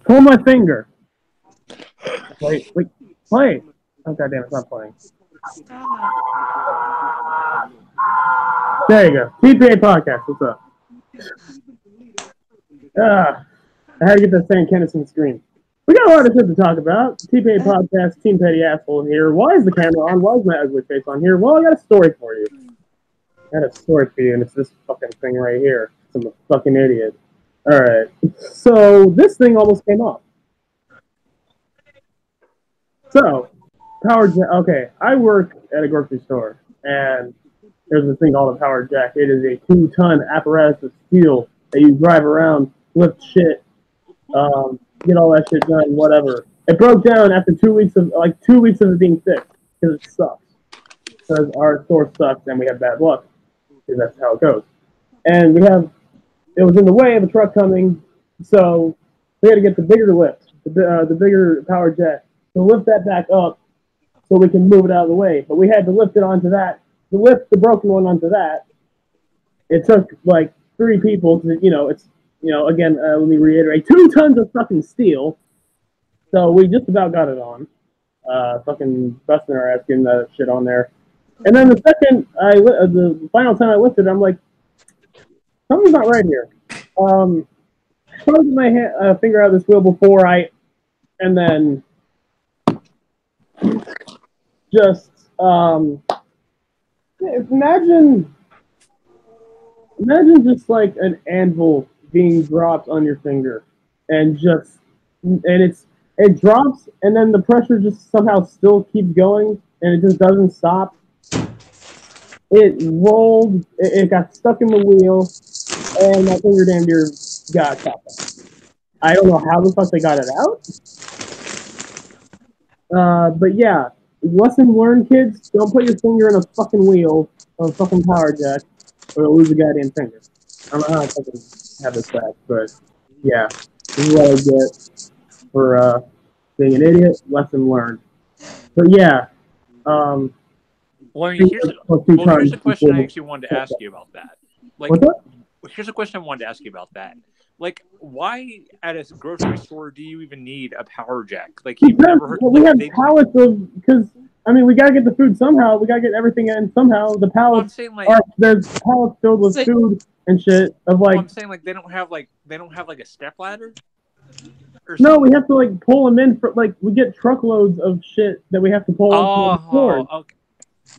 Pull my finger. Wait, play. Oh goddamn, it's not playing. There you go. TPA podcast. What's up? I had to get that Sam Kennison screen. We got a lot of shit to talk about. TPA podcast, Team Petty Asshole here. Why is the camera on? Why is my ugly face on here? Well, I got a story for you. And it's this fucking thing right here. I'm a fucking idiot. Alright. So, this thing almost came off. So, power jack. Okay, I work at a grocery store, and there's this thing called a power jack. It is a 2-ton apparatus of steel that you drive around, lift shit, get all that shit done, whatever. It broke down after 2 weeks of it being fixed because it sucks. Because our store sucks and we have bad luck. Because that's how it goes. And it was in the way of a truck coming, so we had to get the bigger lift, the bigger power jack, to lift that back up so we can move it out of the way. But we had to lift it onto that, to lift the broken one onto that. It took like 3 people to, again, let me reiterate, 2 tons of fucking steel. So we just about got it on. Fucking busting our ass getting that shit on there. And then the final time I lifted, I'm like, something's not right here. Put my finger out of this wheel before and then just imagine just like an anvil being dropped on your finger, and it drops, and then the pressure just somehow still keeps going, and it just doesn't stop. It rolled, it got stuck in the wheel, and my finger damn near got chopped off. I don't know how the fuck they got it out. But yeah, lesson learned, kids. Don't put your finger in a fucking wheel of a fucking power jack, or you'll lose a goddamn finger. I don't know how I fucking have this back, but yeah, this is what I get for being an idiot. Lesson learned. But yeah, Well, I mean, here's a question I actually wanted to ask you about that. Like, here's a question I wanted to ask you about that. Like, why at a grocery store do you even need a power jack? Like, you've never heard. We have pallets of, because I mean, we gotta get the food somehow. We gotta get everything in somehow. The pallets there's pallets filled with food and shit. I'm saying like they don't have like a step ladder. No, we have to like pull them in for we get truckloads of shit that we have to pull.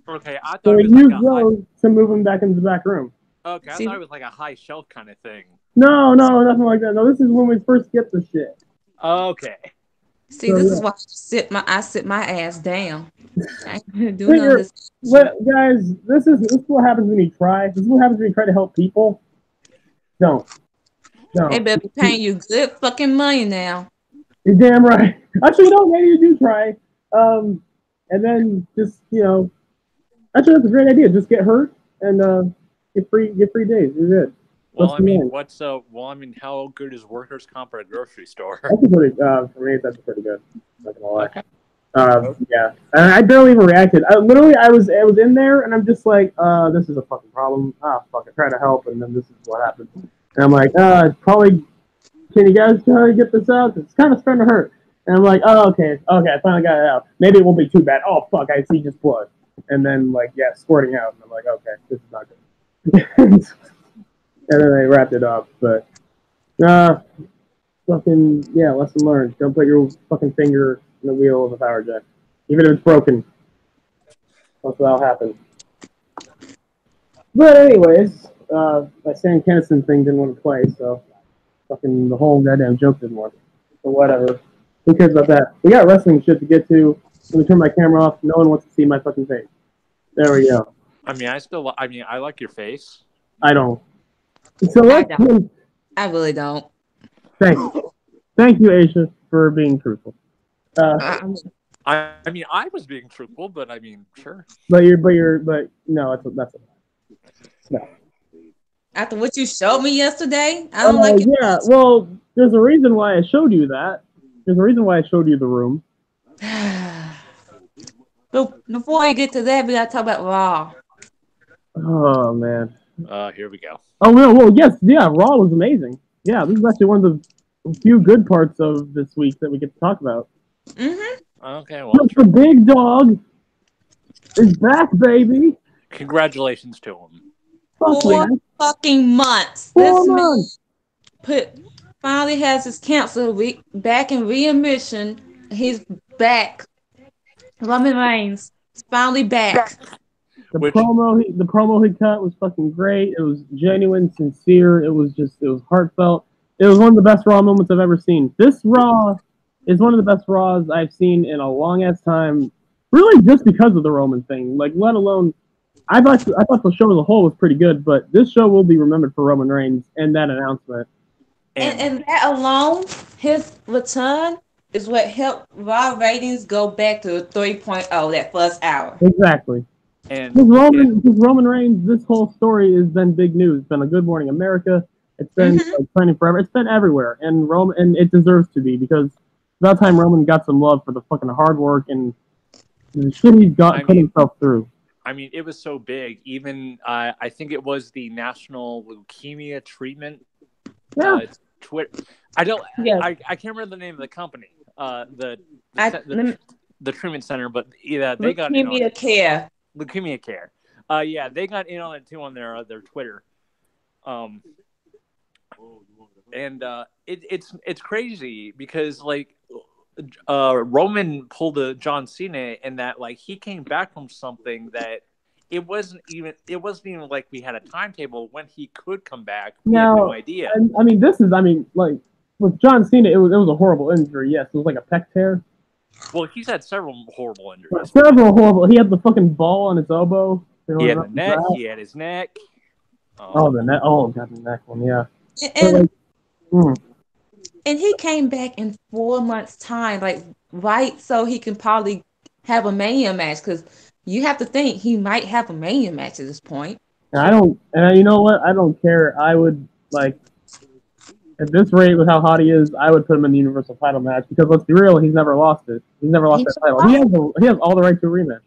Okay, I thought so it was we use those to move them back into the back room. Okay, I thought it was like a high shelf kind of thing. No, nothing like that. No, this is when we first get the shit. Okay. See, this is why I sit my ass down. I can't do none of this. Guys, this is what happens when you try. This is what happens when you try to help people. Don't. They better be paying you good fucking money now. You're damn right. Actually, no, maybe you do try. And then just, actually, that's a great idea. Just get hurt and get free days. You're good. Well, I mean, how good is workers' comp at a grocery store? That's pretty. For me, that's pretty good. Not gonna lie. Okay. Yeah, and I barely even reacted. I was in there, and I'm just like, this is a fucking problem. Fuck, I try to help, and then this is what happens. And I'm like, probably, can you guys try to get this out? It's kind of starting to hurt. And I'm like, okay, I finally got it out. Maybe it won't be too bad. Oh, fuck, I see just blood. And then, squirting out. And I'm like, okay, this is not good. And then they wrapped it up. But, lesson learned. Don't put your fucking finger in the wheel of a power jack. Even if it's broken. That's what'll happen. But anyways, my Sam Kennison thing didn't want to play, so fucking the whole goddamn joke didn't work. So whatever. Who cares about that? We got wrestling shit to get to. Let me turn my camera off. No one wants to see my fucking face. There we go. I mean, I like your face. I don't. So I really don't. Thank you, Aisha, for being truthful. I mean, I was being truthful, but I mean, sure. But no, that's no. After what you showed me yesterday, I don't like it. Yeah, well, there's a reason why I showed you that. There's a reason why I showed you the room. But before I get to that, we gotta talk about Raw. Oh man. Here we go. Oh no, well, yes, yeah, Raw was amazing. Yeah, this is actually one of the few good parts of this week that we get to talk about. Okay, well, the big dog is back, baby. Congratulations to him. 4 fucking months. 4 months. Finally has his cancer back in readmission. He's back. Roman Reigns is finally back. The promo he cut was fucking great. It was genuine, sincere. It was heartfelt. It was one of the best Raw moments I've ever seen. This Raw is one of the best Raws I've seen in a long ass time. Really, just because of the Roman thing. Like, let alone, I thought the show as a whole was pretty good, but this show will be remembered for Roman Reigns and that announcement. And that alone, his return is what helped Raw ratings go back to 3.0 that first hour. Exactly. And Roman Reigns, this whole story has been big news. It's been a Good Morning America. It's been trending forever. It's been everywhere, and it deserves to be, because it's about time Roman got some love for the fucking hard work and the shit he's put himself through. I mean, it was so big. Even I think it was the National Leukemia Treatment. Yeah. Twitter. I can't remember the name of the company. The treatment center, but they got Leukemia Care. Leukemia Care. They got in on it too on their Twitter. It's crazy because Roman pulled a John Cena in that he came back from something that it wasn't even like we had a timetable when he could come back. We had no idea. With John Cena, it was a horrible injury. Yes, it was like a pec tear. Well, he's had several horrible injuries. He had the fucking ball on his elbow. He had the neck. He had his neck. The neck. Oh, God, the neck one. Yeah. And he came back in 4 months' time, right? So he can probably have a Mania match, because you have to think he might have a Mania match at this point. And you know what? I don't care. I would at this rate, with how hot he is, I would put him in the Universal title match, because let's be real, he's never lost it. He's never lost that title. He has all the right to a rematch.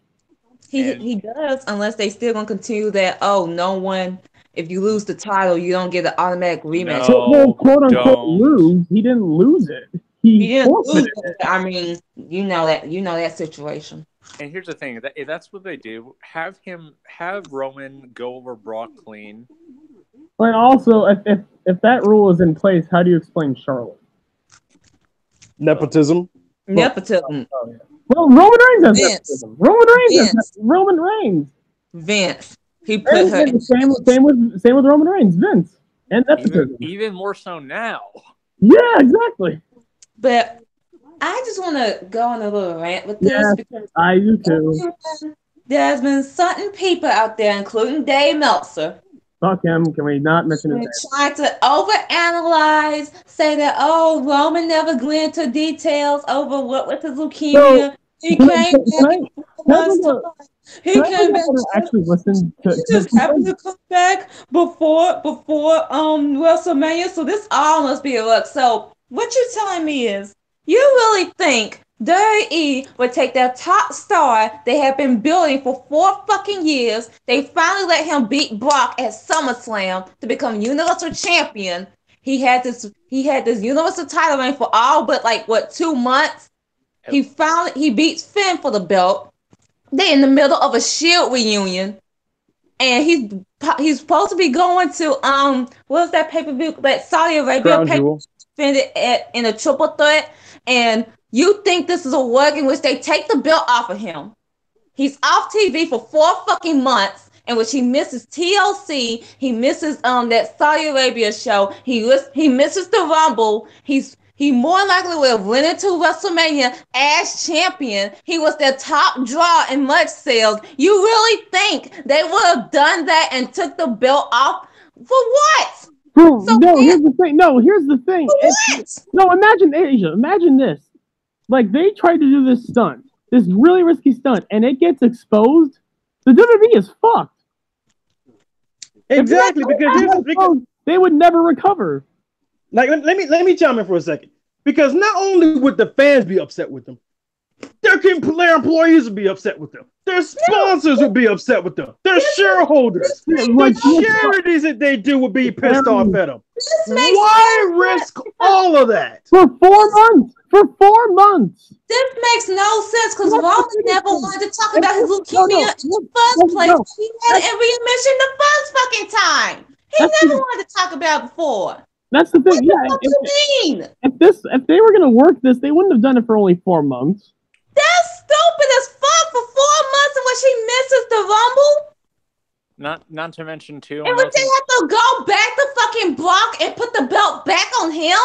He does, unless they still gonna continue that. Oh, no one. If you lose the title, you don't get an automatic rematch. No, quote unquote lose. He didn't lose it. He didn't lose it. I mean, you know that situation. And here's the thing: if that's what they do, have Roman go over Brock clean. And also, if that rule is in place, how do you explain Charlotte? Nepotism. Well, Roman Reigns has nepotism. Roman Reigns. Vince. He put her. Same with Roman Reigns. Vince and nepotism. Even more so now. Yeah, exactly. But I just want to go on a little rant with this, because I do too. There's been certain people out there, including Dave Meltzer. Fuck him. Can we not mention his name? Trying to overanalyze, say that, Roman never went into details over what with his leukemia. He came back. Actually, listen to. He just happened to come back before WrestleMania. So this all must be a look. So what you're telling me is, you really think WWE would take their top star they have been building for 4 fucking years? They finally let him beat Brock at SummerSlam to become Universal Champion. He had this Universal title reign for all but 2 months. He beats Finn for the belt. They're in the middle of a Shield reunion, and he's supposed to be going to what's that pay-per-view, that Saudi Arabia pay-per-view in a triple threat. And you think this is a work in which they take the belt off of him? He's off TV for 4 fucking months, in which he misses TLC. He misses that Saudi Arabia show. He misses the Rumble. He more likely would have went into WrestleMania as champion. He was their top draw in merch sales. You really think they would have done that and took the belt off? For what? Here's the thing. Imagine Asia. Imagine this. They tried to do this stunt, this really risky stunt, and it gets exposed. The WWE is fucked. Exactly, because they would never recover. Let me chime in for a second, because not only would the fans be upset with them, Their employees would be upset with them. Their sponsors would be upset with them. Their shareholders, the charities that they do would be pissed off at them. Why risk all of that? For 4 months! For 4 months! This makes no sense because Roman never wanted to talk about his leukemia in the first place. He had every admission the first fucking time. He never wanted to talk about it before. That's the thing. What do you mean? If they were gonna work this, they wouldn't have done it for only 4 months. That's stupid as fuck for 4 months, and when she misses the Rumble. Not to mention too. And would they have to go back to fucking Brock and put the belt back on him?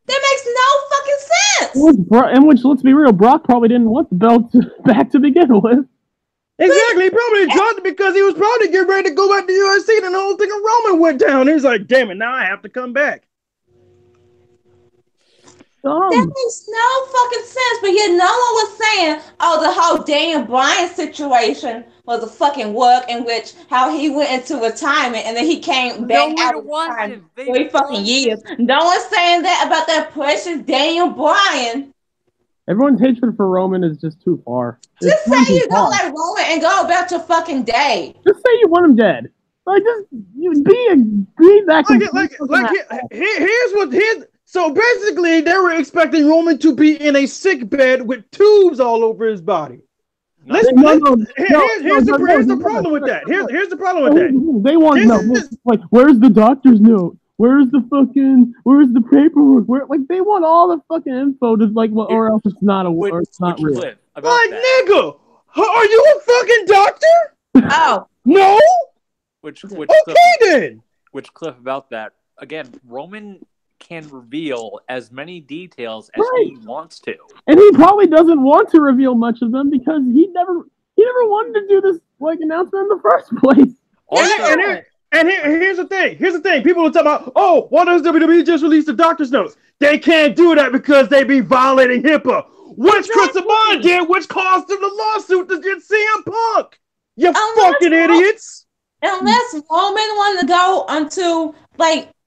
That makes no fucking sense. In which, let's be real, Brock probably didn't want the belt back to begin with. Exactly, he probably dropped it because he was probably getting ready to go back to UFC, and the whole thing of Roman went down. He's like, damn it, now I have to come back. That makes no fucking sense, but yet no one was saying, oh, the whole Daniel Bryan situation was a fucking work in which how he went into retirement and then he came back out of retirement 3 fucking years. No one's saying that about that precious Daniel Bryan. Everyone's hatred for Roman is just too far. Just say you don't like Roman and go about your fucking day. Just say you want him dead. Like, just be that. Here's so basically, they were expecting Roman to be in a sick bed with tubes all over his body. Here's the problem with that. Here's the problem with that. They want like, where's the doctor's note? Where's the paperwork? They want all the fucking info to or else it's not it's not real. Nigga, are you a fucking doctor? Oh no. Then. Which Cliff about that again? Roman can reveal as many details as he wants to, and he probably doesn't want to reveal much of them because he never wanted to do this announcement in the first place. Here's the thing. People are talking about, oh, why does WWE just release the doctor's notes? They can't do that because they be violating HIPAA, which Chris Saban did, which caused him the lawsuit to get CM Punk. You fucking idiots. Unless Roman wanted to go onto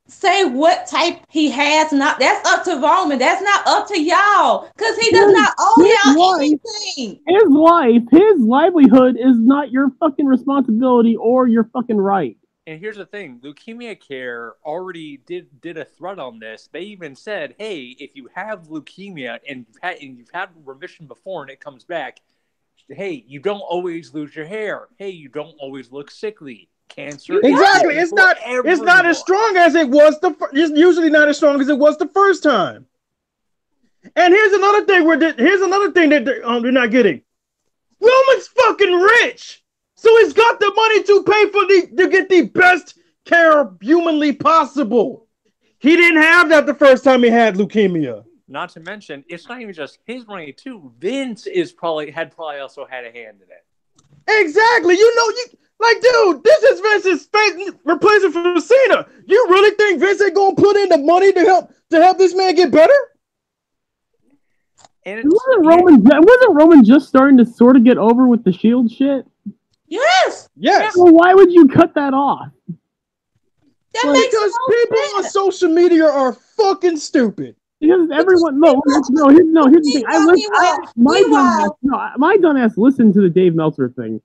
say what type he has, that's up to Roman. That's not up to y'all, because he does not owe y'all anything. His livelihood is not your fucking responsibility or your fucking right. And here's the thing, Leukemia Care already did a thread on this. They even said, hey, if you have leukemia and you've had remission before and it comes back, hey, you don't always lose your hair. Hey, you don't always look sickly. Cancer. Exactly. It's not as strong as it was it's usually not as strong as it was the first time. And here's another thing that they're not getting. Roman's fucking rich, so he's got the money to pay to get the best care humanly possible. He didn't have that the first time he had leukemia. Not to mention, it's not even just his money too. Vince probably also had a hand in it. Exactly. Dude, this is Vince's face replacing for Cena. You really think Vince ain't gonna put in the money to help this man get better? And wasn't Roman just starting to sort of get over with the Shield shit? Yes. Well, why would you cut that off? Because people on social media are fucking stupid. Because everyone, here's the thing. My dumbass listened to the Dave Meltzer thing,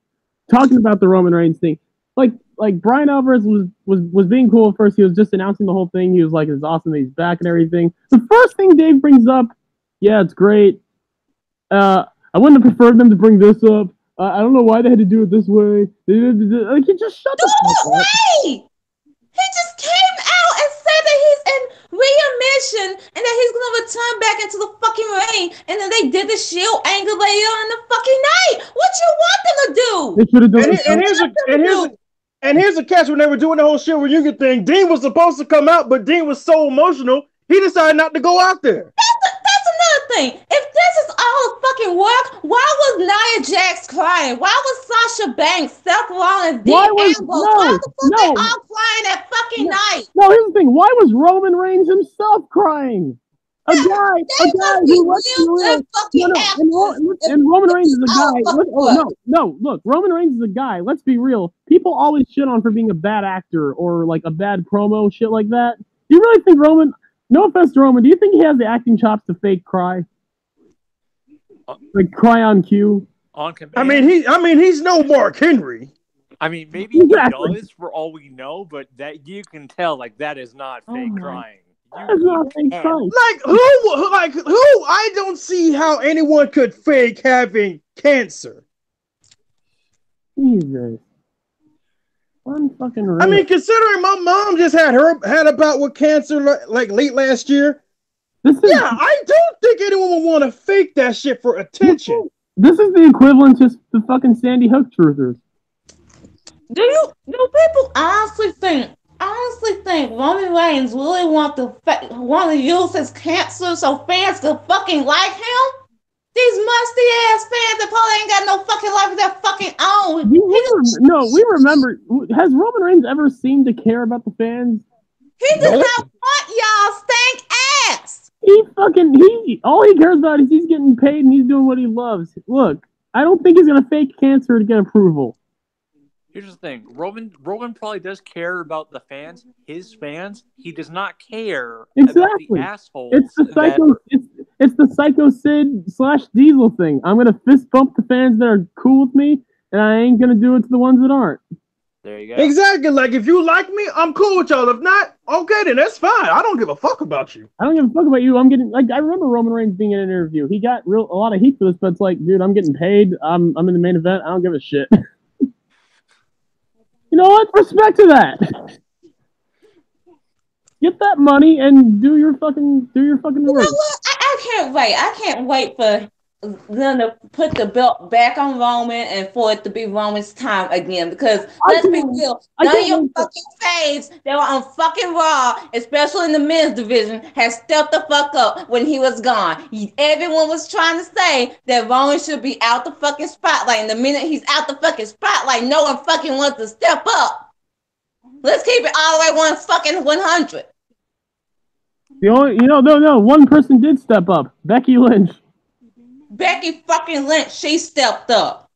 talking about the Roman Reigns thing. Like Brian Alvarez was being cool at first. He was just announcing the whole thing. He was like, it's awesome that he's back and everything. The first thing Dave brings up, yeah, it's great. I wouldn't have preferred them to bring this up. I don't know why they had to do it this way. He just shut the fuck up. He just came out and said that he's in readmission and that he's gonna return back into the fucking ring. And then they did the Shield angle later on the fucking night. What you want them to do? They should have done and here's the catch: when they were doing the whole Shield reunion thing, Dean was supposed to come out, but Dean was so emotional he decided not to go out there. That's another thing. If this is all fucking work, why was Nia Jax crying? Why was Sasha Banks, Seth Rollins, Dean Ambrose? Why the fuck they all crying that fucking night? No, here's the thing. Why was Roman Reigns himself crying? A guy who lets you in. And Roman Reigns is a guy. Look, Roman Reigns is a guy. Let's be real. People always shit on for being a bad actor or like a bad promo, shit like that. Do you really think Roman? No offense to Roman, do you think he has the acting chops to fake cry? Like cry on cue. On command. He's no Mark Henry. I mean, maybe he does for all we know, but that you can tell, like, that is not fake crying. That's not fake crying. Like who? I don't see how anyone could fake having cancer. Jesus. Fucking real. I mean, considering my mom just had a bout with cancer like late last year. I don't think anyone would want to fake that shit for attention. This is the equivalent to the fucking Sandy Hook truthers. Do people honestly think Roman Reigns really want to use his cancer so fans can fucking like him? These musty ass fans that probably ain't got no fucking life of their fucking own. We remember. Has Roman Reigns ever seemed to care about the fans? He does not want y'all stank ass. All he cares about is he's getting paid and he's doing what he loves. Look, I don't think he's gonna fake cancer to get approval. Here's the thing: Roman probably does care about the fans, his fans. He does not care about the assholes. It's the Psycho Sid / Diesel thing. I'm gonna fist bump the fans that are cool with me, and I ain't gonna do it to the ones that aren't. There you go. Exactly. Like if you like me, I'm cool with y'all. If not, okay, then that's fine. I don't give a fuck about you. I don't give a fuck about you. I remember Roman Reigns being in an interview. He got a lot of heat for this, but it's like, dude, I'm getting paid. I'm in the main event. I don't give a shit. You know what? Respect to that. Get that money and do your fucking work. You know what? I can't wait. I can't wait for them to put the belt back on Roman and for it to be Roman's time again. Because let's be real, none of your fucking faves that were on fucking Raw, especially in the men's division, has stepped the fuck up when he was gone. Everyone was trying to say that Roman should be out the fucking spotlight. And the minute he's out the fucking spotlight, no one fucking wants to step up. Let's keep it all the way 100. No. One person did step up. Becky Lynch. Becky fucking Lynch, she stepped up.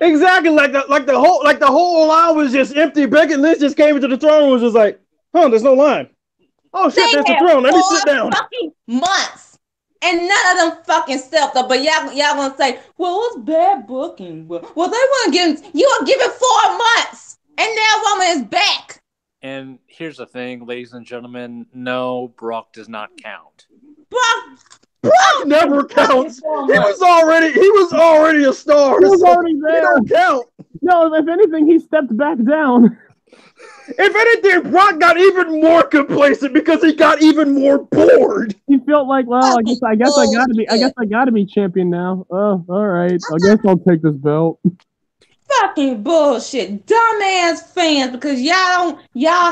Exactly, like the whole line was just empty. Becky Lynch just came into the throne and was just like, there's no line. Oh shit, there's the throne. Let me sit down. Fucking months, and none of them fucking stepped up. But y'all gonna say, well, it's bad booking. Well, they want to give him. You are giving 4 months, and now Roman is back. And here's the thing, ladies and gentlemen. No, Brock does not count. Brock never counts. He was already a star. He was already there. He don't count. No, if anything, he stepped back down. If anything, Brock got even more complacent because he got even more bored. He felt like, well, I guess I gotta be champion now. Oh, all right. I guess I'll take this belt. Fucking bullshit, dumbass fans, because y'all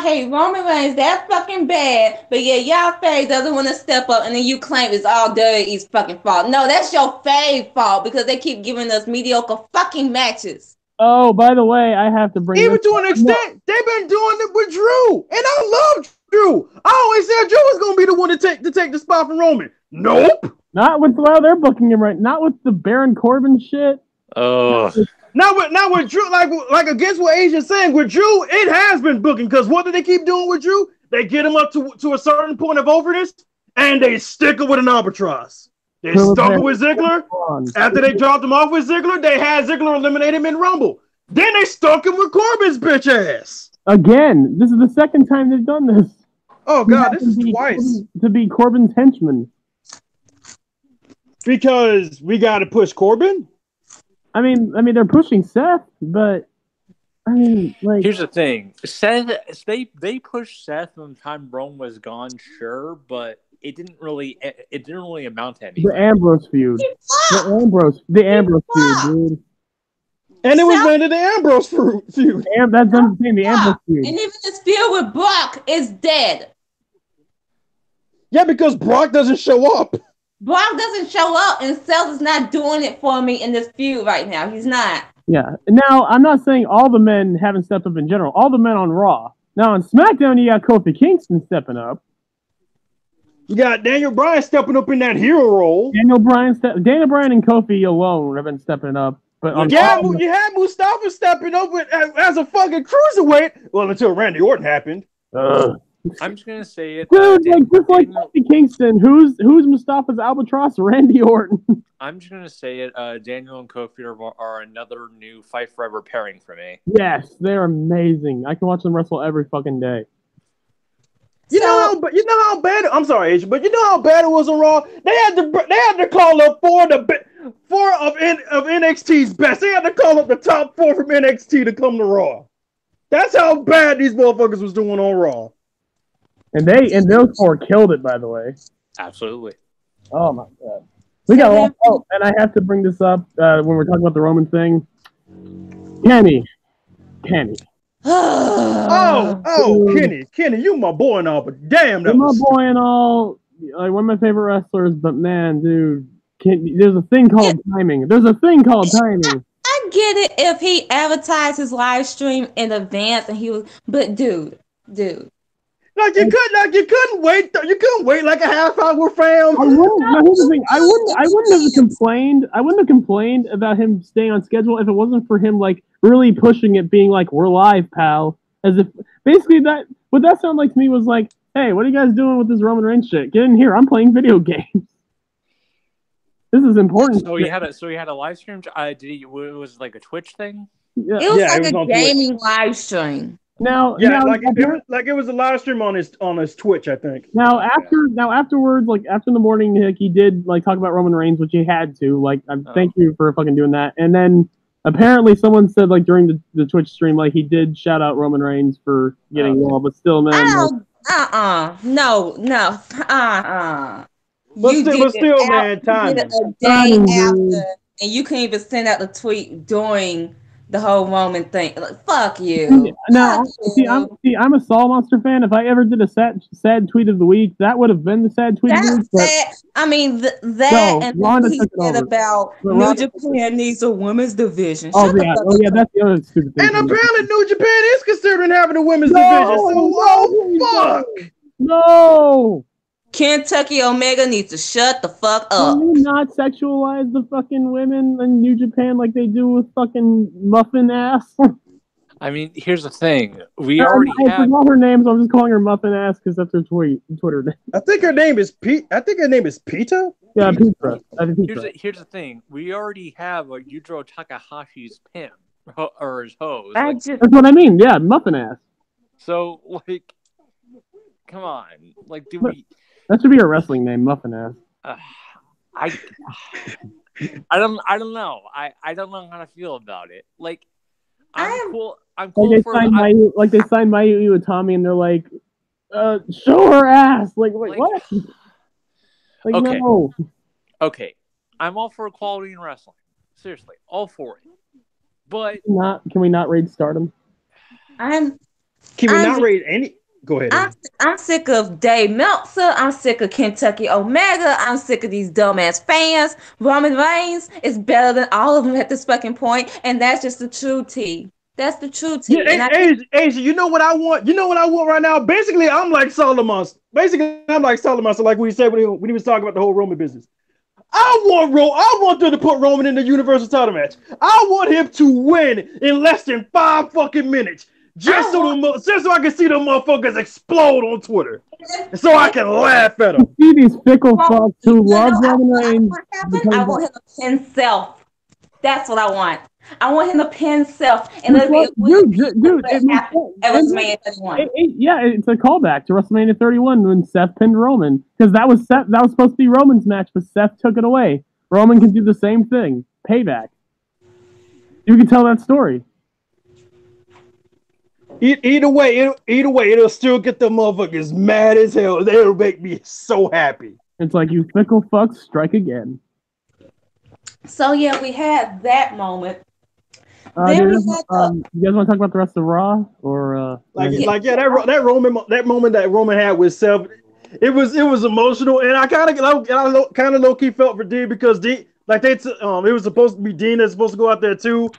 hate Roman Reigns. That's fucking bad. But yeah, y'all fave doesn't want to step up, and then you claim it's all WWE's fucking fault. No, that's your fave fault because they keep giving us mediocre fucking matches. Oh, by the way, I have to bring even to an extent. They've been doing it with Drew, and I love Drew. I always said Drew was gonna be the one to take the spot from Roman. Nope. Not with how they're booking him right. Not with the Baron Corbin shit. Oh. Not with Drew, like against what Asia's saying, with Drew, it has been booking, because what do they keep doing with Drew? They get him up to a certain point of overness, and they stick him with an albatross. They stuck him with Ziggler. After they dropped him off with Ziggler, they had Ziggler eliminate him in Rumble. Then they stuck him with Corbin's bitch ass. Again, this is the second time they've done this. Oh God, this is twice. To be Corbin's henchman. Because we got to push Corbin? I mean, they're pushing Seth, but I mean, like, here's the thing: Seth, they pushed Seth when the time Rome was gone, sure, but it didn't really amount to anything. The Ambrose feud, the Ambrose feud, dude. And it was under the Ambrose feud. That's what I'm saying, the Ambrose feud. And even this feud with Brock is dead. Yeah, because Brock doesn't show up. Brock doesn't show up, and Seth is not doing it for me in this feud right now. He's not. Yeah. Now, I'm not saying all the men haven't stepped up in general. All the men on Raw. Now, on SmackDown, you got Kofi Kingston stepping up. You got Daniel Bryan stepping up in that hero role. Daniel Bryan and Kofi alone have been stepping up. But you had Mustafa stepping up as a fucking cruiserweight. Well, until Randy Orton happened. I'm just gonna say it. Dude, just like Kofi Kingston, who's Mustafa's albatross? Randy Orton. I'm just gonna say it. Daniel and Kofi are another new Fight Forever pairing for me. Yes, they're amazing. I can watch them wrestle every fucking day. You know how bad. I'm sorry, Asian, but you know how bad it was on Raw. They had to call up four of NXT's best. They had to call up the top 4 from NXT to come to Raw. That's how bad these motherfuckers was doing on Raw. And those 4 killed it, by the way. Absolutely. Oh my god. We got a lot. Oh, and I have to bring this up when we're talking about the Roman thing. Kenny. Kenny, you my boy and all, but damn, you're my boy and all. Like one of my favorite wrestlers, but man, dude, there's a thing called timing. I get it if he advertised his live stream in advance and he was, but dude. Like you couldn't wait. You couldn't wait like a half hour, fam. I wouldn't have complained. I wouldn't have complained about him staying on schedule if it wasn't for him like really pushing it, being like, "We're live, pal." As if basically what that sounded like to me was like, "Hey, what are you guys doing with this Roman Reigns shit? Get in here. I'm playing video games. This is important." So he had a live stream. It was like a Twitch thing. Yeah. It was a gaming live stream. It was a live stream on his Twitch, I think. Afterwards, like after the morning, like, he did like talk about Roman Reigns, which he had to. Like, thank you for fucking doing that. And then apparently someone said like during the Twitch stream, like he did shout out Roman Reigns for getting Raw, but still, man. No. But still, man, time. A day after, and you couldn't even send out the tweet during the whole Roman thing. Like, fuck you. No, I'm a Saul Monster fan. If I ever did a sad tweet of the week, that would have been the sad tweet of the week. I mean, and Ronda he said about New Japan needs a women's division. That's the other stupid thing. And apparently New Japan is considering having a women's division. So, fuck. No. Kentucky Omega needs to shut the fuck up. Can we not sexualize the fucking women in New Japan like they do with fucking Muffin Ass? I mean, here's the thing. I forgot her name, so I'm just calling her Muffin Ass because that's her Twitter name. I think her name is Pita. Yeah, Pita. Here's the thing. We already have a Yujiro Takahashi's pimp or his hose. That's what I mean. Yeah, Muffin Ass. So, like, come on. Like, that should be a wrestling name, Muffin Ass. I don't know. I don't know how to feel about it. Like, I'm cool. They signed Mayu Iwatani, and they're like, show her ass. Like what? Like, okay. No. Okay. I'm all for equality in wrestling. Seriously, all for it. But can we not raid Stardom? Can we not raid any? Go ahead. I'm sick of Dave Meltzer. I'm sick of Kentucky Omega. I'm sick of these dumbass fans. Roman Reigns is better than all of them at this fucking point, and that's just the true tea. That's the true tea. Yeah, Asia, you know what I want? You know what I want right now? Basically, I'm like Solomon. So like we said when he was talking about the whole Roman business. I want them to put Roman in the Universal title match. I want him to win in less than 5 fucking minutes. Just so I can see them motherfuckers explode on Twitter. And so I can laugh at them. See these fickle fucks who love Roman Reigns. I want him to pin self. That's what I want. I want him to pin self. And dude, it's a callback to WrestleMania 31 when Seth pinned Roman. Because that was supposed to be Roman's match, but Seth took it away. Roman can do the same thing. Payback. You can tell that story. Either way, it'll still get the motherfuckers mad as hell. It'll make me so happy. It's like, you fickle fucks, strike again. So yeah, we had that moment. You guys want to talk about the rest of Raw, or that moment that Roman had with Seth, it was emotional, and I kind of low key felt for Dean because it was supposed to be Dean that's supposed to go out there too.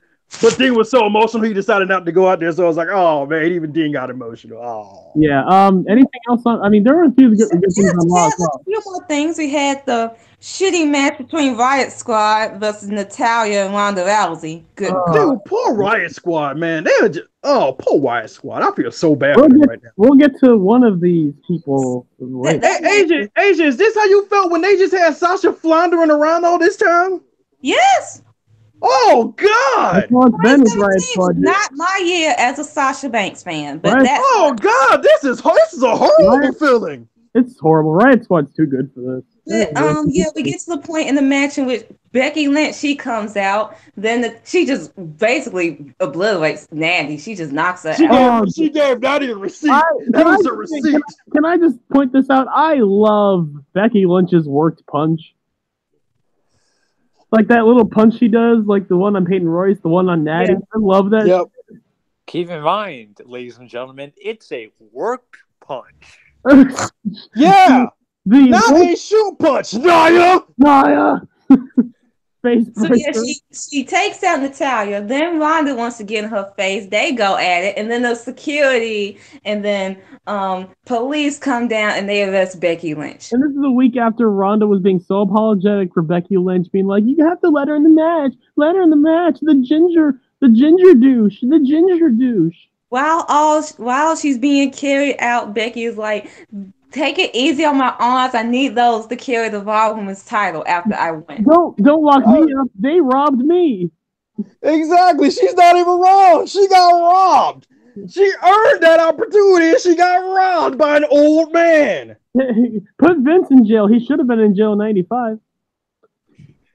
But Dean was so emotional, he decided not to go out there. So I was like, oh man, even Dean got emotional. Oh yeah. Anything else? I mean, there were a few good things on Raw. A few more things. We had the shitty match between Riot Squad versus Natalya and Ronda Rousey. Good. Dude, poor Riot Squad, man. They were just, poor Riot Squad. I feel so bad for them right now. We'll get to one of these people. Asia, is this how you felt when they just had Sasha floundering around all this time? Yes. Oh God! Not my year as a Sasha Banks fan, but oh God, this is a horrible feeling. It's horrible. Riot Squad's too good for this. We get to the point in the match in which Becky Lynch, she comes out, then she just basically obliterates Natty. She just knocks her out. She gave Natty a receipt. That was a receipt. Can I just point this out? I love Becky Lynch's worked punch. Like that little punch she does, like the one on Peyton Royce, the one on Natty. Yeah. I love that. Yep. Keep in mind, ladies and gentlemen, it's a work punch. Yeah. Not a shoot punch, Naya. So yeah, she takes out Natalya. Then Ronda wants to get in her face. They go at it, and then the security and then police come down and they arrest Becky Lynch. And this is a week after Ronda was being so apologetic for Becky Lynch, being like, "You have to let her in the match. Let her in the match." The ginger douche. While she's being carried out, Becky is like, "Take it easy on my arms. I need those to carry the Raw Women's title after I win." Don't lock me up. They robbed me. Exactly. She's not even wrong. She got robbed. She earned that opportunity and she got robbed by an old man. Put Vince in jail. He should have been in jail in '95.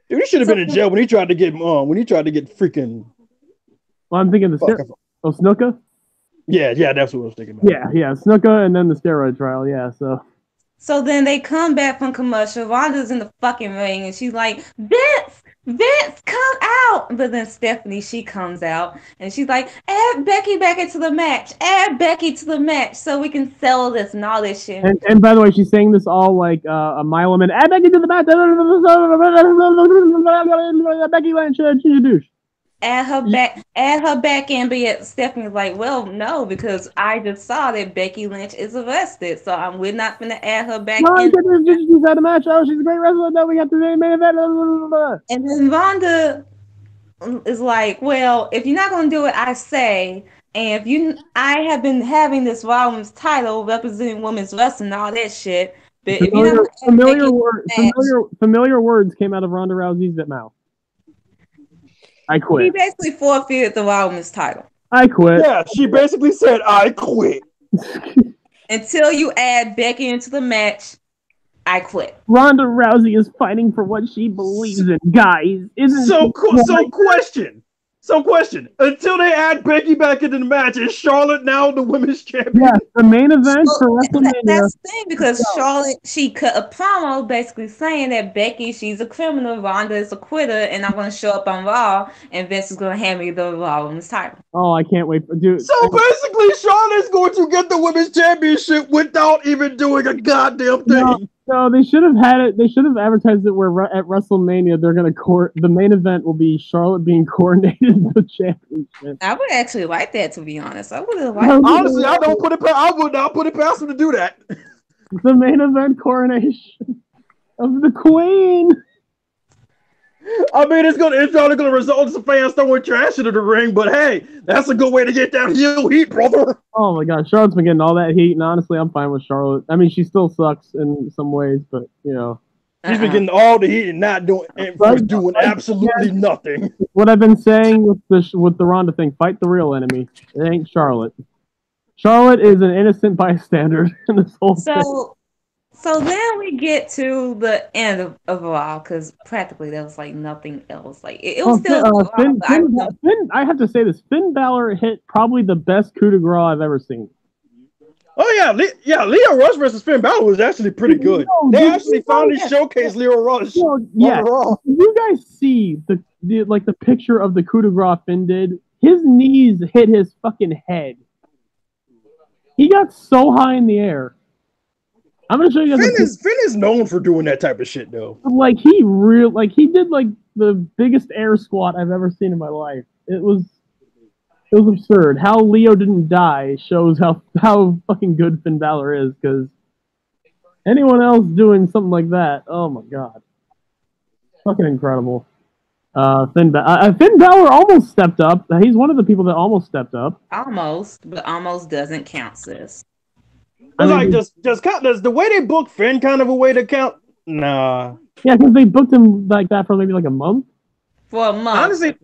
Dude, he should have been in jail when he tried to get freaking. Well, I'm thinking Snuka. Yeah, that's what I was thinking about. Yeah, Snuka and then the steroid trial, yeah, So then they come back from commercial. Ronda's in the fucking ring and she's like, Vince, come out. But then Stephanie, she comes out and she's like, add Becky back into the match. Add Becky to the match so we can sell this and all this shit. And by the way, she's saying this all like a mile woman. Add Becky to the match. Becky Lynch, she's a douche. Add her back in, but Stephanie's like, well, no, because I just saw that Becky Lynch is arrested, so we're not gonna add her back in. She's had a match. Oh, she's a great wrestler. No, we got the main event. And then Ronda is like, well, if you're not gonna do it, I say. And I have been having this Raw Women's title representing women's wrestling and all that shit. But familiar words came out of Ronda Rousey's mouth. I quit. She basically forfeited the Raw Women's title. I quit. Yeah, she basically said, I quit. Until you add Becky into the match, I quit. Ronda Rousey is fighting for what she believes in, guys. Question. Until they add Becky back into the match, is Charlotte now the women's champion? Yes, the main event for WrestleMania. That's the thing, because Charlotte, she cut a promo basically saying that Becky, she's a criminal, Ronda is a quitter, and I'm going to show up on Raw, and Vince is going to hand me the Raw Women's title. Oh, I can't wait. Dude. So basically, Charlotte's going to get the women's championship without even doing a goddamn thing. No, they should have had it. They should have advertised it where at WrestleMania they're gonna the main event will be Charlotte being coronated the championship. I would actually like that, to be honest. I would have liked. Honestly, I would not put it past them to do that. The main event coronation of the Queen. I mean, it's probably gonna result in some fans throwing trash into the ring, but hey, that's a good way to get that heel heat, brother. Oh my God, Charlotte's been getting all that heat, and honestly, I'm fine with Charlotte. I mean, she still sucks in some ways, but you know, she's been getting all the heat and not doing absolutely nothing. What I've been saying with the Ronda thing, fight the real enemy. It ain't Charlotte. Charlotte is an innocent bystander in this whole thing. So then we get to the end of Raw, because practically there was like nothing else. Like it was Finn, I have to say this: Finn Balor hit probably the best coup de grace I've ever seen. Oh yeah, Leo Rush versus Finn Balor was actually pretty good. They actually finally showcased Leo Rush. Yeah, you guys see the picture of the coup de grace Finn did? His knees hit his fucking head. He got so high in the air. I'm gonna show you guys. Finn is known for doing that type of shit, though. Like he did like the biggest air squat I've ever seen in my life. It was absurd. How Leo didn't die shows how fucking good Finn Balor is. Because anyone else doing something like that, oh my god, fucking incredible. Finn Balor almost stepped up. He's one of the people that almost stepped up. Almost, but almost doesn't count, sis. Does the way they book Finn kind of a way to count? Nah. Yeah, because they booked him like that for maybe like a month. For a month. Honestly,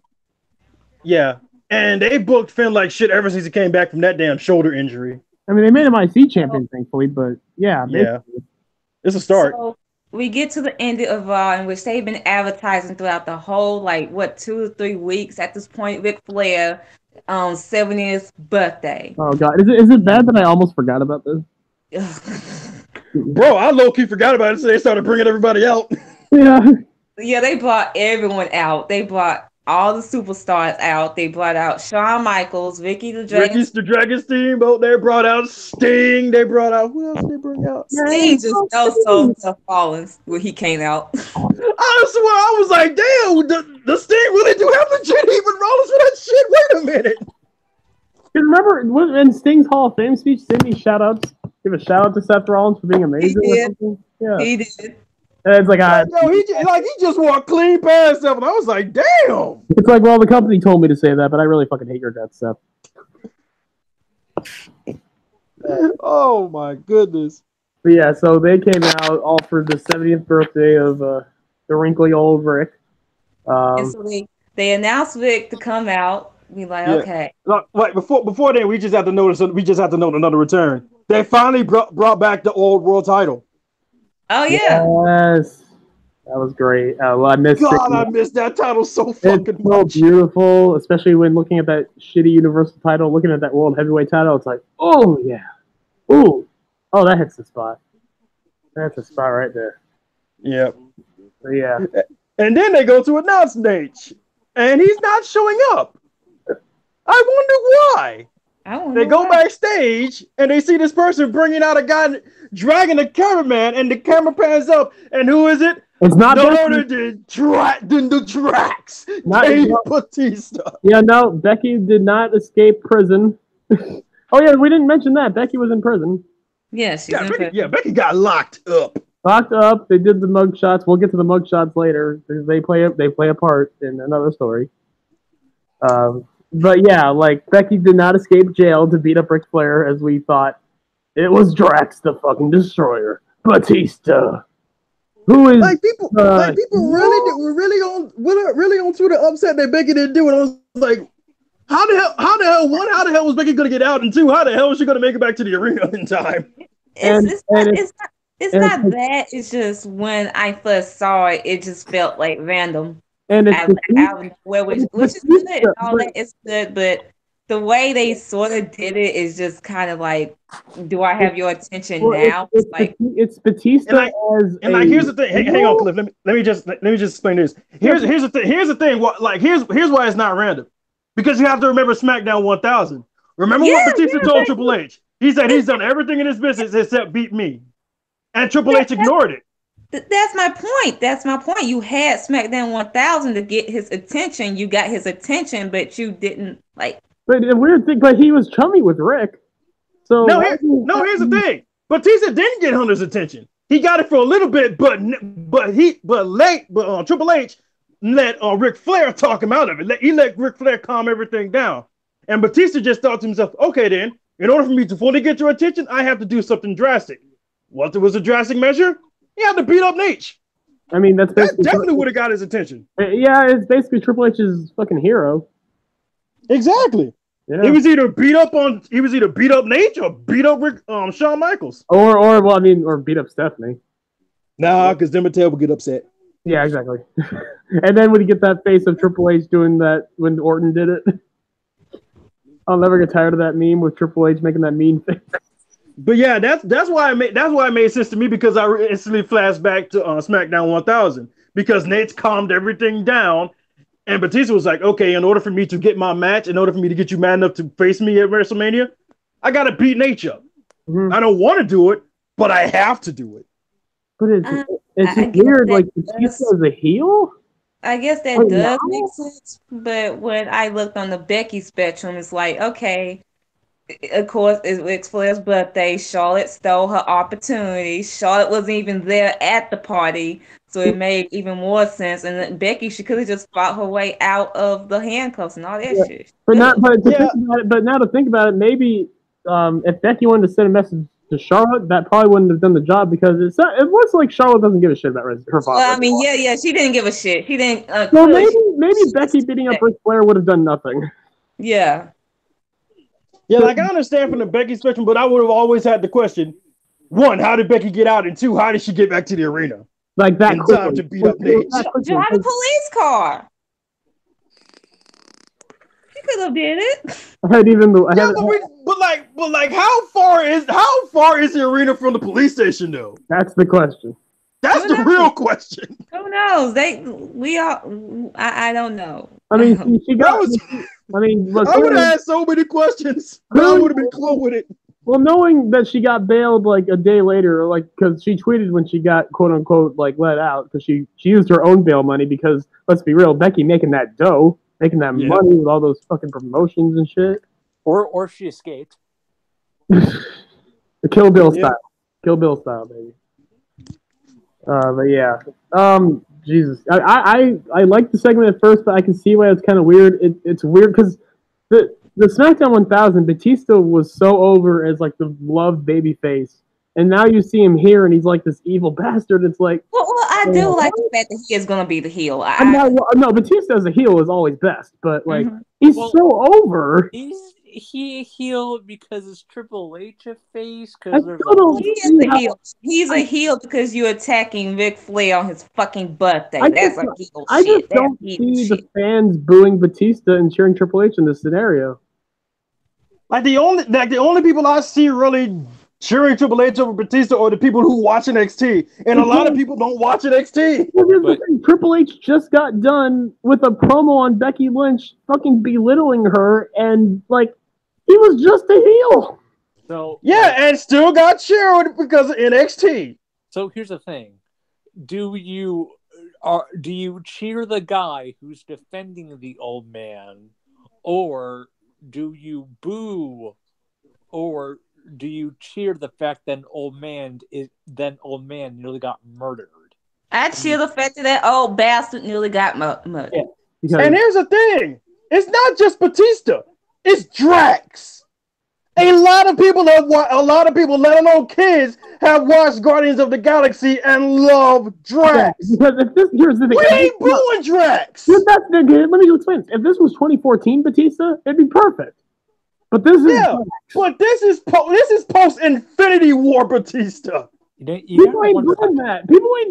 yeah. And they booked Finn like shit ever since he came back from that damn shoulder injury. I mean, they made him IC champion, thankfully, but yeah. It's a start. So we get to the end of Raw, in which they've been advertising throughout the whole, 2 or 3 weeks at this point. Ric Flair, 70th birthday. Oh god, is it bad that I almost forgot about this? Bro, I low-key forgot about it, so they started bringing everybody out. Yeah, they brought everyone out. They brought all the superstars out. They brought out Shawn Michaels, Ricky the Dragon Steamboat. They brought out Sting. They brought out, who else did they bring out? Sting just so tough falling when he came out. I swear, I was like, damn, the Sting really do have legit even Rollins for that shit. Wait a minute. Because remember in Sting's Hall of Fame speech, didn't he give a shout out to Seth Rollins for being amazing or something? Yeah. He did. And it's like, he just walked clean past stuff, and I was like, damn. It's like, well, the company told me to say that, but I really fucking hate your guts, Seth. Oh my goodness. But yeah, so they came out all for the 70th birthday of the wrinkly old Rick. And so they announced Rick to come out. We okay. Like before then, we just have to note another return. They finally brought back the old world title. Oh yeah. Yes. That was great. Well, I missed that title so fucking much. So beautiful, especially when looking at that shitty Universal title, looking at that World Heavyweight title, it's like, oh yeah. Ooh. Oh, that hits the spot. That's the spot right there. Yep. So, yeah. And then they go to announce Nate, and he's not showing up. I wonder why. They go backstage and they see this person bringing out a guy dragging a cameraman, and the camera pans up, and who is it? It's not no other than the Drax. Dave Batista. Yeah, no, Becky did not escape prison. Oh yeah, we didn't mention that. Becky was in prison. Yes, Becky got locked up. Locked up. They did the mug shots. We'll get to the mug shots later. They play a part in another story. But yeah, like Becky did not escape jail to beat up Ric Flair as we thought. It was Drax the fucking Destroyer, Batista, who is people were really on Twitter upset that Becky didn't do it. I was like, how the hell was Becky gonna get out, and two, how the hell was she gonna make it back to the arena in time? It's not that. It's just when I first saw it, it just felt like random. And it's which is good. All that is good, but the way they sort of did it is just kind of like, do I have your attention now? It's Batista here's the thing. Hang on, Cliff. Let me just explain this. Here's the thing. Here's why it's not random. Because you have to remember SmackDown 1000. Remember what Batista told Triple H? He said he's done everything in his business except beat me, and Triple H ignored it. That's my point. You had SmackDown 1000 to get his attention. You got his attention, but you didn't like. But the weird thing, but he was chummy with Rick. So here's the thing. Batista didn't get Hunter's attention. He got it for a little bit, but Triple H let Ric Flair talk him out of it. He let Ric Flair calm everything down, and Batista just thought to himself, "Okay, then, in order for me to fully get your attention, I have to do something drastic." What was a drastic measure? He had to beat up Nate. I mean, that definitely would have got his attention. Yeah, it's basically Triple H's fucking hero. Exactly. Yeah. He was either beat up Nate or beat up Shawn Michaels. Or beat up Stephanie. Nah, because then Mattel would get upset. Yeah, exactly. And then when you get that face of Triple H doing that when Orton did it, I'll never get tired of that meme with Triple H making that mean face. But yeah, that's why it made sense to me, because I instantly flashed back to SmackDown 1000, because Nate's calmed everything down, and Batista was like, okay, in order for me to get my match, in order for me to get you mad enough to face me at WrestleMania, I gotta beat Nate up. Mm-hmm. I don't want to do it, but I have to do it. But it's just weird. Like Batista as a heel. I guess that does make sense. But when I looked on the Becky spectrum, it's like, okay, of course, it's Ric Flair's birthday. Charlotte stole her opportunity. Charlotte wasn't even there at the party, so it made even more sense. And then Becky, she could have just fought her way out of the handcuffs and all that shit. But now to think about it, maybe if Becky wanted to send a message to Charlotte, that probably wouldn't have done the job because it looks like Charlotte doesn't give a shit about her father. Well, I mean, yeah, she didn't give a shit. She didn't. So maybe Becky beating up Ric Flair would have done nothing. Yeah. Yeah, like I understand from the Becky spectrum, but I would have always had the question: one, how did Becky get out? And two, how did she get back to the arena? Like that quickly. Time to beat up Nate. Drive a police car. She could have did it. But how far is the arena from the police station though? That's the question. That's the real question. Who knows? I don't know. I mean, she got. I would have had so many questions, but I would have been cool with it. Well, knowing that she got bailed like a day later, like because she tweeted when she got quote unquote like let out because she used her own bail money because let's be real, Becky making that dough, making that money with all those fucking promotions and shit. Or she escaped. The Kill Bill style, baby. But yeah, Jesus, I like the segment at first, but I can see why it's kind of weird. It's weird because the SmackDown 1000, Batista was so over as like the loved babyface, and now you see him here, and he's like this evil bastard. It's like, well I do like the fact that he is gonna be the heel. No, Batista as a heel is always best, but like he's so over. He a heel because it's Triple H a face? Because he is a heel. He's a heel because you're attacking Ric Flair on his fucking birthday. That's a heel I just don't see the fans booing Batista and cheering Triple H in this scenario. Like the only people I see really cheering Triple H over Batista are the people who watch NXT, and a lot of people don't watch NXT. Triple H just got done with a promo on Becky Lynch, fucking belittling her, and like he was just a heel. So and still got cheered because of NXT. So here's the thing: do you cheer the guy who's defending the old man, or do you boo, or do you cheer the fact that old man nearly got murdered? I cheer the fact that old bastard nearly got murdered. Yeah, and here's the thing: it's not just Batista; it's Drax. A lot of people, let alone kids, have watched Guardians of the Galaxy and love Drax. Here's the thing: we ain't booing Drax. Let me explain. If this was 2014 Batista, it'd be perfect. But this is post Infinity War Batista. People ain't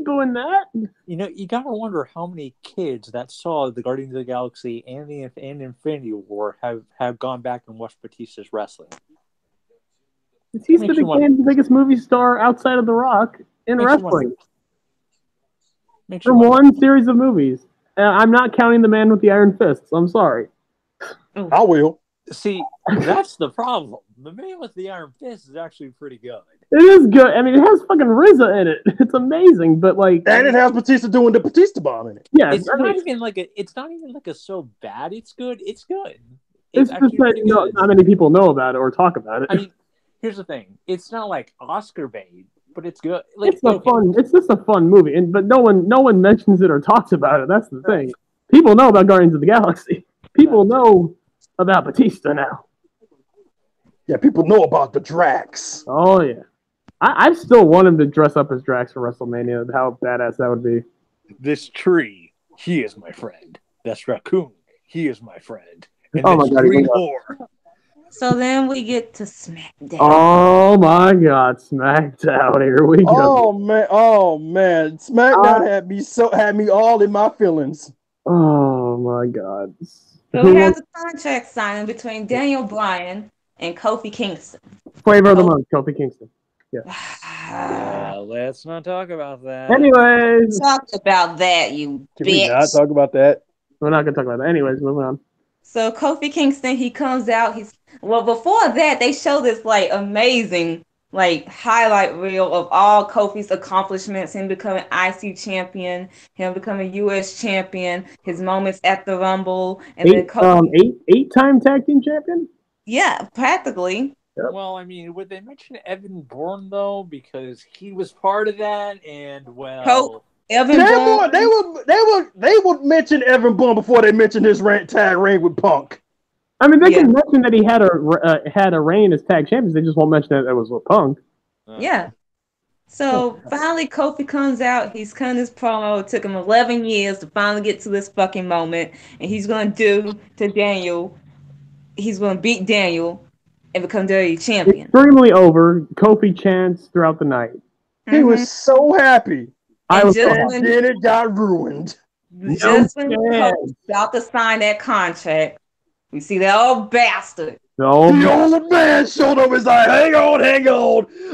doing that. You gotta wonder how many kids that saw the Guardians of the Galaxy and Infinity War have gone back and watched Batista's wrestling. Batista became the biggest movie star outside of The Rock in wrestling. From one series of movies. I'm not counting The Man with the Iron Fists. I'm sorry. I will. See, that's the problem. The Man with the Iron Fist is actually pretty good. It is good. I mean, it has fucking RZA in it. It's amazing, but like, and it has Batista doing the Batista bomb in it. Yeah, it's not even like a so bad. It's good. It's good. It's just that not many people know about it or talk about it. I mean, here's the thing. It's not like Oscar bait, but it's good. Like, it's just a fun movie, but no one mentions it or talks about it. That's the thing. People know about Guardians of the Galaxy. People know about Batista now. Yeah, people know about the Drax. Oh yeah, I still want him to dress up as Drax for WrestleMania. How badass that would be! This tree, he is my friend. This raccoon, he is my friend. And oh my god! More. So then we get to SmackDown. Oh my god, SmackDown! Here we go. Oh man! SmackDown had me all in my feelings. Oh my god! So we have the contract signing between Daniel Bryan and Kofi Kingston. Flavor of the month, Kofi Kingston. Yeah, let's not talk about that. Anyways. Talk about that, you bitch. Can we not talk about that? We're not going to talk about that. Anyways, moving on. So Kofi Kingston, he comes out. Before that, they show this like amazing like highlight reel of all Kofi's accomplishments, him becoming IC champion, him becoming US champion, his moments at the Rumble, and then Kofi, eight-time tag team champion? Yeah, practically. Yep. Well, I mean, would they mention Evan Bourne though, because he was part of that, and well, Evan Bourne. They would mention Evan Bourne before they mentioned his tag reign with Punk. I mean, they can mention that he had a reign as tag champions. They just won't mention that it was with Punk. Yeah. So finally, Kofi comes out. He's cutting his promo. It took him 11 years to finally get to this fucking moment, and he's gonna do to Daniel. He's gonna beat Daniel and become WWE champion. Extremely over. Kofi chants throughout the night. He was so happy. And then it got ruined. Just when Kofi's about to sign that contract, we see that old bastard. The old man showed up and was like, hang on.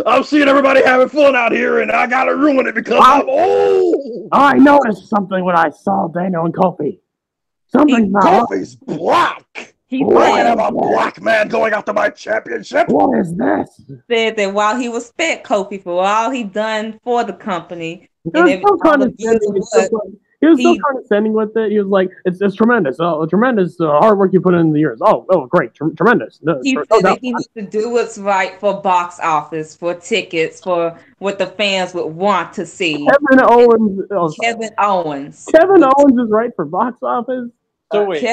I'm seeing everybody having fun out here, and I gotta ruin it because I'm old. I noticed something when I saw Daniel and Kofi. Kofi's black. I have a black man going after my championship. What is this? Said that while he respect Kofi for all he done for the company, he was so condescending with it. He was like, "It's tremendous. Oh, tremendous hard work you put in the years. Oh, great, tremendous." He said that he needs to do what's right for box office, for tickets, for what the fans would want to see. Kevin Owens is right for box office. So wait,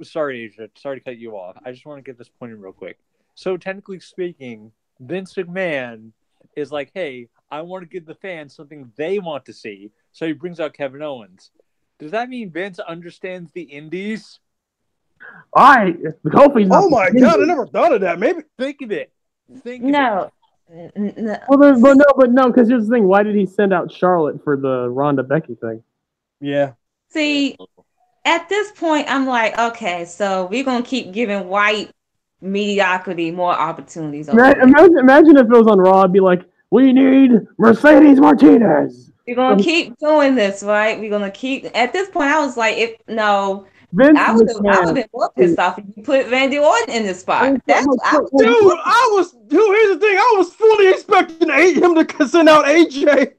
sorry, Asia. Sorry to cut you off. I just want to get this point in real quick. So technically speaking, Vince McMahon is like, hey, I want to give the fans something they want to see. So he brings out Kevin Owens. Does that mean Vince understands the indies? Kofi's oh my God, I never thought of that. Maybe think of it. No. But no, because here's the thing. Why did he send out Charlotte for the Ronda Becky thing? Yeah. See, at this point, I'm like, okay, so we're gonna keep giving white mediocrity more opportunities. Imagine if it was on Raw, I'd be like, we need Mercedes Martinez. We're gonna keep doing this, right? We're gonna keep. At this point, I was like, Vince I would have been more pissed off if you put Randy Orton in this spot. Dude, here's the thing. I was fully expecting him to send out AJ.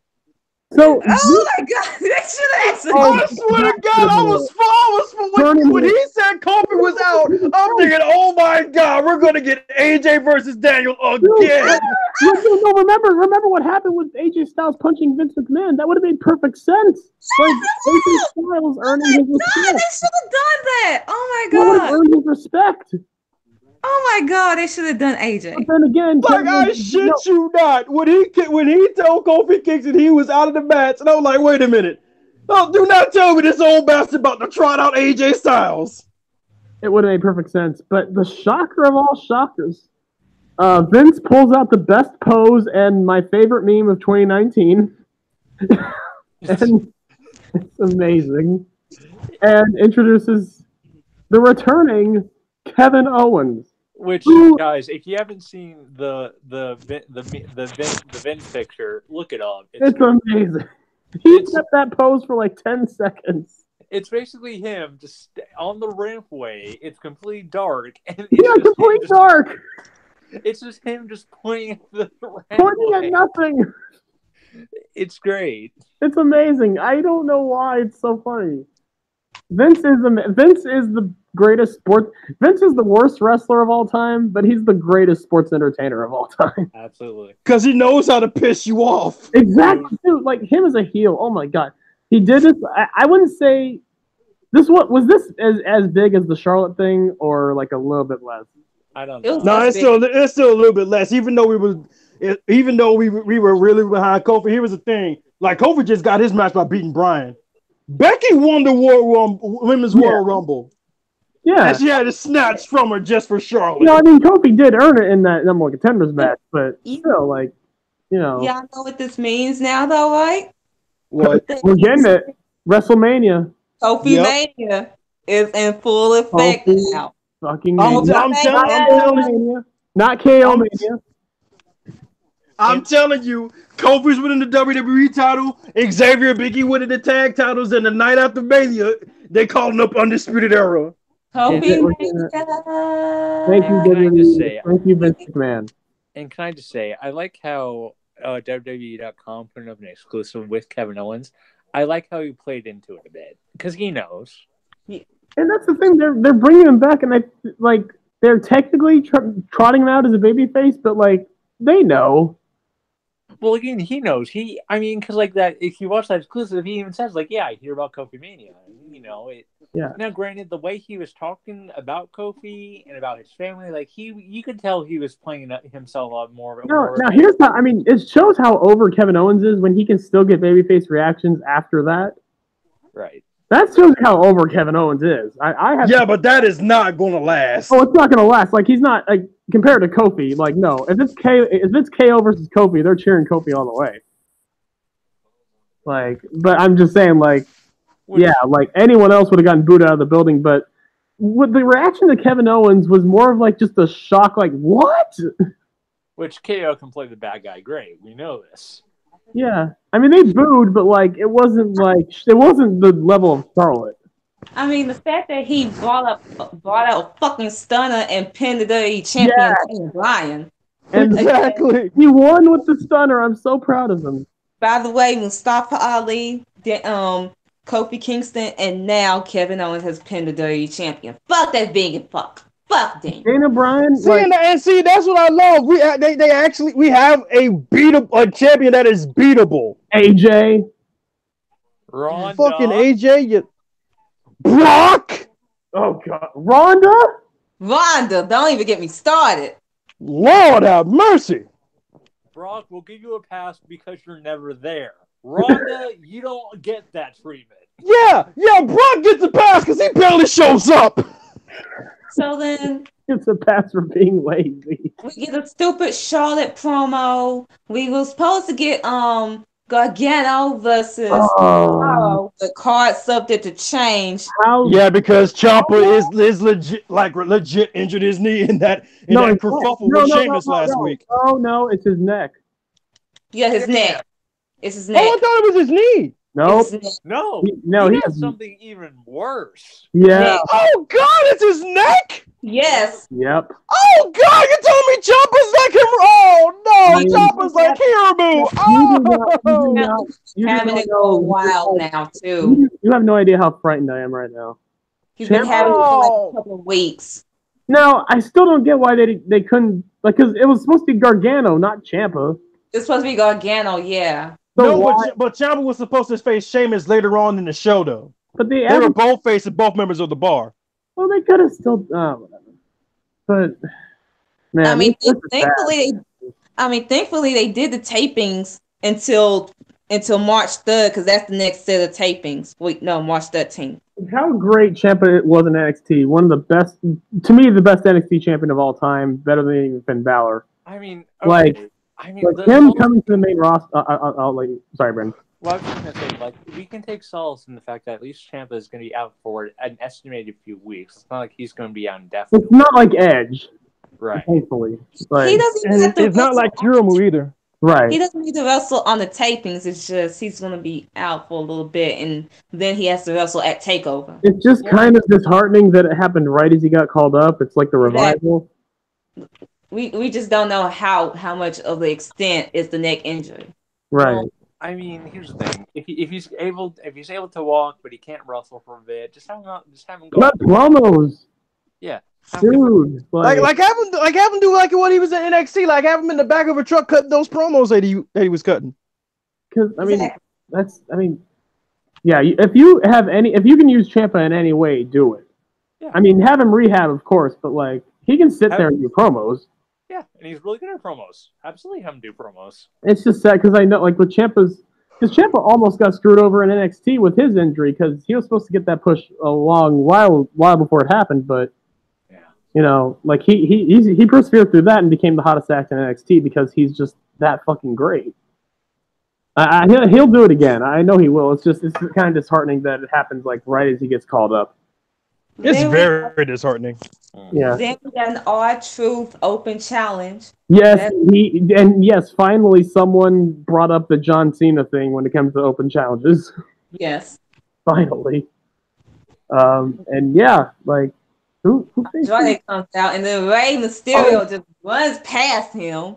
So, oh my God, they should have. I swear to God, I was when he said Kofi was out, I'm thinking, oh my God, we're gonna get AJ versus Daniel again. No, remember what happened with AJ Styles punching Vince McMahon? That would have made perfect sense. Like AJ Styles earning his respect. They should have done that. Oh my God, God, earned his respect. Oh my God, they should have done AJ. But then again, I shit you not. When he told Kofi Kingston he was out of the match, and I was like, wait a minute. No, do not tell me this old bastard about to trot out AJ Styles. It would have made perfect sense. But the shocker of all shockers, Vince pulls out the best pose and my favorite meme of 2019. And it's amazing. And introduces the returning Kevin Owens. Which, guys, if you haven't seen the Vince picture, look it up. It's amazing. He kept that pose for like 10 seconds. It's basically him just on the rampway. It's completely dark. And it's dark. It's just him just pointing at the rampway. Pointing at nothing. It's great. It's amazing. I don't know why it's so funny. Vince is the greatest sports. Vince is the worst wrestler of all time, but he's the greatest sports entertainer of all time. Absolutely, because he knows how to piss you off. Exactly, dude. Like him as a heel. Oh my God, he did this. I wouldn't say this. What was this as big as the Charlotte thing, or like a little bit less? I don't know. No, it's still a little bit less. Even though we were really behind Kofi, here was the thing. Like Kofi just got his match by beating Bryan. Becky won the Women's Royal Rumble. Yeah. And she had a snatch from her just for Charlotte. No, I mean, Kofi did earn it in that number one contenders match, but still, like, Y'all know what this means now, though, right? What? We're getting it. WrestleMania. Kofi Mania is in full effect now. Fucking I'm telling you. Not KO Mania. I'm telling you, Kofi's winning the WWE title, Xavier Biggie winning the tag titles, and the night after Mania, they calling up Undisputed Era. Kofi Thank you, WWE. Thank you, Vince McMahon. And can I just say, I like how WWE.com put up an exclusive with Kevin Owens. I like how he played into it a bit because he knows. And that's the thing; they're bringing him back, and they're technically trotting him out as a babyface, but like they know. Well, again, he knows. Because like that, if you watch that exclusive, he even says like, "Yeah, I hear about Kofi Mania." Yeah. Now, granted, the way he was talking about Kofi and about his family, like you could tell he was playing himself a lot more. Now here's how. I mean, it shows how over Kevin Owens is when he can still get babyface reactions after that. Right. That shows how over Kevin Owens is. But that is not going to last. Oh, it's not going to last. Like he's not like compared to Kofi. Like no, if it's KO versus Kofi, they're cheering Kofi all the way. Like, but I'm just saying, like, like anyone else would have gotten booed out of the building. But with the reaction to Kevin Owens was more of like just a shock. Like what? Which KO can play the bad guy great. We know this. Yeah, I mean they booed, but like it wasn't the level of Charlotte. I mean the fact that he brought out a fucking stunner and pinned the WWE champion Bryan. Exactly, he won with the stunner. I'm so proud of him. By the way, Mustafa Ali, Kofi Kingston, and now Kevin Owens has pinned the WWE champion. Fuck that vegan fuck. Fuck Daniel. Dana Bryan. See, that's what I love. We have a champion that is beatable. AJ. Ronda. Fucking AJ. Brock. Oh God. Ronda. Don't even get me started. Lord have mercy. Brock, we'll give you a pass because you're never there. Ronda, you don't get that treatment. Yeah, Brock gets a pass because he barely shows up. So then it's a pass for being lazy. We get a stupid Charlotte promo. We were supposed to get Gargano versus the card subject to change. Because Ciampa is legit injured his knee in that kerfuffle with Sheamus last week. Oh no, it's his neck. Yeah, his neck. It's his neck. Oh, I thought it was his knee. No, he has something even worse. Yeah. Oh God, it's his neck. Yes. Yep. Oh God, you told me Ciampa's like him. Oh no, Ciampa's like Caribou. You're having it go wild now too. You have no idea how frightened I am right now. He's been having it for like a couple of weeks. No, I still don't get why they couldn't because it was supposed to be Gargano, not Ciampa. It's supposed to be Gargano, yeah. But Ciampa was supposed to face Sheamus later on in the show, though. But they were both facing both members of the Bar. Well, they could have still, whatever. But man, thankfully they did the tapings until March 3rd because that's the next set of tapings. Wait, no, March 13th. How great Ciampa was in NXT. One of the best, to me, the best NXT champion of all time. Better than even Finn Balor. I mean, him coming to the main roster. I'll let you. Sorry, Brandon. Well, I was just gonna say, we can take solace in the fact that at least Ciampa is going to be out for an estimated few weeks. It's not like he's going to be out indefinitely. It's not like Edge, right? Thankfully, it's not like Hiromu either, right? He doesn't need to wrestle on the tapings. It's just he's going to be out for a little bit, and then he has to wrestle at Takeover. It's just kind of disheartening that it happened right as he got called up. It's like the revival. We just don't know how much of the extent is the neck injury. Right. I mean, here's the thing: if he's able to walk, but he can't wrestle for a bit, just have him go. Not promos. Yeah, dude. Like have him do like what he was in NXT. Like have him in the back of a truck cutting those promos that he was cutting. Because if you can use Ciampa in any way, do it. Yeah. I mean, have him rehab, of course, but like he can sit there and do promos. Yeah, and he's really good at promos. Absolutely have him do promos. It's just sad because I know, like, with Ciampa almost got screwed over in NXT with his injury because he was supposed to get that push a long while before it happened, but you know, like he persevered through that and became the hottest act in NXT because he's just that fucking great. He'll do it again. I know he will. It's kind of disheartening that it happens like right as he gets called up. It's very disheartening. Yeah. Then we got an R-Truth open challenge. Yes, finally someone brought up the John Cena thing when it comes to open challenges. Yes. Finally. And yeah, like who Johnny comes out and then Rey Mysterio just runs past him.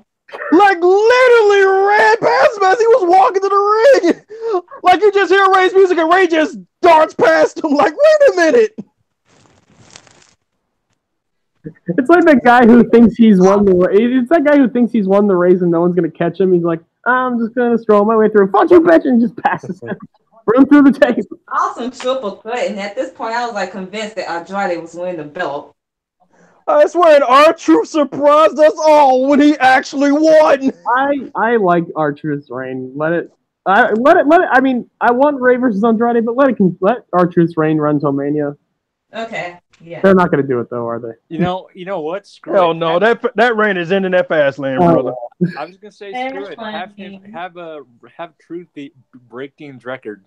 Like literally ran past him as he was walking to the ring. Like you just hear Ray's music and Ray just darts past him. Like, wait a minute. It's like that guy who thinks he's won the race. It's that guy who thinks he's won the race and no one's gonna catch him. He's like, I'm just gonna stroll my way through. Fuck you, bitch, and just passes him. Run through the tape. Awesome triple threat, and at this point, I was like convinced that Andrade was winning the belt. I swear, and R-Truth surprised us all when he actually won. I like R-Truth's reign. Let it. I mean, I want Ray versus Andrade, but let R-Truth's reign run till Mania. Okay. Yeah. They're not going to do it though, are they? You know what? Screw Hell it. no, that reign is ending that fast lane, brother. I was gonna say screw it. Have Truth break Dean's record.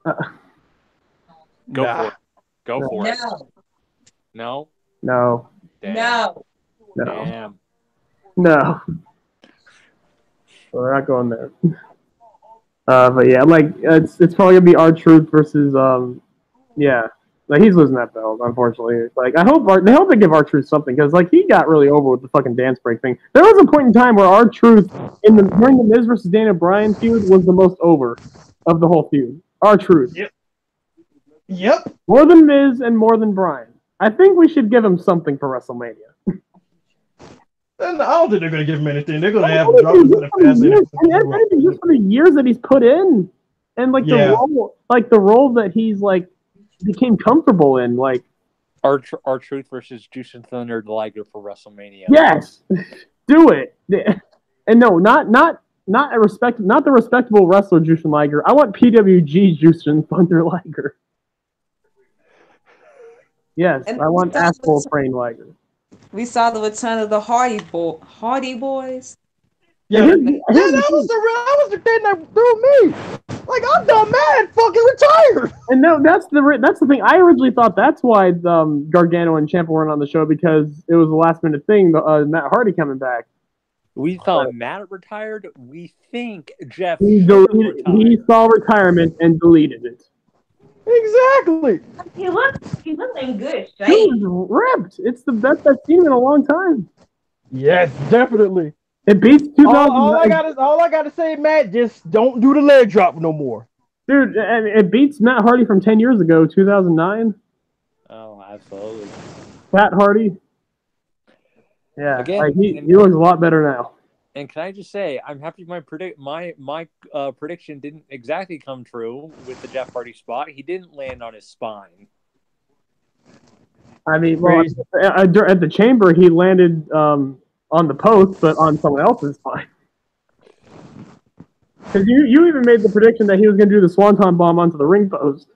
Go for it. Go for it. No. No. Damn. No. Damn. No. We're not going there. But yeah, like it's probably gonna be R-Truth versus yeah. Like he's losing that belt, unfortunately. Like I hope they give R-Truth something because like he got really over with the fucking dance break thing. There was a point in time where R-Truth during the Miz versus Daniel Bryan feud was the most over of the whole feud. R-Truth. Yep. More than Miz and more than Bryan. I think we should give him something for WrestleMania. I don't think they're going to give him anything. They're going to have him drop him just for the years that he's put in, and like the role that he's like became comfortable in, like R-Truth versus Jushin Thunder Liger for WrestleMania. Yes, do it. And no, not the respectable wrestler Jushin Liger. I want PWG Jushin Thunder Liger. Yes, I want asshole Brain Liger. We saw the return of the Hardy Boys. Yeah, that was the thing that threw me. Like I'm done mad, fucking retired. And no, that's the thing. I originally thought that's why Gargano and Ciampa weren't on the show because it was a last minute thing. Matt Hardy coming back. We thought Matt retired. We think Jeff. He saw retirement and deleted it. Exactly. He looks in good shape. He was ripped. It's the best I've seen him in a long time. Yes, definitely. It beats 2000. All I gotta say, Matt, just don't do the leg drop no more. Dude, it beats Matt Hardy from 10 years ago, 2009. Oh, absolutely. Matt Hardy. Yeah, again, like he looks a lot better now. And can I just say, I'm happy my prediction didn't exactly come true with the Jeff Hardy spot. He didn't land on his spine. I mean, well, at the Chamber, he landed on the post, but on someone else's spine. Because you even made the prediction that he was going to do the Swanton Bomb onto the ring post.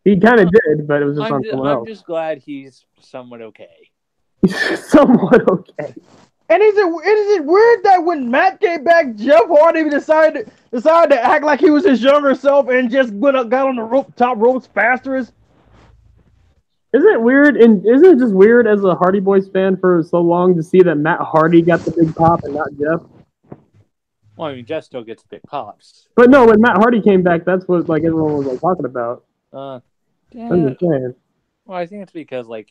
He kind of did, but it was just on someone else. I'm just glad he's somewhat okay. Somewhat okay. And is it weird that when Matt came back, Jeff Hardy decided to act like he was his younger self and just got on the top ropes faster? Isn't it weird? And isn't it just weird as a Hardy Boys fan for so long to see that Matt Hardy got the big pop and not Jeff? Well, I mean, Jeff still gets big pops. But no, when Matt Hardy came back, that's what like everyone was like talking about. Yeah. I'm just saying. Well, I think it's because when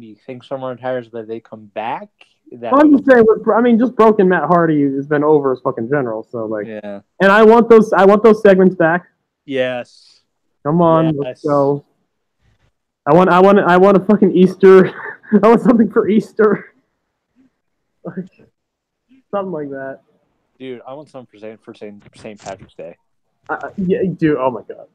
you think someone retires, but they come back. I'm just saying. I mean, just broken Matt Hardy has been over as fucking general. So like, yeah. And I want those segments back. Yes. Come on, let's go. I want a fucking Easter. I want something for Easter. Something like that. Dude, I want something for St. Patrick's Day. Yeah, dude. Oh my god.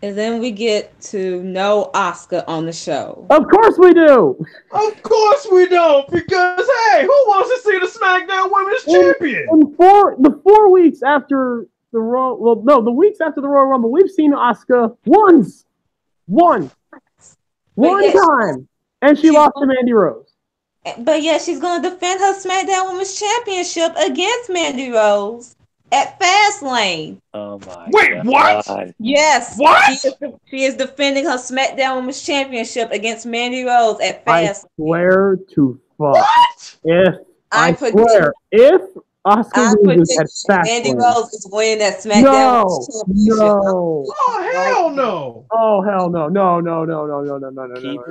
And then we get to no Asuka on the show. Of course we do. Of course we don't, because hey, who wants to see the SmackDown Women's Champion? The 4 weeks after the the weeks after the Royal Rumble, we've seen Asuka once. One time. And she lost to Mandy Rose. But yeah, she's going to defend her SmackDown Women's Championship against Mandy Rose at Fastlane. Oh my Wait, what? God. Yes. What? She is defending her SmackDown Women's Championship against Mandy Rose at Fastlane. I swear to fuck. What? If Asuka loses at Fastlane, Mandy Rose is winning that SmackDown Women's Championship. No. Oh hell no. Oh hell no. No.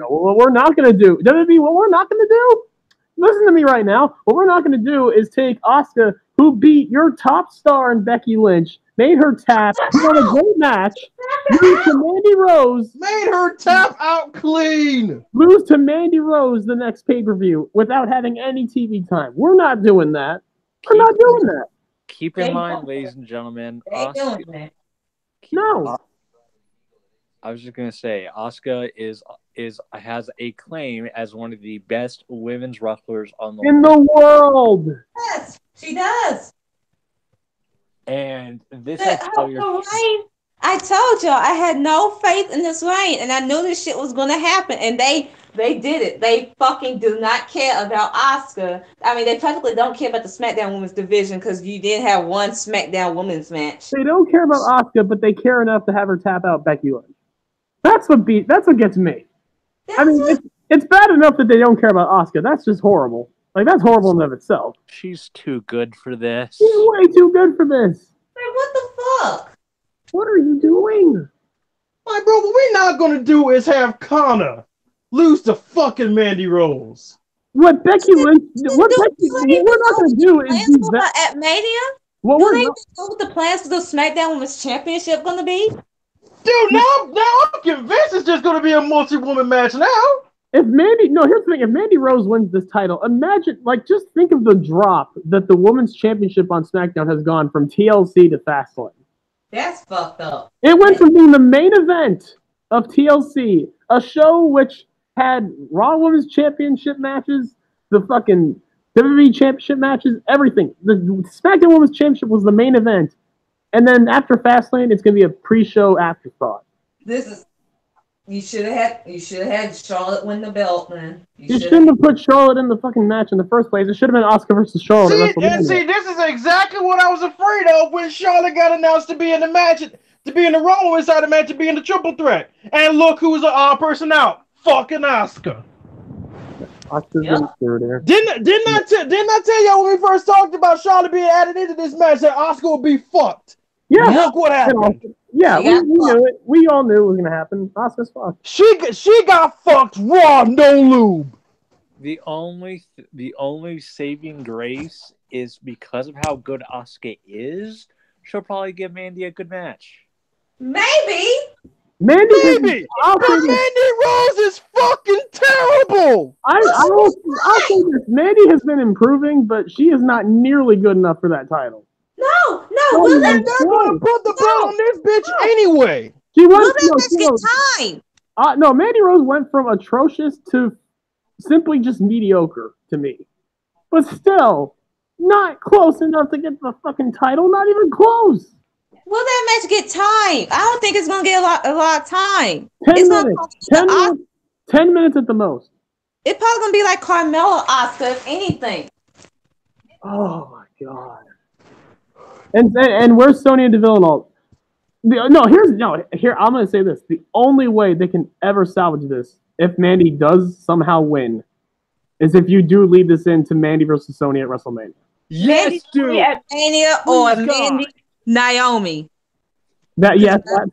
What we're not gonna do, WWE, what we're not gonna do listen to me right now. What we're not going to do is take Asuka, who beat your top star in Becky Lynch, made her tap, put on a great match, lose to Mandy Rose. Made her tap out clean. Lose to Mandy Rose the next pay-per-view without having any TV time. We're not doing that. We're not doing that. Keep in mind, ladies and gentlemen, No. I was just gonna say, Asuka has a claim as one of the best women's wrestlers in the world. Yes, she does. And this I told y'all I had no faith in this reign, and I knew this shit was gonna happen, and they did it. They fucking do not care about Asuka. I mean, they practically don't care about the SmackDown Women's division because you didn't have one SmackDown Women's match. They don't care about Asuka, but they care enough to have her tap out Becky Lynch. That's what gets me. It's bad enough that they don't care about Asuka. That's just horrible. Like, that's horrible in and of itself. She's too good for this. She's way too good for this. Like, what the fuck? What are you doing? My bro, what we're not gonna do is have Connor lose to fucking Mandy Rose. What Becky Lynch? What we're not gonna do is do that at Mania. What do they know what the plans for the SmackDown Women's Championship gonna be? Dude, now I'm convinced it's just gonna be a multi-woman match now. Here's the thing. If Mandy Rose wins this title, imagine, just think of the drop that the Women's Championship on SmackDown has gone from TLC to Fastlane. That's fucked up. It went from being the main event of TLC, a show which had Raw Women's Championship matches, the fucking WWE Championship matches, everything. The SmackDown Women's Championship was the main event. And then after Fastlane, it's going to be a pre-show afterthought. You should have had Charlotte win the belt, man. You shouldn't have put Charlotte in the fucking match in the first place. It should have been Asuka versus Charlotte. See, this is exactly what I was afraid of when Charlotte got announced to be in the match, to be in the Raw Women's side of the match, to be in the triple threat. And look who's an odd person out. Fucking Asuka. Asuka's in there. Didn't I tell y'all when we first talked about Charlotte being added into this match that Asuka would be fucked? Yeah. Look what happened. Yeah, we knew it. We all knew it was gonna happen. Asuka's fucked. She got fucked raw, no lube. The only saving grace is because of how good Asuka is. She'll probably give Mandy a good match. Maybe. Mandy Rose is fucking terrible. I'll say this. Mandy has been improving, but she is not nearly good enough for that title. No. They're gonna put the belt on this bitch anyway. No, Mandy Rose went from atrocious to simply just mediocre to me, but still not close enough to get the fucking title. Not even close. Will that match get time? I don't think it's gonna get a lot of time. 10 minutes. 10 minutes at the most. It's probably gonna be like Carmella Asuka, if anything. Oh my god. And where's Sonya Deville and all? Here I'm gonna say this: the only way they can ever salvage this, if Mandy does somehow win, is if you do lead this into Mandy versus Sonya at WrestleMania. Yes, dude. At Mania or Mandy Naomi. That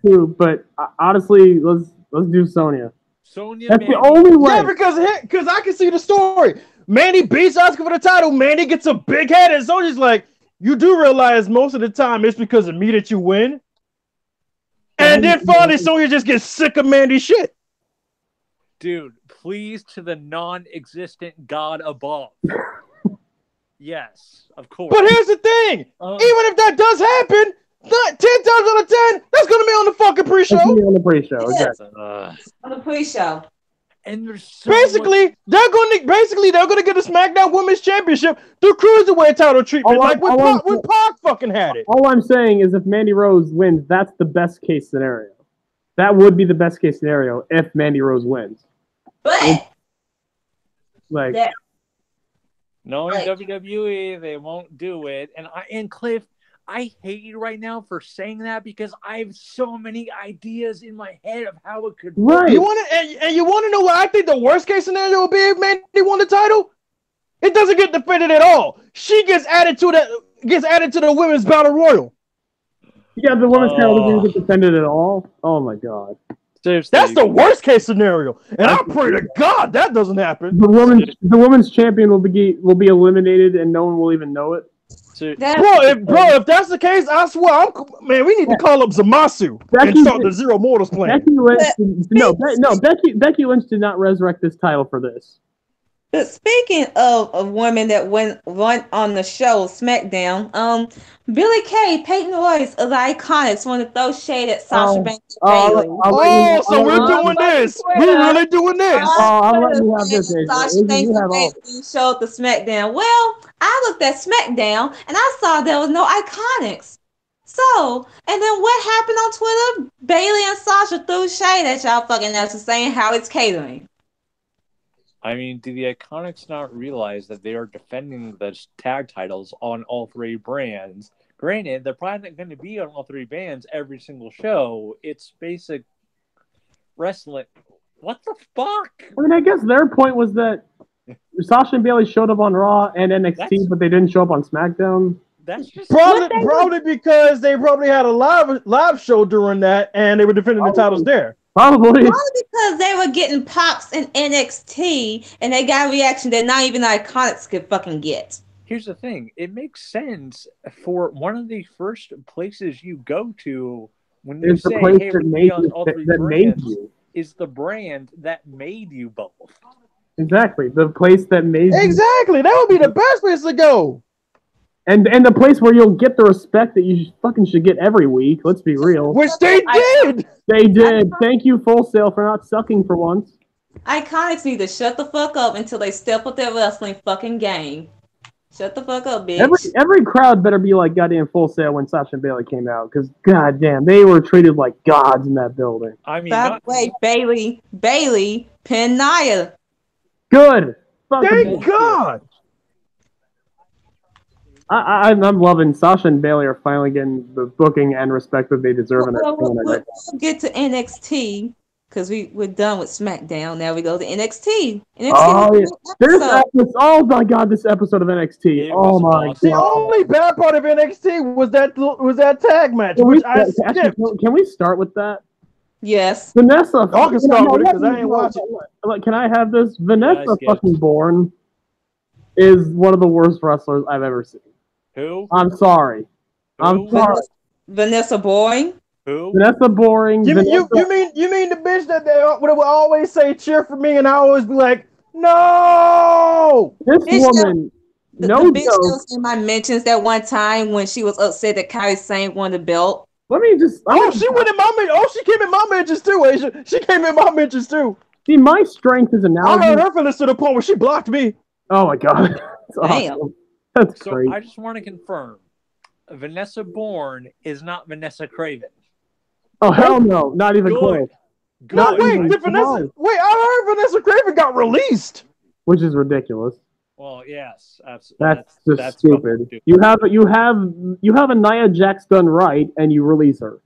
too. But honestly, let's do Sonya. That's Mandy. the only way. Yeah, because I can see the story. Mandy beats Asuka for the title. Mandy gets a big head, and Sonya's like, you do realize most of the time it's because of me that you win. And then finally, Sonya just gets sick of Mandy's shit. Dude, please to the non-existent God above. Yes, of course. But here's the thing. Even if that does happen, 10 times out of 10, that's going to be on the fucking pre-show. On the pre-show, yes. exactly. On the pre-show. And there's basically they're going to get a SmackDown Women's Championship through Cruiserweight title treatment, when Pac fucking had it. All I'm saying is, if Mandy Rose wins, that's the best case scenario. That would be the best case scenario if Mandy Rose wins. But knowing WWE, they won't do it. And Cliff, I hate you right now for saying that because I have so many ideas in my head of how it could work. You want to know what I think the worst case scenario would be if Mandy won the title? It doesn't get defended at all. She gets added to the women's battle royal. Yeah, the women's title doesn't get defended at all. Oh my god. Seriously. That's the worst case scenario, and I pray to God that doesn't happen. The women's champion will be eliminated, and no one will even know it. If that's the case, I swear, man, we need to call up Zamasu and start the Zero Mortals plan. Becky Lynch did not resurrect this title for this. But speaking of women that went on the show SmackDown, Billie Kay, Peyton Royce of the Iconics want to throw shade at Sasha Banks and Bayley. So we're doing this. We're really doing this. I'll let you have this. Sasha Banks and Bayley showed the SmackDown. Well, I looked at SmackDown and I saw there was no Iconics. So, and then what happened on Twitter? Bayley and Sasha threw shade at y'all fucking asses saying how it's catering. I mean, do the Iconics not realize that they are defending the tag titles on all three brands? Granted, they're probably not going to be on all three brands every single show. It's basic wrestling. What the fuck? I mean, I guess their point was that Sasha and Bayley showed up on Raw and NXT, but they didn't show up on SmackDown. That's just probably because they probably had a live show during that, and they were defending the titles there. Probably because they were getting pops in NXT, and they got a reaction that not even the Iconics could fucking get. Here's the thing. It makes sense for one of the first places you go to when you say, hey, we're made on all three brands, is the brand that made you both. Exactly. The place that made you. Exactly. That would be the best place to go. And the place where you'll get the respect that you fucking should get every week. Let's be real. Which they did. They did. Thank you, Full Sail, for not sucking for once. Iconics need to shut the fuck up until they step up their wrestling fucking game. Shut the fuck up, bitch. Every crowd better be like goddamn Full Sail when Sasha and Bayley came out, because goddamn, they were treated like gods in that building. I mean, by the way, Bayley, pinned Nia. Good. Thank God. I'm loving Sasha and Bayley are finally getting the booking and respect that they deserve. We'll get to NXT because we're done with SmackDown. Now we go to NXT. Oh my God, this episode of NXT. Oh my God. The only bad part of NXT was that tag match, I skipped. Can we start with that? Yes. Vanessa. I can start with it because I ain't watching. Can I have this? Vanessa fucking Bourne is one of the worst wrestlers I've ever seen. Who? I'm sorry. I'm sorry. Vanessa Boring? Who? Vanessa Boring. You mean the bitch that they would always say cheer for me, and I always be like, no. This woman. The bitch was in my mentions that one time when she was upset that Kairi Sane won the belt. Let me just. She went in my. She came in my mentions too, Asia. She came in my mentions too. See, my strength is analogy. I heard her finish to the point where she blocked me. Oh my God. Damn. Awesome. That's great. I just want to confirm, Vanessa Bourne is not Vanessa Craven. Oh hell no! Not even close. No, wait, I heard Vanessa Craven got released, which is ridiculous. Well, yes, absolutely. That's stupid. You have a Nia Jax done right, and you release her.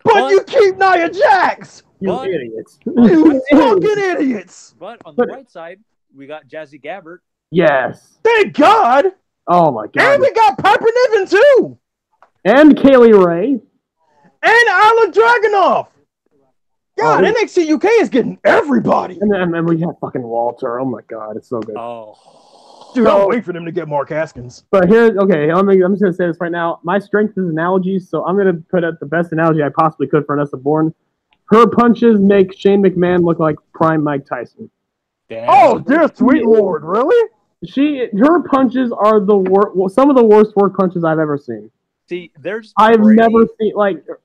But you keep Nia Jax. You idiots. You fucking idiots. But on the right side, we got Jazzy Gabbert. Yes. Thank God. Oh my God. And we got Piper Niven too. And Kaylee Ray. And Isla Dragunov. God, NXT UK is getting everybody. And we have fucking Walter. Oh my God, it's so good. Oh. Dude, I'll wait for them to get Mark Haskins. But I'm just gonna say this right now. My strength is analogies, so I'm gonna put out the best analogy I possibly could for Vanessa Bourne. Her punches make Shane McMahon look like prime Mike Tyson. Damn. Oh, dear sweet Lord, really? Her punches are some of the worst work punches I've ever seen. See, I've never seen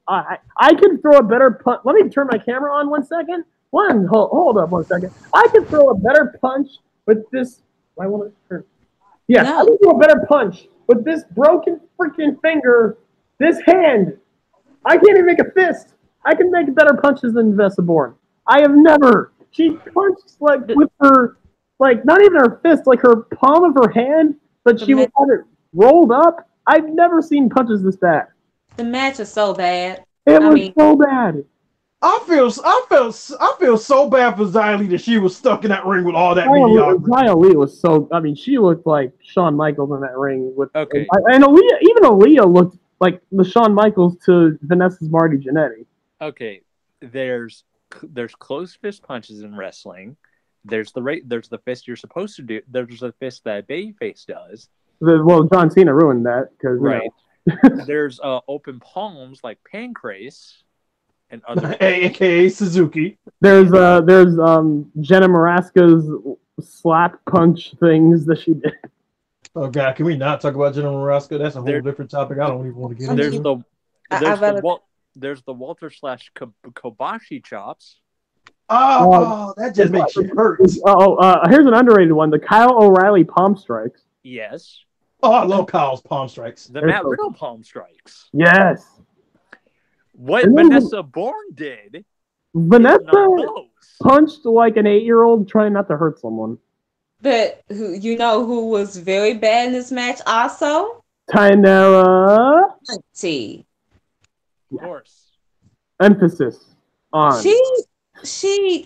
I can throw a better punch. Let me turn my camera on 1 second. Hold up 1 second. I can throw a better punch with this. I want to turn. Yeah, no. I can throw a better punch with this broken freaking finger. This hand. I can't even make a fist. I can make better punches than Vanessa Bourne. I have never. She punches with her. Not even her fist, her palm of her hand, but she would have it rolled up. I've never seen punches this bad. The match is so bad. It was so bad. I feel so bad for Xylee that she was stuck in that ring with all that mediocrity. Xylee was so. I mean, she looked like Shawn Michaels in that ring with. Okay. And Aaliyah looked like the Shawn Michaels to Vanessa's Marty Jannetty. Okay, there's there's closed fist punches in wrestling. There's the fist you're supposed to do. There's the fist that babyface does. Well, John Cena ruined that because right. There's open palms like Pancrase and other, aka Suzuki. There's Jenna Maraska's slap punch things that she did. Oh God, can we not talk about Jenna Maraska? That's a whole different topic. I don't even want to get into. There's the Walter / Kobashi chops. Oh, that just makes you hurt. Here's an underrated one: the Kyle O'Reilly palm strikes. Yes. Oh, I love Kyle's palm strikes. The Matt Riddle palm strikes. Yes. What Vanessa Bourne did. Vanessa punched like an 8-year-old trying not to hurt someone. But who was very bad in this match also? Tainara. Of course. Emphasis on. She was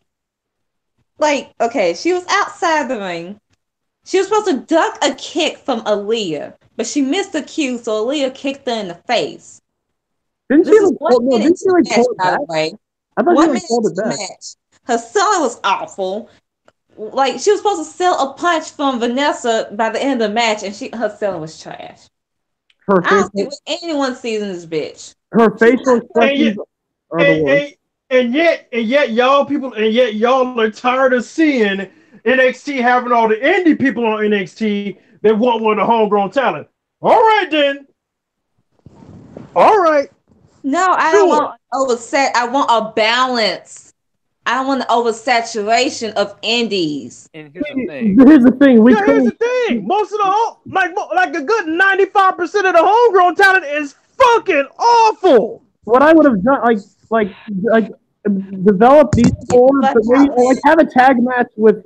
outside the ring. She was supposed to duck a kick from Aaliyah, but she missed the cue, so Aaliyah kicked her in the face. Didn't she hold it back? I thought she hold it back. Her selling was awful. Like, she was supposed to sell a punch from Vanessa by the end of the match, and her selling was trash. I don't see what anyone sees in this bitch. Her facial expressions are the worst. And yet y'all are tired of seeing NXT having all the indie people on NXT that want one of the homegrown talent. All right, then. All right. No, I don't want overset. I want a balance. I don't want an oversaturation of indies. And here's the thing. Here's the thing. Most of the like a good 95% of the homegrown talent is fucking awful. What I would have done, like develop these four, but maybe have a tag match with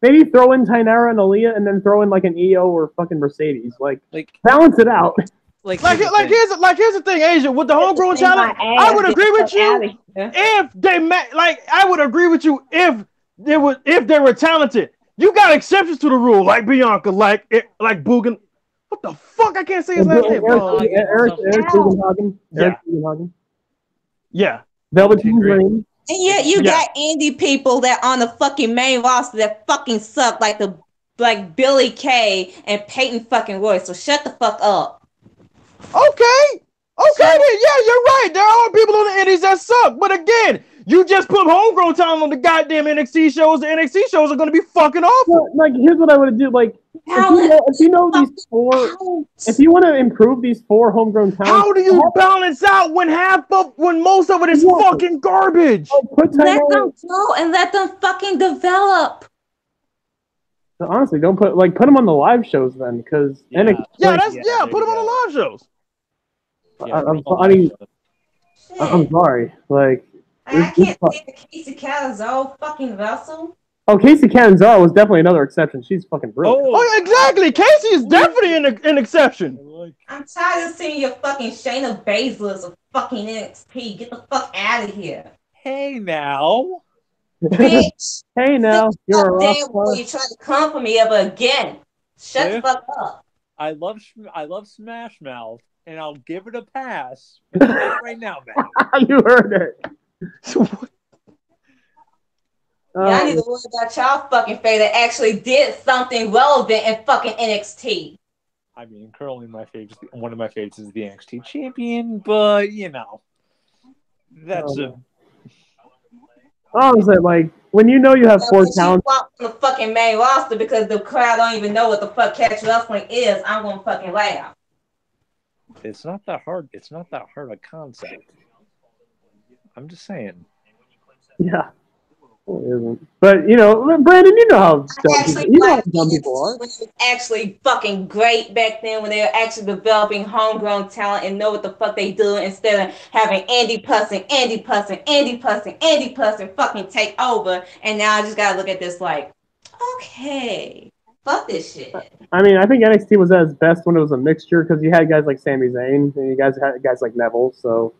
maybe throw in Tainara and Aaliyah, and then throw in an EO or fucking Mercedes. Like balance it out. Here's the thing, Asia, with the homegrown talent, I would agree with you if they I would agree with you if they were talented. You got exceptions to the rule, like Bianca, like Boogan. What the fuck? I can't say his last name. Eric Bugenhagen. Yeah. Velveteen Dream. And yet you got indie people that on the fucking main roster that fucking suck, like Billy Kay and Peyton fucking Royce. So shut the fuck up. Okay, then, yeah, you're right. There are people on the indies that suck, but again, you just put homegrown talent on the goddamn NXT shows. The NXT shows are going to be fucking awful. Here's what I would do. If you know these four, if you want to improve these four homegrown talent, how do you balance out when most of it is fucking garbage? Let them go and let them fucking develop. Honestly, don't put them on the live shows then, because put them on the live shows. I'm sorry. I can't see the Casey Catanzaro fucking wrestle. Oh, Casey Catanzaro was definitely another exception. She's fucking brilliant. Oh, exactly. Casey is definitely an exception. I'm tired of seeing your fucking Shayna Baszler of fucking NXT. Get the fuck out of here. Hey now. Bitch. Hey now. You're a you trying to come for me ever again. Shut the fuck up. I love Smash Mouth, and I'll give it a pass right now, man. You heard it. I need to worry about y'all fucking fate that actually did something relevant in fucking NXT. I mean, currently one of my favorites is the NXT champion, but that's honestly, when you know you have four talents on the fucking main roster because the crowd don't even know what the fuck catch wrestling is, I'm gonna fucking laugh. It's not that hard. It's not that hard a concept. I'm just saying. Yeah. It isn't. But Brandon, you know how dumb people are. When it was actually fucking great back then, when they were actually developing homegrown talent and know what the fuck they do instead of having Andy Pussing fucking take over. And now I just gotta look at this okay, fuck this shit. I mean, I think NXT was at its best when it was a mixture because you had guys like Sami Zayn and you guys had guys like Neville, so.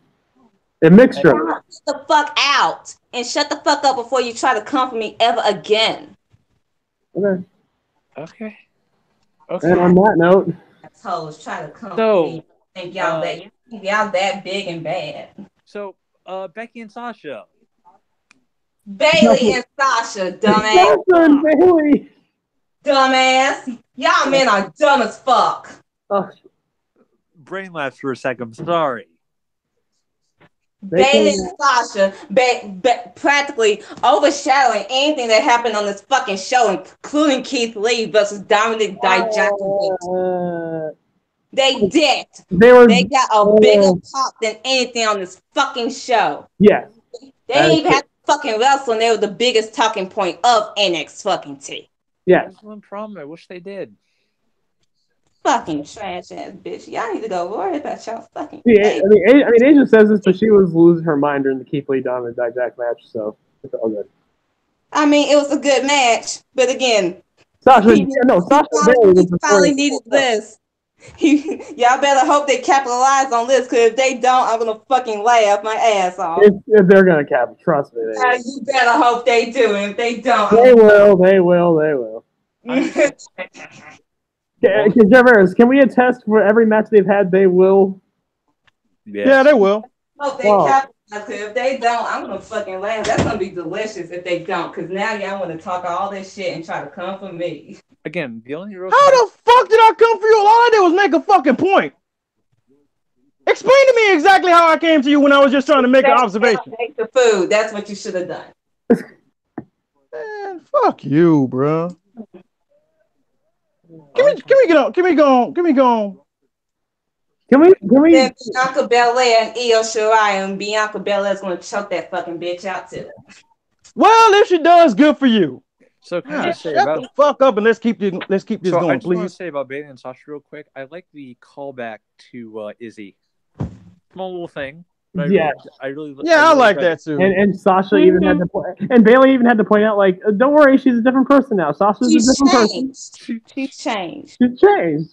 A mixture. Get the fuck out and shut the fuck up before you try to come for me ever again. Okay. And on that note, assholes try to come for me. Think y'all that big and bad. So, Becky and Sasha, Bailey and Sasha, dumbass. Sasha and Bailey. Dumbass. Y'all men are dumb as fuck. Oh. Brain lapse for a second. I'm sorry. Bailey and Sasha practically overshadowing anything that happened on this fucking show, including Keith Lee versus Dominic Dijak. They did. They got a bigger pop than anything on this fucking show. Yes. They didn't even have to fucking wrestle, and they were the biggest talking point of NXT fucking T. Yes. That's one problem. I wish they did. Fucking trash ass bitch. Y'all need to go worry about y'all fucking. Yeah, I mean, Asia says this, but she was losing her mind during the Keith Lee Dominic Dijak match, so it's all good. I mean, it was a good match, but again, Sasha finally needed this. Y'all better hope they capitalize on this, because if they don't, I'm gonna fucking laugh my ass off. If they're gonna cap, trust me. You better hope they do, and if they don't, they will. Jarvarus, can we attest for every match they've had, they will? Yes. Yeah, they will. Hope they capitalize, because if they don't, I'm gonna fucking laugh. That's gonna be delicious if they don't, because now y'all want to talk all this shit and try to come for me. Again, the only real. How the fuck did I come for you? All I did was make a fucking point. Explain to me exactly how I came to you when I was just trying to make an observation. Make the food. That's what you should have done. Man, fuck you, bro. Can we get on? Can we go on? Can we? Then Bianca Belair and Io Shirai, and Bianca Belair's gonna choke that fucking bitch out too. Well, if she does, good for you. So can I just say shut about the fuck up and let's keep this going, I just want please. to say about Bailey and Sasha real quick. I like the callback to Izzy. Small little thing. Yeah, I really like that too. And Sasha even had to and Bailey even had to point out, like, don't worry, she's a different person now. Sasha's a different person. She's changed. She's changed.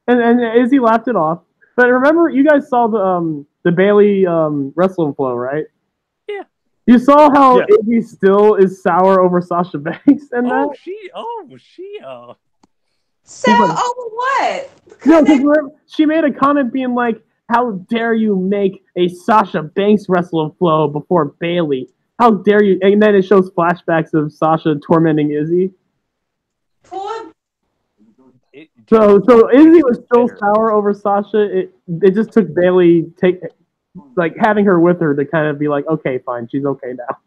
And Izzy laughed it off. But remember, you guys saw the Bailey wrestling flow, right? Yeah. You saw how Izzy still is sour over Sasha Banks and that? Sour over what? No, because she made a comment being like, how dare you make a Sasha Banks wrestling flow before Bailey? How dare you? And then it shows flashbacks of Sasha tormenting Izzy. Poor. So Izzy was still sour over Sasha. It just took Bailey having her with her to kind of be like, okay, fine, she's okay now.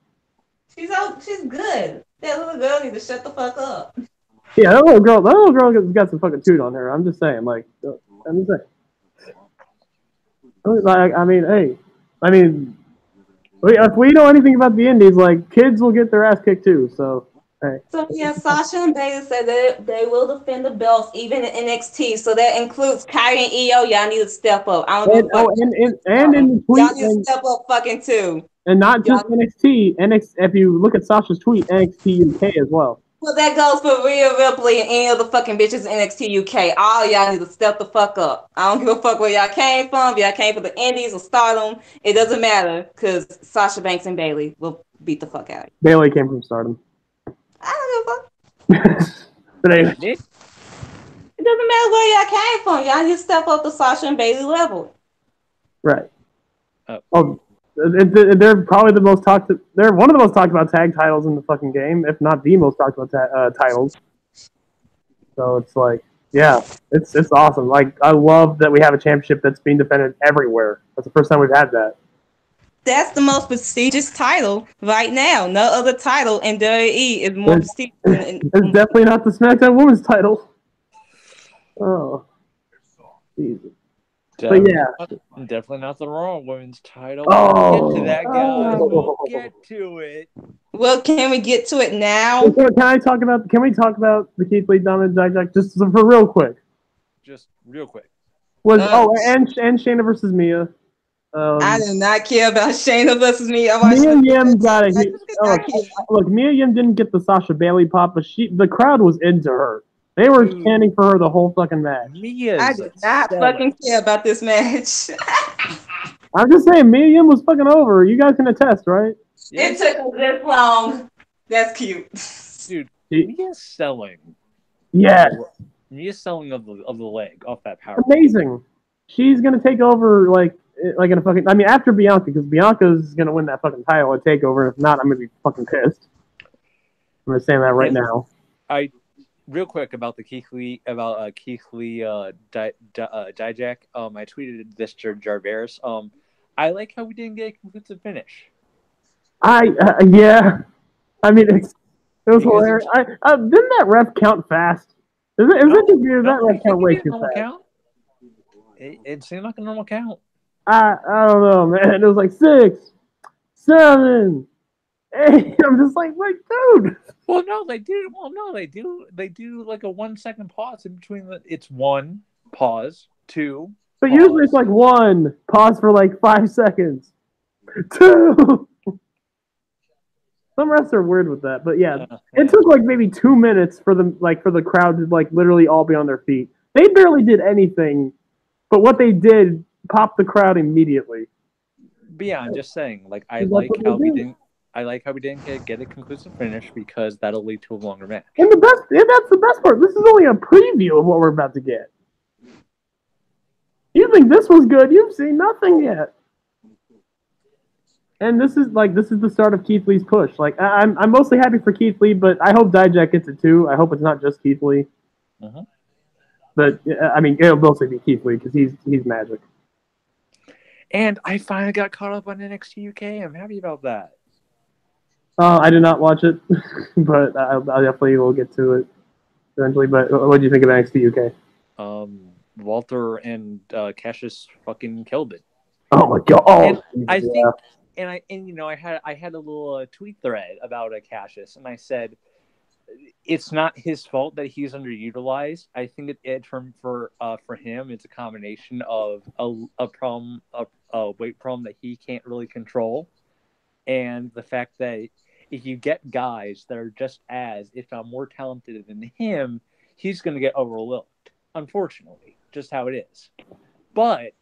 She's good. That little girl needs to shut the fuck up. Yeah, that little girl got some fucking toot on her. I'm just saying, if we know anything about the Indies, like, kids will get their ass kicked too. So, hey. So yeah, Sasha and Bailey said that they will defend the belts even in NXT. So that includes Kyrie and Io. Y'all need to step up. I don't know. And in the tweet, y'all need to step up fucking too. And not just NXT. If you look at Sasha's tweet, NXT UK as well. Well, that goes for Rhea Ripley and any of the fucking bitches in NXT UK. All y'all need to step the fuck up. I don't give a fuck where y'all came from. If y'all came from the Indies or Stardom, it doesn't matter, because Sasha Banks and Bailey will beat the fuck out of you. Bailey came from Stardom. I don't give a fuck. But anyway. It doesn't matter where y'all came from. Y'all need to step up to Sasha and Bailey level. Right. They're probably the most talked. They're one of the most talked about tag titles in the fucking game, if not the most talked about titles. So it's like, yeah, it's awesome. Like, I love that we have a championship that's being defended everywhere. That's the first time we've had that. That's the most prestigious title right now. No other title in WWE is more prestigious. It's definitely not the SmackDown Women's title. Oh, Jesus. Definitely not the Raw Women's title. Oh, we'll get to that, guys. We'll get to it. Well, can we get to it now? Can we talk about the Keith Lee Dominic Dijak just for real quick? Just real quick. And Shayna versus Mia. I do not care about Shayna versus Mia. Mia Yim got it. Look, Mia Yim didn't get the Sasha Bailey pop, but the crowd was into her. They were chanting for her the whole fucking match. I did not fucking care about this match. I'm just saying, Mia Yim was fucking over. You guys can attest, right? It took us this long. That's cute. Dude, Mia's selling. Yes. Mia's selling of the leg off that power. Amazing. she's gonna take over like in a fucking. I mean, after Bianca, because Bianca's gonna win that fucking title at Takeover. If not, I'm gonna be fucking pissed. I'm gonna say that right now. Real quick about the Keith Lee Dijak. I tweeted this to Jarvarus. I like how we didn't get a conclusive finish. Yeah. I mean, it was hilarious. Didn't that ref count fast? That ref count way too fast. Count? It seemed like a normal count. I don't know, man. It was like 6, 7, 8. I'm just like, dude. Well, no, they do. Well, no, they do. They do like a 1 second pause in between. It's 1 pause, 2. But pause. Usually it's like 1 pause for like 5 seconds, 2. Some refs are weird with that, but yeah, it took like maybe 2 minutes for the crowd to like literally all be on their feet. They barely did anything, but what they did popped the crowd immediately. But yeah, I'm just saying, like I like how we didn't get a conclusive finish because that'll lead to a longer match. And that's the best part. This is only a preview of what we're about to get. You think this was good? You've seen nothing yet. And this is the start of Keith Lee's push. Like I'm mostly happy for Keith Lee, but I hope Dijak gets it too. I hope it's not just Keith Lee. Uh-huh. But I mean, it'll mostly be Keith Lee because he's magic. And I finally got caught up on NXT UK. I'm happy about that. I did not watch it, but I definitely will get to it eventually. But what do you think of NXT UK? Walter and Cassius fucking killed it. Oh my god! And I think. And I had a little tweet thread about Cassius, and I said it's not his fault that he's underutilized. I think for him, it's a combination of a weight problem that he can't really control, and the fact that if you get guys that are just as, if not more talented than him, he's going to get overlooked. Unfortunately, just how it is. But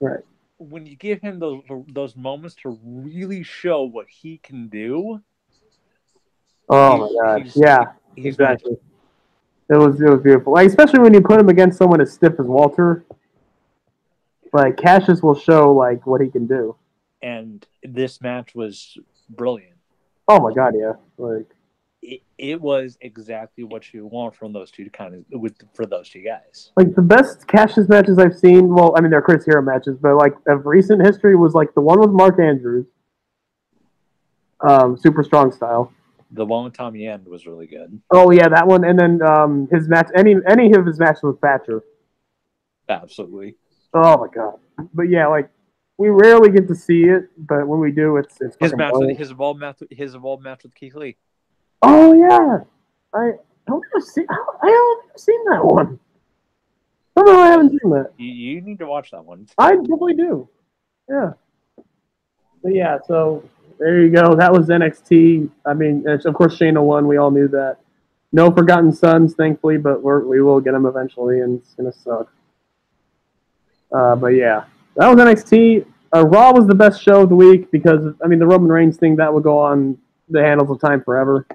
right. When you give him those moments to really show what he can do, oh my god, yeah, exactly. It was beautiful, like, especially when you put him against someone as stiff as Walter. Like Cassius will show like what he can do, and this match was brilliant. Oh my god, yeah, like it was exactly what you want from those two for those two guys. Like the best Cassius matches I've seen. Well, I mean they're Chris Hero matches, but like of recent history was like the one with Mark Andrews, super strong style. The one with Tommy End was really good. Oh yeah, that one, and then his match, any of his matches with Thatcher. Absolutely. Oh my god, but yeah, like we rarely get to see it, but when we do, it's his evolved match with Keith Lee. Oh yeah, I haven't seen that one. Somehow I haven't seen that. You need to watch that one. I definitely do. Yeah. But yeah, so there you go. That was NXT. I mean, of course Shayna won. We all knew that. No Forgotten Sons, thankfully, but we will get them eventually, and it's gonna suck. But yeah, that was NXT. Raw was the best show of the week because I mean the Roman Reigns thing that will go on the Handles of Time forever.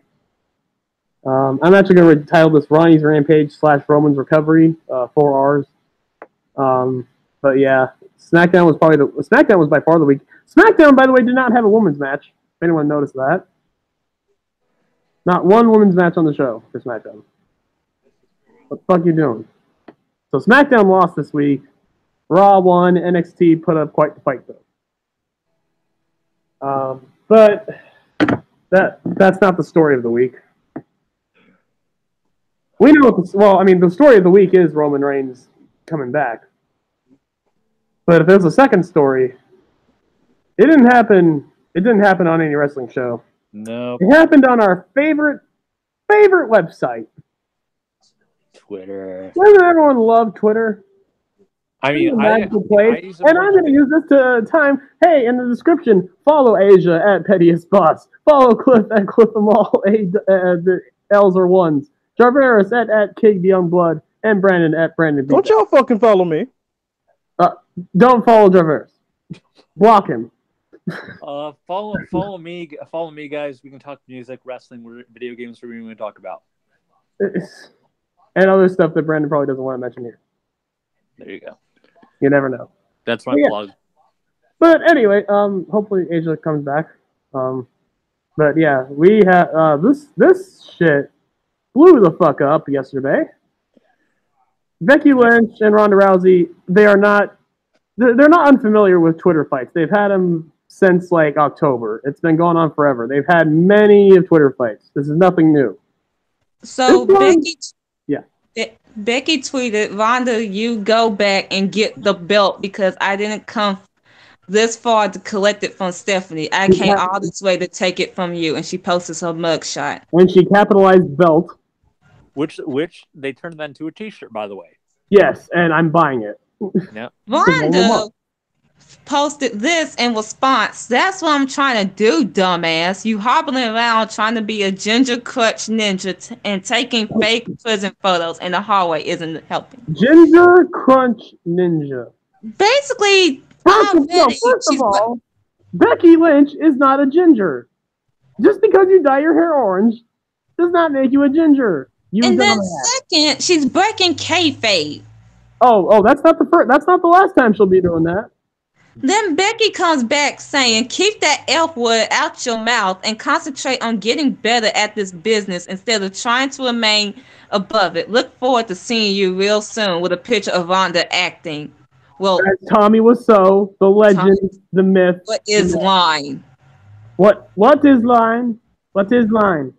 I'm actually going to title this Ronnie's Rampage / Roman's Recovery, 4 R's. But yeah, SmackDown was by far the week. SmackDown, by the way, did not have a women's match. If anyone noticed that. Not one women's match on the show for SmackDown. What the fuck you doing? So SmackDown lost this week. Raw won. NXT put up quite the fight though. But that's not the story of the week. We know the story of the week is Roman Reigns coming back. But if there's a second story, it didn't happen on any wrestling show. No. It happened on our favorite website. Twitter. Doesn't everyone love Twitter? I mean, I'm going to use this time. Hey, in the description, follow Asia at Pettiest Boss. Follow Cliff at Cliff them all. The L's are ones. Jarvarus at King Youngblood, and Brandon at Brandon. Don't y'all fucking follow me. Don't follow Jarvarus. Block him. Follow me, guys. We can talk music, wrestling, video games, whatever we want to talk about, and other stuff that Brandon probably doesn't want to mention here. There you go. You never know. That's my plug. But anyway, hopefully Asia comes back. But yeah, we have this shit blew the fuck up yesterday. Becky Lynch and Ronda Rousey, they're not unfamiliar with Twitter fights. They've had them since like October. It's been going on forever. They've had many of Twitter fights. This is nothing new. So Becky tweeted, Ronda, you go back and get the belt because I didn't come this far to collect it from Stephanie. I came all this way to take it from you. And she posted her mugshot. And she capitalized belt. Which they turned that into a t-shirt, by the way. Yes, and I'm buying it. Yep. Ronda posted this in response. That's what I'm trying to do, dumbass. You hobbling around trying to be a ginger crutch ninja and taking fake prison photos in the hallway isn't helping. Ginger crunch ninja. Basically, first of all, Becky Lynch is not a ginger. Just because you dye your hair orange does not make you a ginger. And then second, she's breaking kayfabe. Oh, that's not the first. That's not the last time she'll be doing that. Then Becky comes back saying, keep that F word out your mouth and concentrate on getting better at this business instead of trying to remain above it. Look forward to seeing you real soon with a picture of Ronda acting. Well, as Tommy Wiseau, the legend, the myth. What is line? What is line? What is line?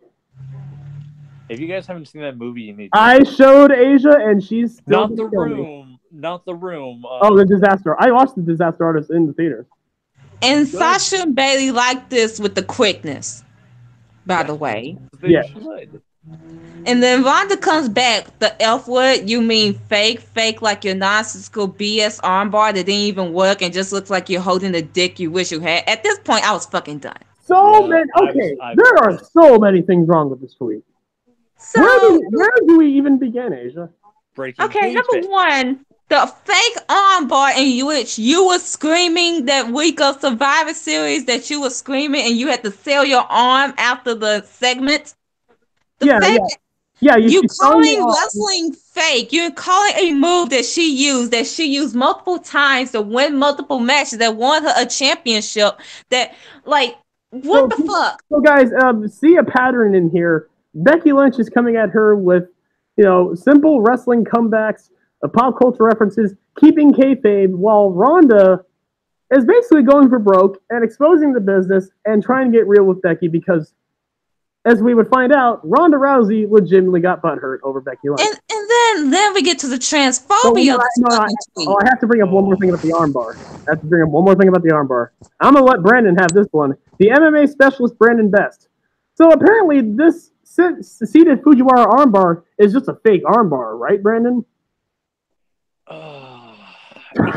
If you guys haven't seen that movie, you need to. I showed Asia, and she's still Not the room. Not the room. The Disaster. I watched the Disaster Artist in the theater. And Sasha and Bailey like this with the quickness, by the way. Yeah. And then Ronda comes back. The F word, you mean fake like your nonsensical BS armbar that didn't even work and just looks like you're holding a dick you wish you had. At this point, I was fucking done. There are so many things wrong with this tweet. So, where do we even begin, Asia? Number one, the fake armbar in which you were screaming that week of Survivor Series that you were screaming and you had to sell your arm after the segment. You calling wrestling fake. You're calling a move that she used multiple times to win multiple matches that won her a championship. The fuck? So guys, see a pattern in here. Becky Lynch is coming at her with, simple wrestling comebacks, pop culture references, keeping kayfabe, while Ronda is basically going for broke and exposing the business and trying to get real with Becky because, as we would find out, Ronda Rousey legitimately got butthurt over Becky Lynch. And then we get to the transphobia. I have to bring up one more thing about the armbar. I'm going to let Brandon have this one. The MMA specialist, Brandon Best. So apparently this seated Fujiwara armbar is just a fake armbar, right, Brandon?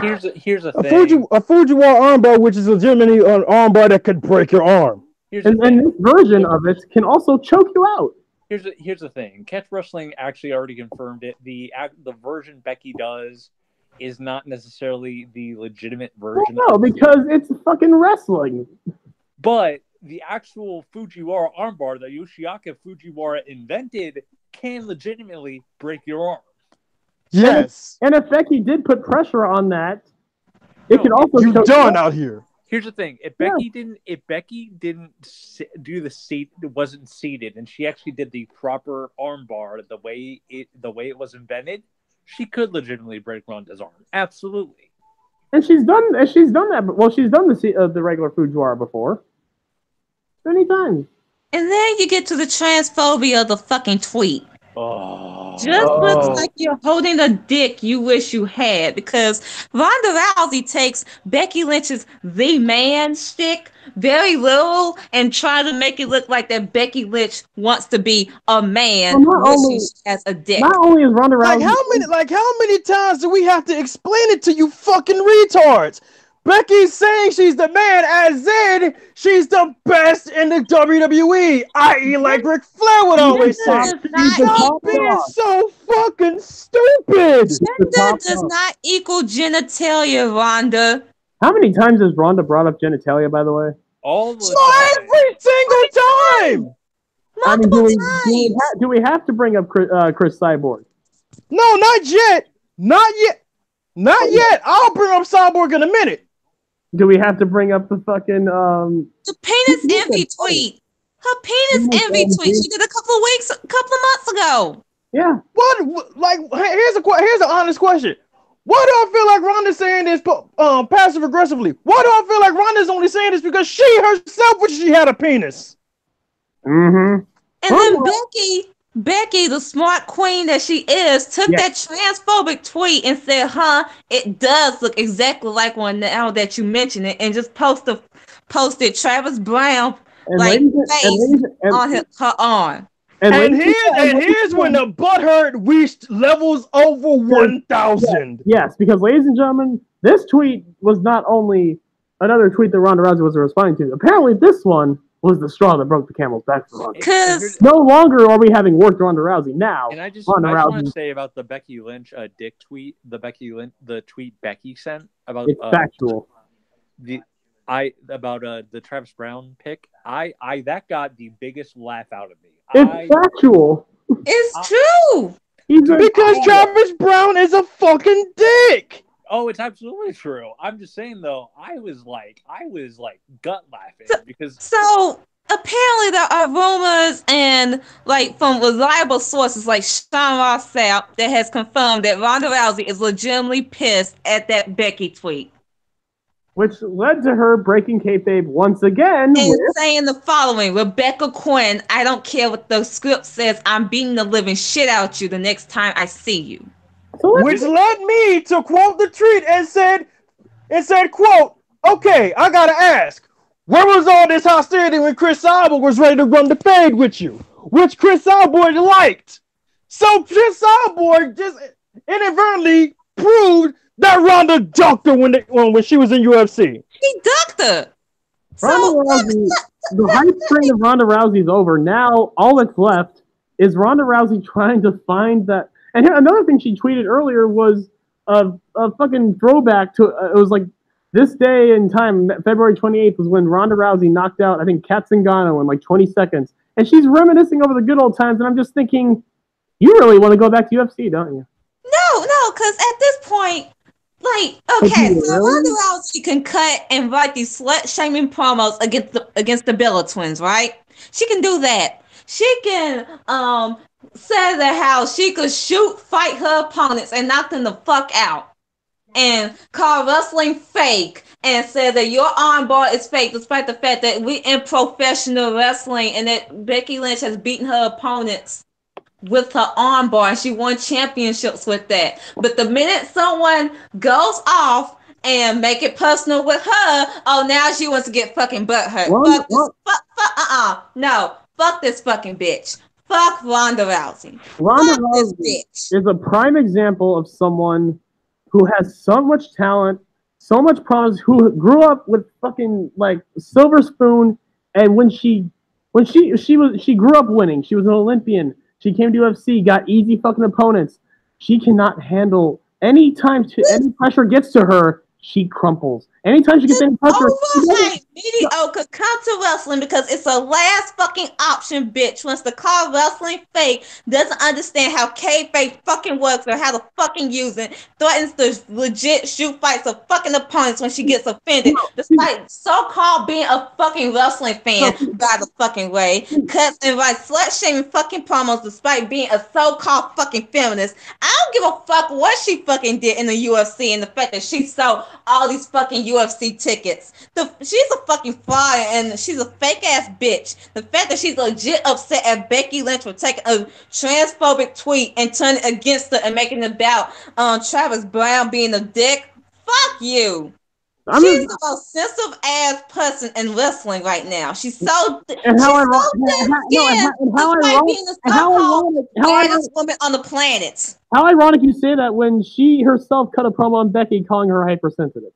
Here's a thing. A Fujiwara armbar, which is legitimately an armbar that could break your arm. And this version of it can also choke you out. Here's the thing. Catch Wrestling actually already confirmed it. The version Becky does is not necessarily the legitimate version. Well, no, because it's fucking wrestling. But the actual Fujiwara armbar that Yoshiaki Fujiwara invented can legitimately break your arm. Yes. And if Becky did put pressure on that, it could also you done out here. Here's the thing: if Becky didn't do the seat, it wasn't seated, and she actually did the proper armbar the way it was invented, she could legitimately break Ronda's arm. Absolutely. And she's done that. Well, she's done the regular Fujiwara before. Many times. And then you get to the transphobia of the fucking tweet. Looks like you're holding a dick you wish you had because Ronda Rousey takes Becky Lynch's the man shtick very literal and trying to make it look like that Becky Lynch wants to be a man she has a dick. Not only is Ronda Rousey how many times do we have to explain it to you fucking retards? Becky's saying she's the man, as in she's the best in the WWE, i.e. like Ric Flair would always say. Stop being so fucking stupid. Gender does not equal genitalia, Ronda. How many times has Ronda brought up genitalia, by the way? All the time. Every single time. Multiple times. Do we have to bring up Chris Cyborg? No, not yet. Not yet. Not yet. I'll bring up Cyborg in a minute. Do we have to bring up the fucking the penis envy tweet? Her penis envy tweet she did a couple of months ago. Yeah. What? Like, here's an honest question. Why do I feel like Ronda's saying this passive aggressively? Why do I feel like Ronda's only saying this because she herself wished she had a penis? Mm-hmm. And then Becky, the smart queen that she is, took that transphobic tweet and said, it does look exactly like one now that you mention it, and just posted Travis Brown on her arm. And here's when the butthurt reached levels over 1,000. Yes, because ladies and gentlemen, this tweet was not only another tweet that Ronda Rousey was responding to. Apparently, this one was the straw that broke the camel's back for Ronda. Because no longer are we having worked Ronda Rousey. Now, and I just want to say about the Becky Lynch dick tweet, the tweet Becky sent about it's factual. About the Travis Brown pick. That got the biggest laugh out of me. It's factual. It's true. Because Travis Brown is a fucking dick. Oh, it's absolutely true. I'm just saying though, I was like gut laughing because apparently there are rumors and from reliable sources like Sean Ross Sapp that has confirmed that Ronda Rousey is legitimately pissed at that Becky tweet. Which led to her breaking kayfabe once again. And saying the following: Rebecca Quinn, I don't care what the script says, I'm beating the living shit out you the next time I see you. Which led me to quote the tweet and said, quote, okay, I gotta ask, where was all this hostility when Chris Cyborg was ready to run the fade with you? Which Chris Cyborg liked. So Chris Cyborg just inadvertently proved that Ronda ducked her when she was in UFC. He ducked her. The hype train of Ronda Rousey is over. Now all that's left is Ronda Rousey trying to find that. And here, another thing she tweeted earlier was a fucking throwback to it was like this day in time, February 28th was when Ronda Rousey knocked out, I think, Kat Zingano in like 20 seconds. And she's reminiscing over the good old times. And I'm just thinking, you really want to go back to UFC, don't you? No, because at this point, Ronda Rousey can cut and write these slut-shaming promos against the Bella Twins, right? She can do that. She can say that how she could fight her opponents and knock them the fuck out. And call wrestling fake and say that your armbar is fake, despite the fact that we in professional wrestling and that Becky Lynch has beaten her opponents with her armbar and she won championships with that. But the minute someone goes off and make it personal with her, now she wants to get fucking butthurt. Fuck this fucking bitch. Fuck Ronda Rousey. Ronda Rousey is a prime example of someone who has so much talent, so much promise, who grew up with fucking silver spoon, and when she grew up winning, she was an Olympian. She came to UFC, got easy fucking opponents. She cannot handle any pressure gets to her, she crumples. Anytime she gets any pressure, mediocre come to wrestling because it's a last fucking option, bitch. Wants to call wrestling fake, doesn't understand how kayfabe fucking works or how to fucking use it, threatens to legit shoot fights of fucking opponents when she gets offended, despite so-called being a fucking wrestling fan, by the fucking way, cuts and writes slut-shaming fucking promos despite being a so-called fucking feminist. I don't give a fuck what she fucking did in the UFC and the fact that she sold all these fucking UFC tickets. She's a fucking fraud and she's a fake ass bitch. The fact that she's legit upset at Becky Lynch for taking a transphobic tweet and turning against her and making it about Travis Brown being a dick. Fuck you. She's the most sensitive ass person in wrestling right now. She's so being the so-called baddest woman on the planet. How ironic you say that when she herself cut a promo on Becky calling her hypersensitive.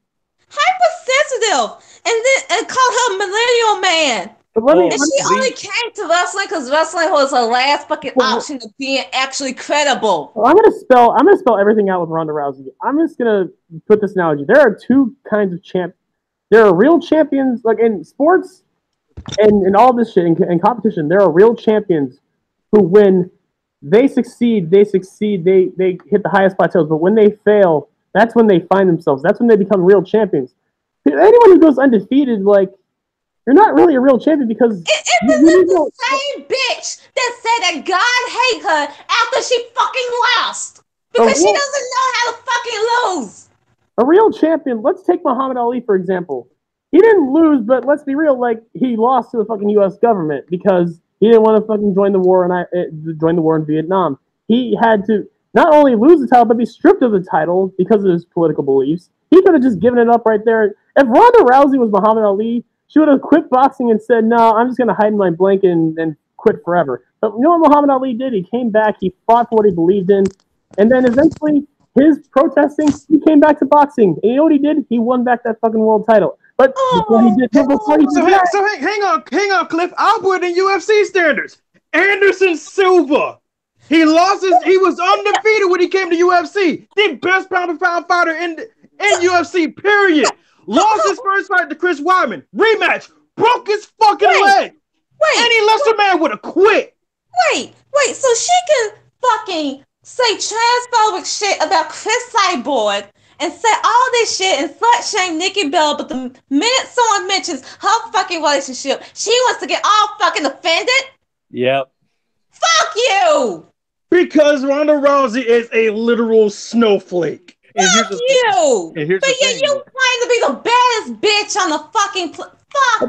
Hypersensitive, and called her millennial man. And she only came to wrestling because wrestling was her last fucking option of being actually credible. Well, I'm gonna spell everything out with Ronda Rousey. I'm just gonna put this analogy. There are two kinds of There are real champions, like in sports and in all this shit in competition. There are real champions who, when they succeed, they hit the highest plateaus. But when they fail, That's when they find themselves. That's when they become real champions. Anyone who goes undefeated, like, you're not really a real champion because... Isn't this the same bitch that said that God hate her after she fucking lost? Because she doesn't know how to fucking lose. A real champion, let's take Muhammad Ali, for example. He didn't lose, but let's be real, like, he lost to the fucking U.S. government because he didn't want to fucking join the war in Vietnam. He had to not only lose the title, but be stripped of the title because of his political beliefs. He could have just given it up right there. If Ronda Rousey was Muhammad Ali, she would have quit boxing and said, no, I'm just going to hide in my blanket and quit forever. But you know what Muhammad Ali did? He came back, he fought for what he believed in, and then eventually his protesting, he came back to boxing. And you know what he did? He won back that fucking world title. But before he did that... So hang on, Cliff. I'll put it in UFC standards. Anderson Silva. He was undefeated when he came to UFC. The best pound-for-pound fighter in UFC, period. Lost his first fight to Chris Weidman. Rematch. Broke his fucking leg. Any lesser man would have quit. Wait. So she can fucking say transphobic shit about Chris Cyborg and say all this shit and slut shame Nikki Bella, but the minute someone mentions her fucking relationship, she wants to get all fucking offended? Yep. Fuck you! Because Ronda Rousey is a literal snowflake. Fuck you! But yeah, you claim to be the baddest bitch on the fucking fuck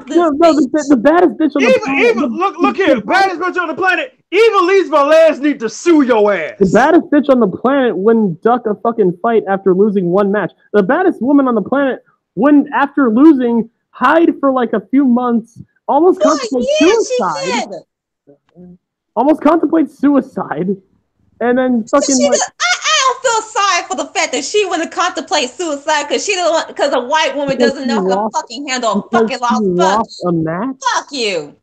this the baddest bitch on the planet. Look here, baddest bitch on the planet. Even Lise Velez need to sue your ass. The baddest bitch on the planet wouldn't duck a fucking fight after losing one match. The baddest woman on the planet wouldn't, after losing, hide for like a few months, almost contemplate suicide. Almost contemplate suicide, and then fucking like... I don't feel sorry for the fact that she wouldn't contemplate suicide because a white woman doesn't know how to fucking handle a fucking lost a match. Fuck you.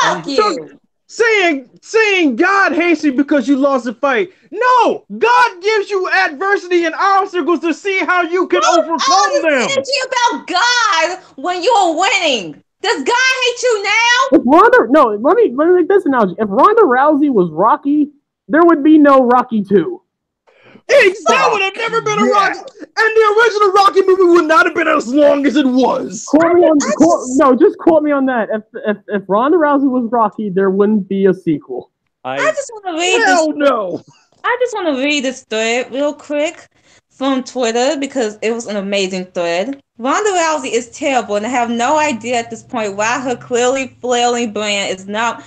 Fuck you. Saying God hates you because you lost a fight. No, God gives you adversity and obstacles to see how you can overcome them. Energy about God when you're winning. Does God hate you now? Let me make this analogy. If Ronda Rousey was Rocky, there would be no Rocky 2. That would have never been a Rocky, and the original Rocky movie would not have been as long as it was. Just quote me on that. If Ronda Rousey was Rocky, there wouldn't be a sequel. I just want to read I just want to read this thread real quick from Twitter because it was an amazing thread. Ronda Rousey is terrible, and I have no idea at this point why her clearly flailing brand is not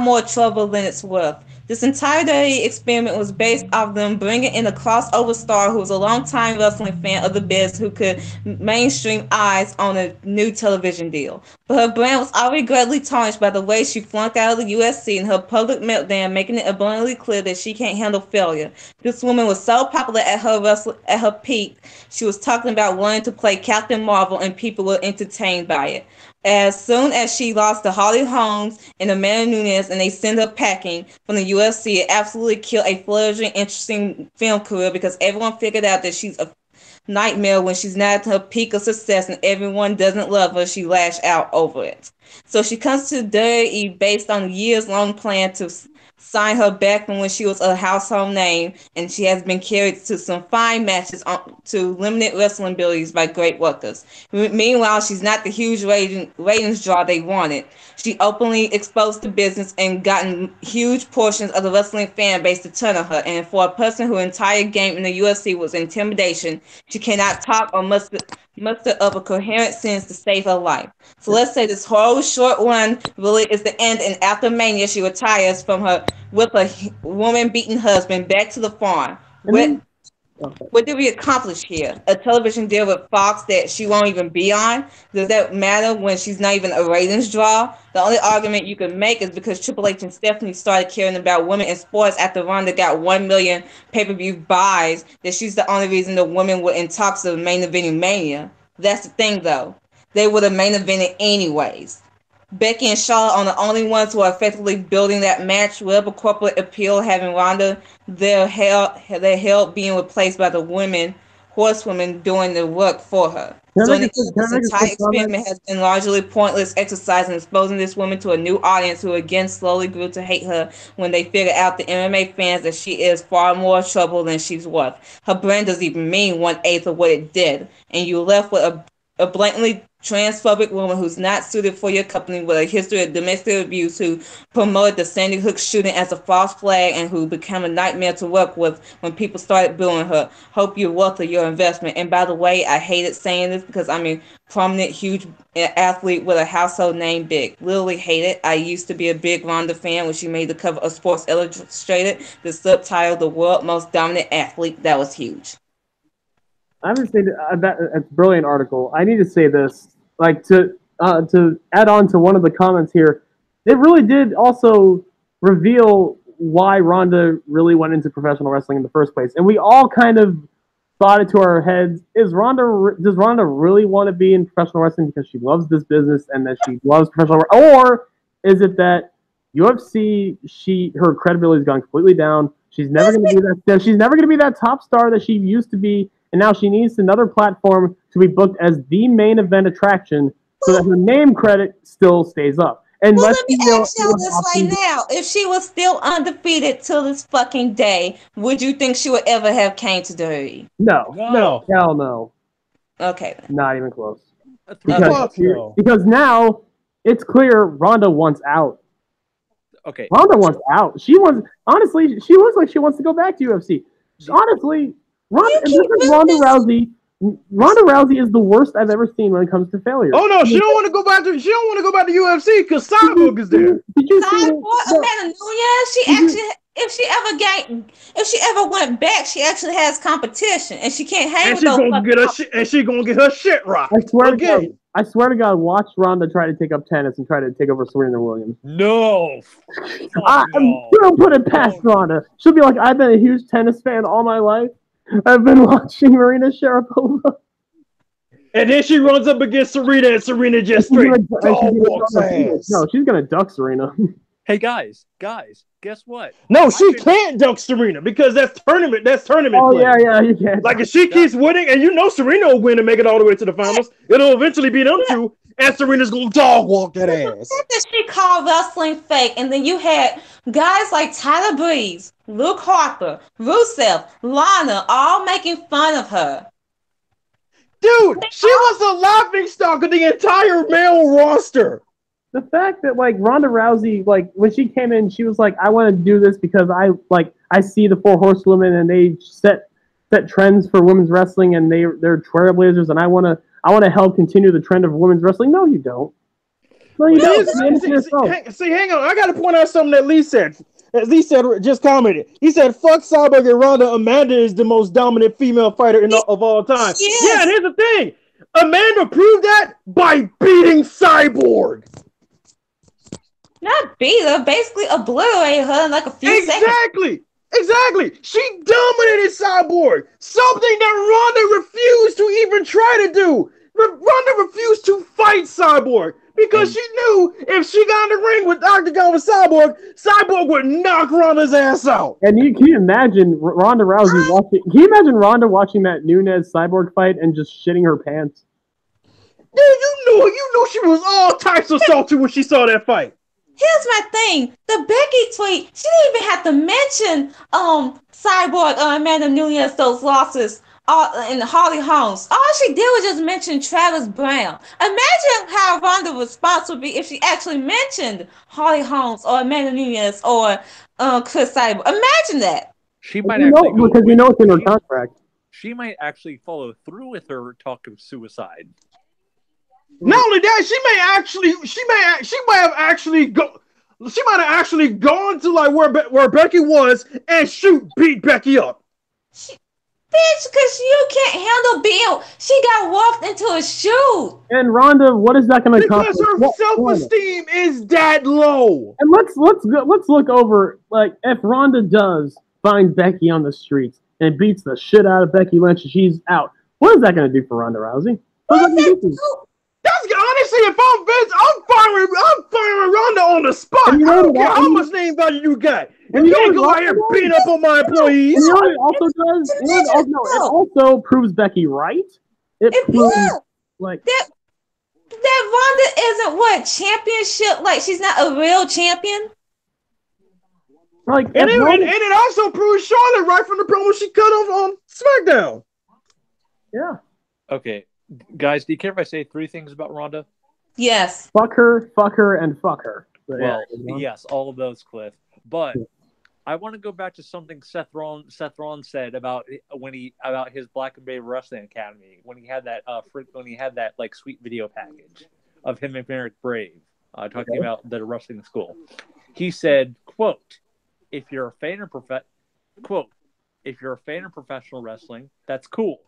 more trouble than it's worth. This entire dirty experiment was based off them bringing in a crossover star who was a longtime wrestling fan of the biz who could mainstream eyes on a new television deal. But her brand was already greatly tarnished by the way she flunked out of the USC and her public meltdown, making it abundantly clear that she can't handle failure. This woman was so popular at her peak, she was talking about wanting to play Captain Marvel, and people were entertained by it. As soon as she lost to Holly Holmes and Amanda Nunes and they sent her packing from the UFC, it absolutely killed a flourishing, interesting film career because everyone figured out that she's a nightmare when she's not at her peak of success and everyone doesn't love her. She lashed out over it. So she comes to WWE based on a years-long plan to sign her back from when she was a household name, and she has been carried to some fine matches to limited wrestling abilities by great workers. Meanwhile, she's not the huge ratings draw they wanted. She openly exposed the business and gotten huge portions of the wrestling fan base to turn on her. And for a person whose entire game in the UFC was intimidation, she cannot talk or muster up a coherent sentence to save her life. So let's say this whole short run really is the end, and after Mania, she retires from her with a woman-beaten husband back to the farm. What did we accomplish here? A television deal with Fox that she won't even be on? Does that matter when she's not even a ratings draw? The only argument you can make is because Triple H and Stephanie started caring about women in sports after Ronda got 1 million pay-per-view buys, that she's the only reason the women were in talks of main eventing Mania. That's the thing, though. They would have main evented anyways. Becky and Charlotte are the only ones who are effectively building that match. Whatever corporate appeal having Ronda, their help being replaced by the women who horsewomen doing the work for her. So this entire experiment has been largely pointless exercise in exposing this woman to a new audience who again slowly grew to hate her when they figured out, the MMA fans, that she is far more trouble than she's worth. Her brand doesn't even mean 1/8 of what it did, and you're left with a blatantly transphobic woman who's not suited for your company, with a history of domestic abuse, who promoted the Sandy Hook shooting as a false flag, and who became a nightmare to work with when people started booing her. Hope you're worth of your investment. And by the way, I hated saying this because I'm a prominent, huge athlete with a household name big. Literally hate it. I used to be a big Ronda fan when she made the cover of Sports Illustrated, the subtitle, "The World's Most Dominant Athlete." That was huge. I'm gonna say that's a brilliant article. I need to say this, like to add on to one of the comments here. It really did also reveal why Ronda really went into professional wrestling in the first place, and we all kind of thought it to our heads: does Ronda really want to be in professional wrestling because she loves this business and that she loves professional wrestling, or is it that UFC her credibility has gone completely down? She's never going to be that. She's never going to be that top star that she used to be. And now she needs another platform to be booked as the main event attraction so that her name credit still stays up. And let me ask y'all this right now. If she was still undefeated till this fucking day, would you think she would ever have came to WWE? No. Hell no. Okay. Then. Not even close. Because now it's clear Ronda wants out. Okay. Ronda wants out. Honestly, she looks like she wants to go back to UFC. Honestly, Ronda Rousey. Ronda Rousey is the worst I've ever seen when it comes to failure. Oh no, she don't want to go back to. She don't want to go back to UFC because Cyborg is there. Amanda Nunes. She actually, if she ever went back, she actually has competition, and she can't hang with those. And she gonna get her shit rocked. I swear to God, watch Ronda try to take up tennis and try to take over Serena Williams. No. I'm gonna put it past Ronda. She'll be like, I've been a huge tennis fan all my life. I've been watching Marina Sharapova. And then she runs up against Serena, and Serena just straight walks ass. No, she's gonna duck Serena. Hey guys, guess what? No, she can't duck Serena because that's tournament. Oh play. Yeah, you can't. Like if she keeps winning, and you know Serena will win and make it all the way to the finals, it'll eventually be them two, and Serena's gonna dog walk that ass. She called wrestling fake, and then you had guys like Tyler Breeze, Luke Harper, Rusev, Lana, all making fun of her. Dude, she was a laughing stock of the entire male roster. The fact that like Ronda Rousey, like when she came in, she was like, "I want to do this because I see the 4 horsewomen and they set trends for women's wrestling and they're trailblazers and I want to help continue the trend of women's wrestling." No, you don't. No, you don't. See, hang on. I got to point out something that Lee said. As Lee said, just commented. He said, "Fuck Cyborg and Ronda. Amanda is the most dominant female fighter of all time." Yes. Yeah, and here's the thing: Amanda proved that by beating Cyborg. Not beat her, basically obliterate her in like a few seconds. Exactly. She dominated Cyborg. Something that Ronda refused to even try to do. Ronda refused to fight Cyborg because she knew if she got in the ring with Octagon with Cyborg would knock Ronda's ass out. And can you imagine Ronda Rousey watching? Can you imagine Ronda watching that Nunes Cyborg fight and just shitting her pants? Dude, you knew she was all types of salty when she saw that fight. Here's my thing. The Becky tweet, she didn't even have to mention Cyborg or Amanda Nunes, those losses in Holly Holmes. All she did was just mention Travis Brown. Imagine how Ronda's response would be if she actually mentioned Holly Holmes or Amanda Nunes or Chris Cyborg. Imagine that. She might actually because you know it's in her contract. She might actually follow through with her talk of suicide. Not only that, she might have actually gone to like where Becky was and beat Becky up. Bitch, because you can't handle being. She got walked into a shoe. And Ronda, what is that going to accomplish? Because her self-esteem is that low. And let's look over, like, if Ronda does find Becky on the streets and beats the shit out of Becky Lynch and she's out, what is that going to do for Ronda Rousey? Honestly, if I'm Vince, I'm firing Ronda on the spot. I don't care how much name value you got. And you can't go out here beating up on my employees. You know what it also does? It also proves Becky right. It proves like that Ronda isn't what championship. Like she's not a real champion. Like, and it also proves Charlotte right from the promo she cut off on SmackDown. Yeah. Okay, guys, do you care if I say 3 things about Ronda? Yes. Fuck her, and fuck her. But well, yes, all of those, Cliff. But I want to go back to something Seth Rollins said about his Black and Bay Wrestling Academy when he had that like sweet video package of him and Merrick Brave talking about the wrestling school. He said, "quote If you're a fan of professional wrestling, that's cool.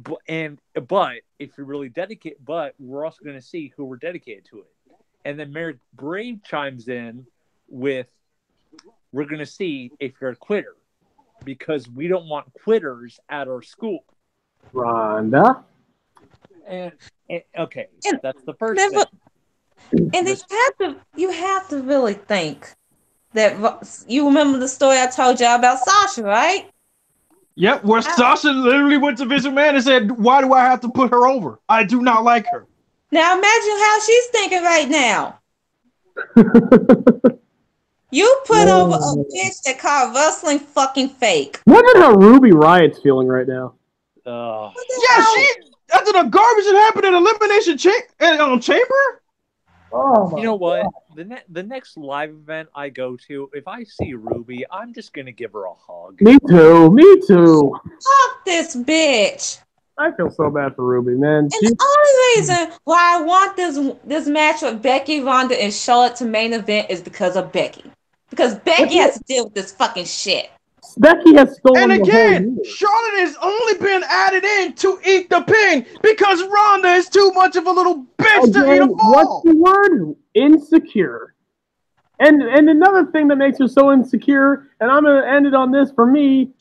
But if you're really dedicated, but we're also going to see who we're dedicated to it." And then Merrick Brave chimes in with, "We're going to see if you're a quitter because we don't want quitters at our school." Ronda. And okay, that's the first thing. And you have to really think that you remember the story I told y'all about Sasha, right? Yep, where Sasha literally went to Vince McMahon and said, "Why do I have to put her over? I do not like her." Now imagine how she's thinking right now. You put over a bitch that called wrestling fucking fake. Imagine how Ruby Riot's feeling right now. She after the garbage that happened in Elimination Chamber. Oh, you know what? The next live event I go to, if I see Ruby, I'm just gonna give her a hug. Me too. Fuck this bitch. I feel so bad for Ruby, man. And the only reason why I want this match with Becky, Ronda, and Charlotte to main event is because of Becky. Because Becky has to deal with this fucking shit. Becky has stolen. And again, Charlotte has only been added in to eat the pin because Ronda is too much of a little bitch to eat a ball. What's the word? Insecure. And another thing that makes her so insecure, and I'm gonna end it on this for me.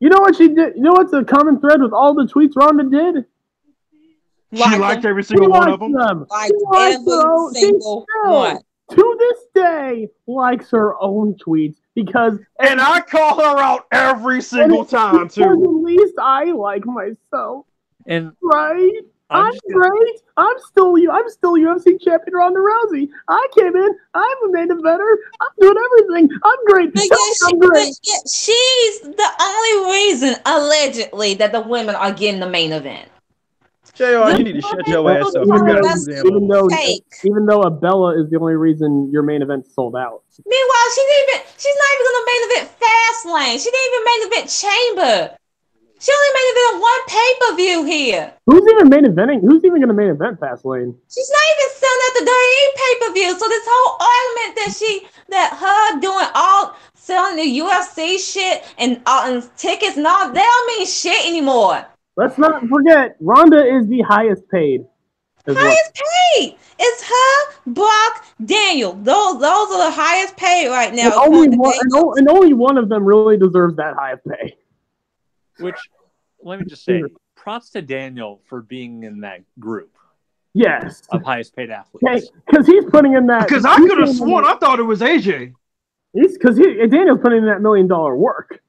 You know what she did? You know what's a common thread with all the tweets Ronda did? She liked every single one of them. Like every single one. To this day, likes her own tweets because. And I call her out every single time too. At least I like myself. And right. I'm great. I'm still UFC champion Ronda Rousey. I came in. I'm a main eventer. I'm doing everything. I'm great. I'm great. She's the only reason, allegedly, that the women are getting the main event. JR, you need to shut your ass up. Even though Abella is the only reason your main event sold out. Meanwhile, she's not even gonna main event Fastlane. She didn't even main event Chamber. She only main event one pay-per-view here. Who's even main eventing? Who's even gonna main event Fastlane? She's not even selling at the WWE pay-per-view. So this whole argument that her doing all selling the UFC shit and tickets and all, they don't mean shit anymore. Let's not forget, Ronda is the highest paid. Highest paid. It's her, Brock, Daniel. Those are the highest paid right now. And only one of them really deserves that highest pay. Which, let me just say, props to Daniel for being in that group. Yes. Of highest paid athletes. Because he's putting in that. Because I could have sworn I thought it was AJ. Daniel's putting in that $1 million work.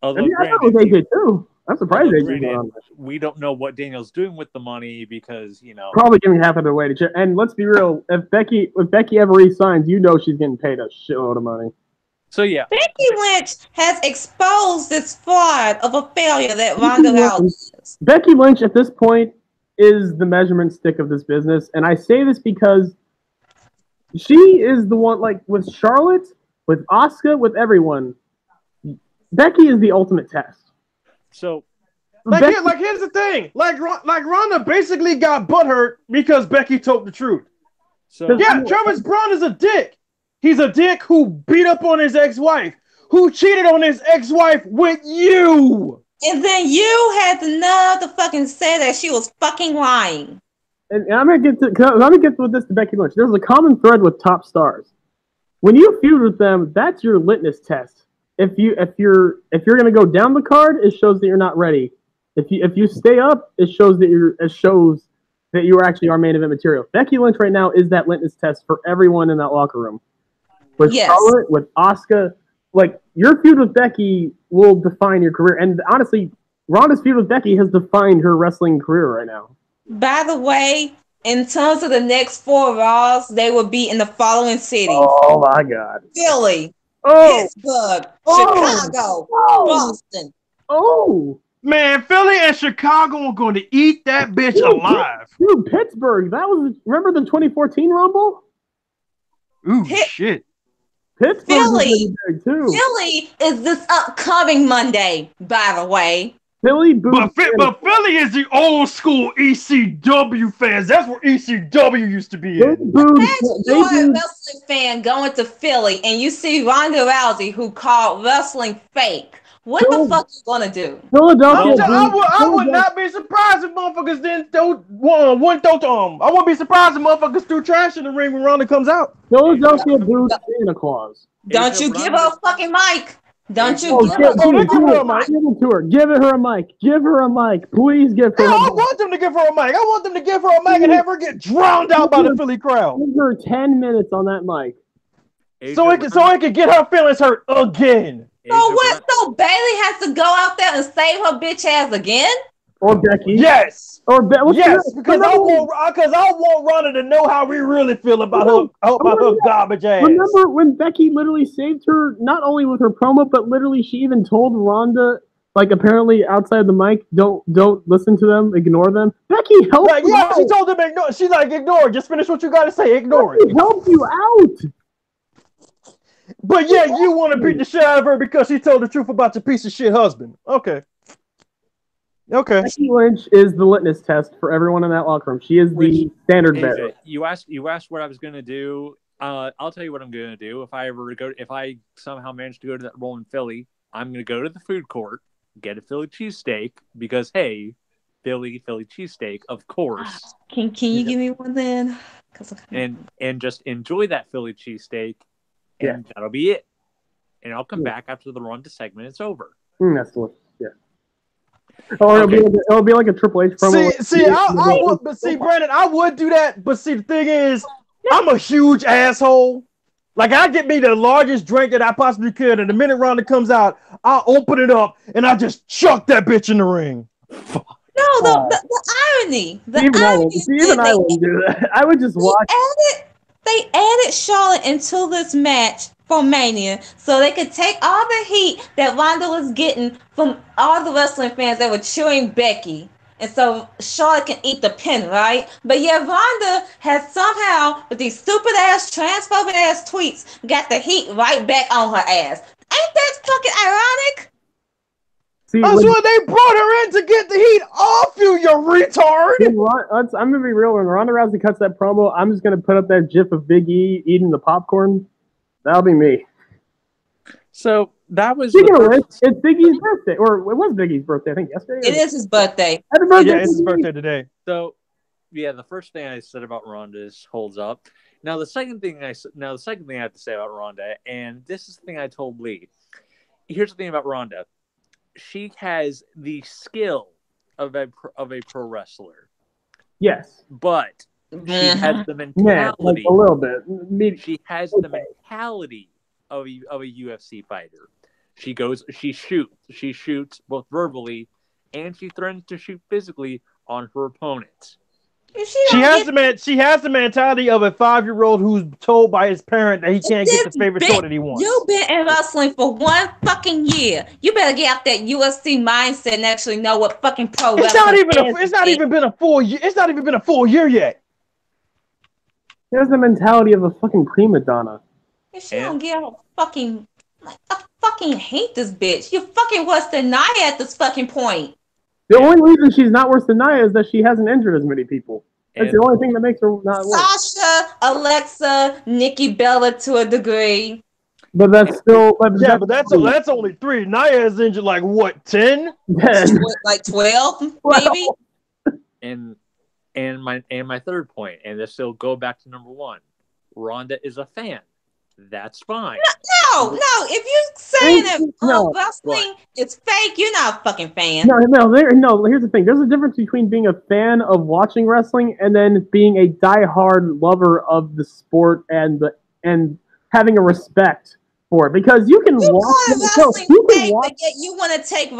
Although, I thought it was AJ too. I'm surprised we don't know what Daniel's doing with the money because, probably giving half of it away to. And let's be real, if Becky ever resigns, she's getting paid a shitload of money. So yeah, Becky Lynch has exposed this fraud of a failure that Ronda Rousey is. Becky Lynch at this point is the measurement stick of this business, and I say this because she is the one, like with Charlotte, with Asuka, with everyone. Becky is the ultimate test. So, here's the thing. Like Ronda basically got butthurt because Becky told the truth. So yeah, Travis Braun is a dick. He's a dick who beat up on his ex-wife, who cheated on his ex-wife with you. And then you had the nerve to fucking say that she was fucking lying. And I'm gonna get to this to Becky Lynch. There's a common thread with top stars. When you feud with them, that's your litmus test. If you're gonna go down the card, it shows that you're not ready. If you stay up, it shows that you actually are main event material. Becky Lynch right now is that litmus test for everyone in that locker room. with Charlotte, with Asuka. Like, your feud with Becky will define your career. And honestly, Ronda's feud with Becky has defined her wrestling career right now. By the way, in terms of the next 4 Raws, they will be in the following cities. Oh, my God. Philly, Pittsburgh, Chicago, Boston. Oh. Man, Philly and Chicago are going to eat that bitch alive. Dude, Pittsburgh. That was, remember the 2014 Rumble? Ooh, shit. Pittsburgh Philly. big too. Philly is this upcoming Monday, by the way. Philly, but Philly is the old school ECW fans. That's where ECW used to be. Imagine you're a wrestling fan going to Philly and you see Ronda Rousey, who called wrestling fake. What the fuck you gonna do? Philadelphia. I would not be surprised if motherfuckers didn't I wouldn't be surprised if motherfuckers threw trash in the ring when Ronda comes out. Philadelphia booed Santa Claus. Don't you give her a fucking mic. Don't you give her a mic. Give it to her. Give her a mic. Give her a mic. Please give her a mic. I want them to give her a mic. I want them to give her a mic and have her get drowned out by the Philly crowd. Give her 10 minutes on that mic. So it can get her feelings hurt again. So what? So Bailey has to go out there and save her bitch ass again? Or Becky? Yes. Yes, because I want Ronda to know how we really feel about her garbage ass. Remember when Becky literally saved her, not only with her promo, but literally she even told Ronda, like, apparently outside the mic, don't listen to them, ignore them. Becky helped you out. She told them ignore. She's like, ignore. Just finish what you got to say. Ignore it. Help you out. But yeah, you want to beat the shit out of her because she told the truth about your piece of shit husband. Okay. Becky Lynch is the litmus test for everyone in that locker room. She is the standard bearer. You asked what I was going to do. I'll tell you what I'm going to do. If I somehow manage to go to that role in Philly, I'm going to go to the food court, get a Philly cheesesteak because, hey, Philly cheesesteak, of course. Can you give me one then? And just enjoy that Philly cheesesteak. And that'll be it. And I'll come back after the Ronda segment. It's over. That's delicious. Yeah. Or it'll be like a Triple H promo. Brandon, I would do that. But see, the thing is, I'm a huge asshole. Like, I get me the largest drink that I possibly could, and the minute Ronda comes out, I'll open it up and I just chuck that bitch in the ring. No, the irony. Even I wouldn't do that. I would just watch. They added Charlotte into this match for Mania so they could take all the heat that Ronda was getting from all the wrestling fans that were cheering Becky. And so Charlotte can eat the pin, right? But yeah, Ronda has somehow, with these stupid ass, transphobic ass tweets, got the heat right back on her ass. Ain't that fucking ironic? See, that's why they brought her in to get the heat off you retard. I'm gonna be real. When Ronda Rousey cuts that promo, I'm just gonna put up that GIF of Big E eating the popcorn. That'll be me. So that was. Speaking of which, it's Big E's birthday, or it was Big E's birthday. I think yesterday. It is his birthday. Happy birthday! Yeah, it's his birthday today. So, yeah, the first thing I said about Ronda holds up. Now, the second thing I have to say about Ronda, and this is the thing I told Lee. Here's the thing about Ronda. She has the skill of a pro wrestler. Yes. But she has the mentality. Like a little bit. She has the mentality of a UFC fighter. She shoots both verbally and she threatens to shoot physically on her opponents. She has the mentality of a 5-year-old who's told by his parent that he can't get the favorite toy that he wants. You've been in wrestling for 1 fucking year. You better get out that UFC mindset and actually know what fucking pro wrestling is. It's not even been a full year. It's not even been a full year yet. She has the mentality of a fucking prima donna. If she don't get a fucking, I fucking hate this bitch. You're fucking worse than Nia at this fucking point. The only reason she's not worse than Nia is that she hasn't injured as many people. That's the only thing that makes her not worse. Sasha, Alexa, Nikki Bella to a degree. But that's still... but that's only 3. Nia is injured like, what, 10? Like 12, maybe? And my third point, and this will go back to number 1. Ronda is a fan. That's fine. No. If you're saying that wrestling is fake, you're not a fucking fan. No. Here's the thing. There's a difference between being a fan of watching wrestling and then being a diehard lover of the sport and having a respect for it, because you can watch. But yet you want to take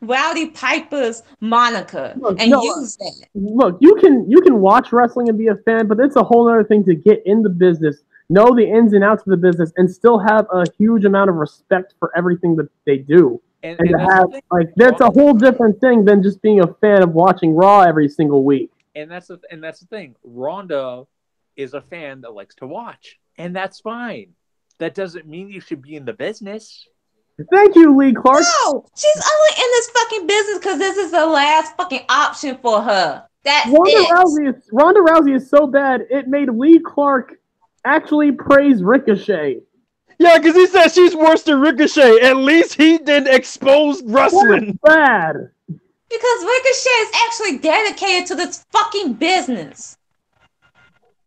Rowdy Piper's moniker use that. Look, you can watch wrestling and be a fan, but it's a whole other thing to get in the business, know the ins and outs of the business, and still have a huge amount of respect for everything that they do. And to have that's a whole different thing than just being a fan of watching Raw every single week. And that's the thing. Ronda is a fan that likes to watch, and that's fine. That doesn't mean you should be in the business. Thank you, Lee Clark. No, she's only in this fucking business because this is the last fucking option for her. That's Ronda Rousey is so bad, it made Lee Clark actually praise Ricochet. Yeah, because he said she's worse than Ricochet. At least he didn't expose wrestling. That's bad. Because Ricochet is actually dedicated to this fucking business.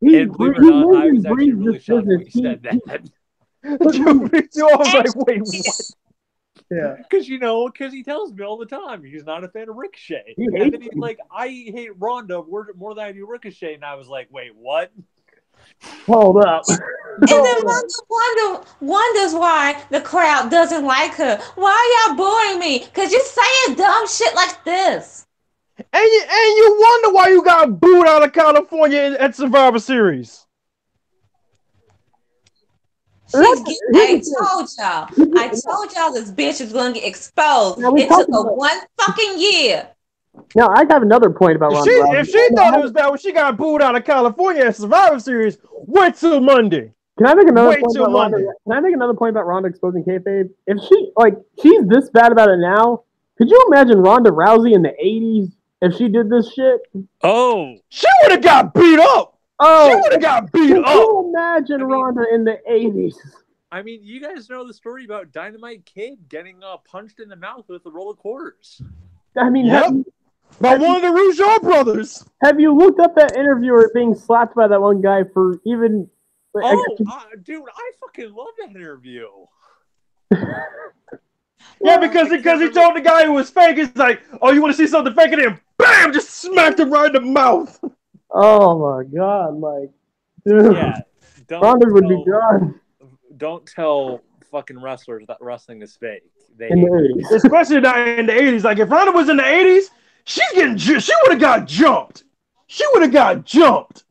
And believe it or not, I was actually really shocked when he said that. I was like, wait, what? Yeah, because he tells me all the time he's not a fan of Ricochet, and then he's like, I hate Ronda more than I do Ricochet, and I was like, wait, what? Hold up. And then wonders why the crowd doesn't like her. Why y'all booing me? Because you're saying dumb shit like this. And you wonder why you got booed out of California at Survivor Series. I told y'all this bitch is going to get exposed. It took her 1 fucking year. Now, I have another point about Ronda Rousey. If she thought it was bad when she got booed out of California at Survivor Series, wait till Monday. Can I make another point about Ronda? Can I make another point about Ronda exposing kayfabe? If she's this bad about it now, could you imagine Ronda Rousey in the 80s if she did this shit? Oh, she would have got beat up. She would have got beat up. Can you imagine Ronda in the 80s? I mean, you guys know the story about Dynamite Kid getting punched in the mouth with a roll of quarters. I mean, by one of the Rougeau brothers. Have you looked up that interviewer being slapped by that one guy for even... dude, I fucking love that interview. Yeah, because he told the guy who was fake, he's like, oh, you want to see something fake? And then, bam, just smacked him right in the mouth. Oh, my God. Dude. Yeah, Ronda would be gone. Don't tell fucking wrestlers that wrestling is fake. In the 80s. Especially not in the 80s. Like, if Ronda was in the 80s, she would have got jumped. She would have got jumped.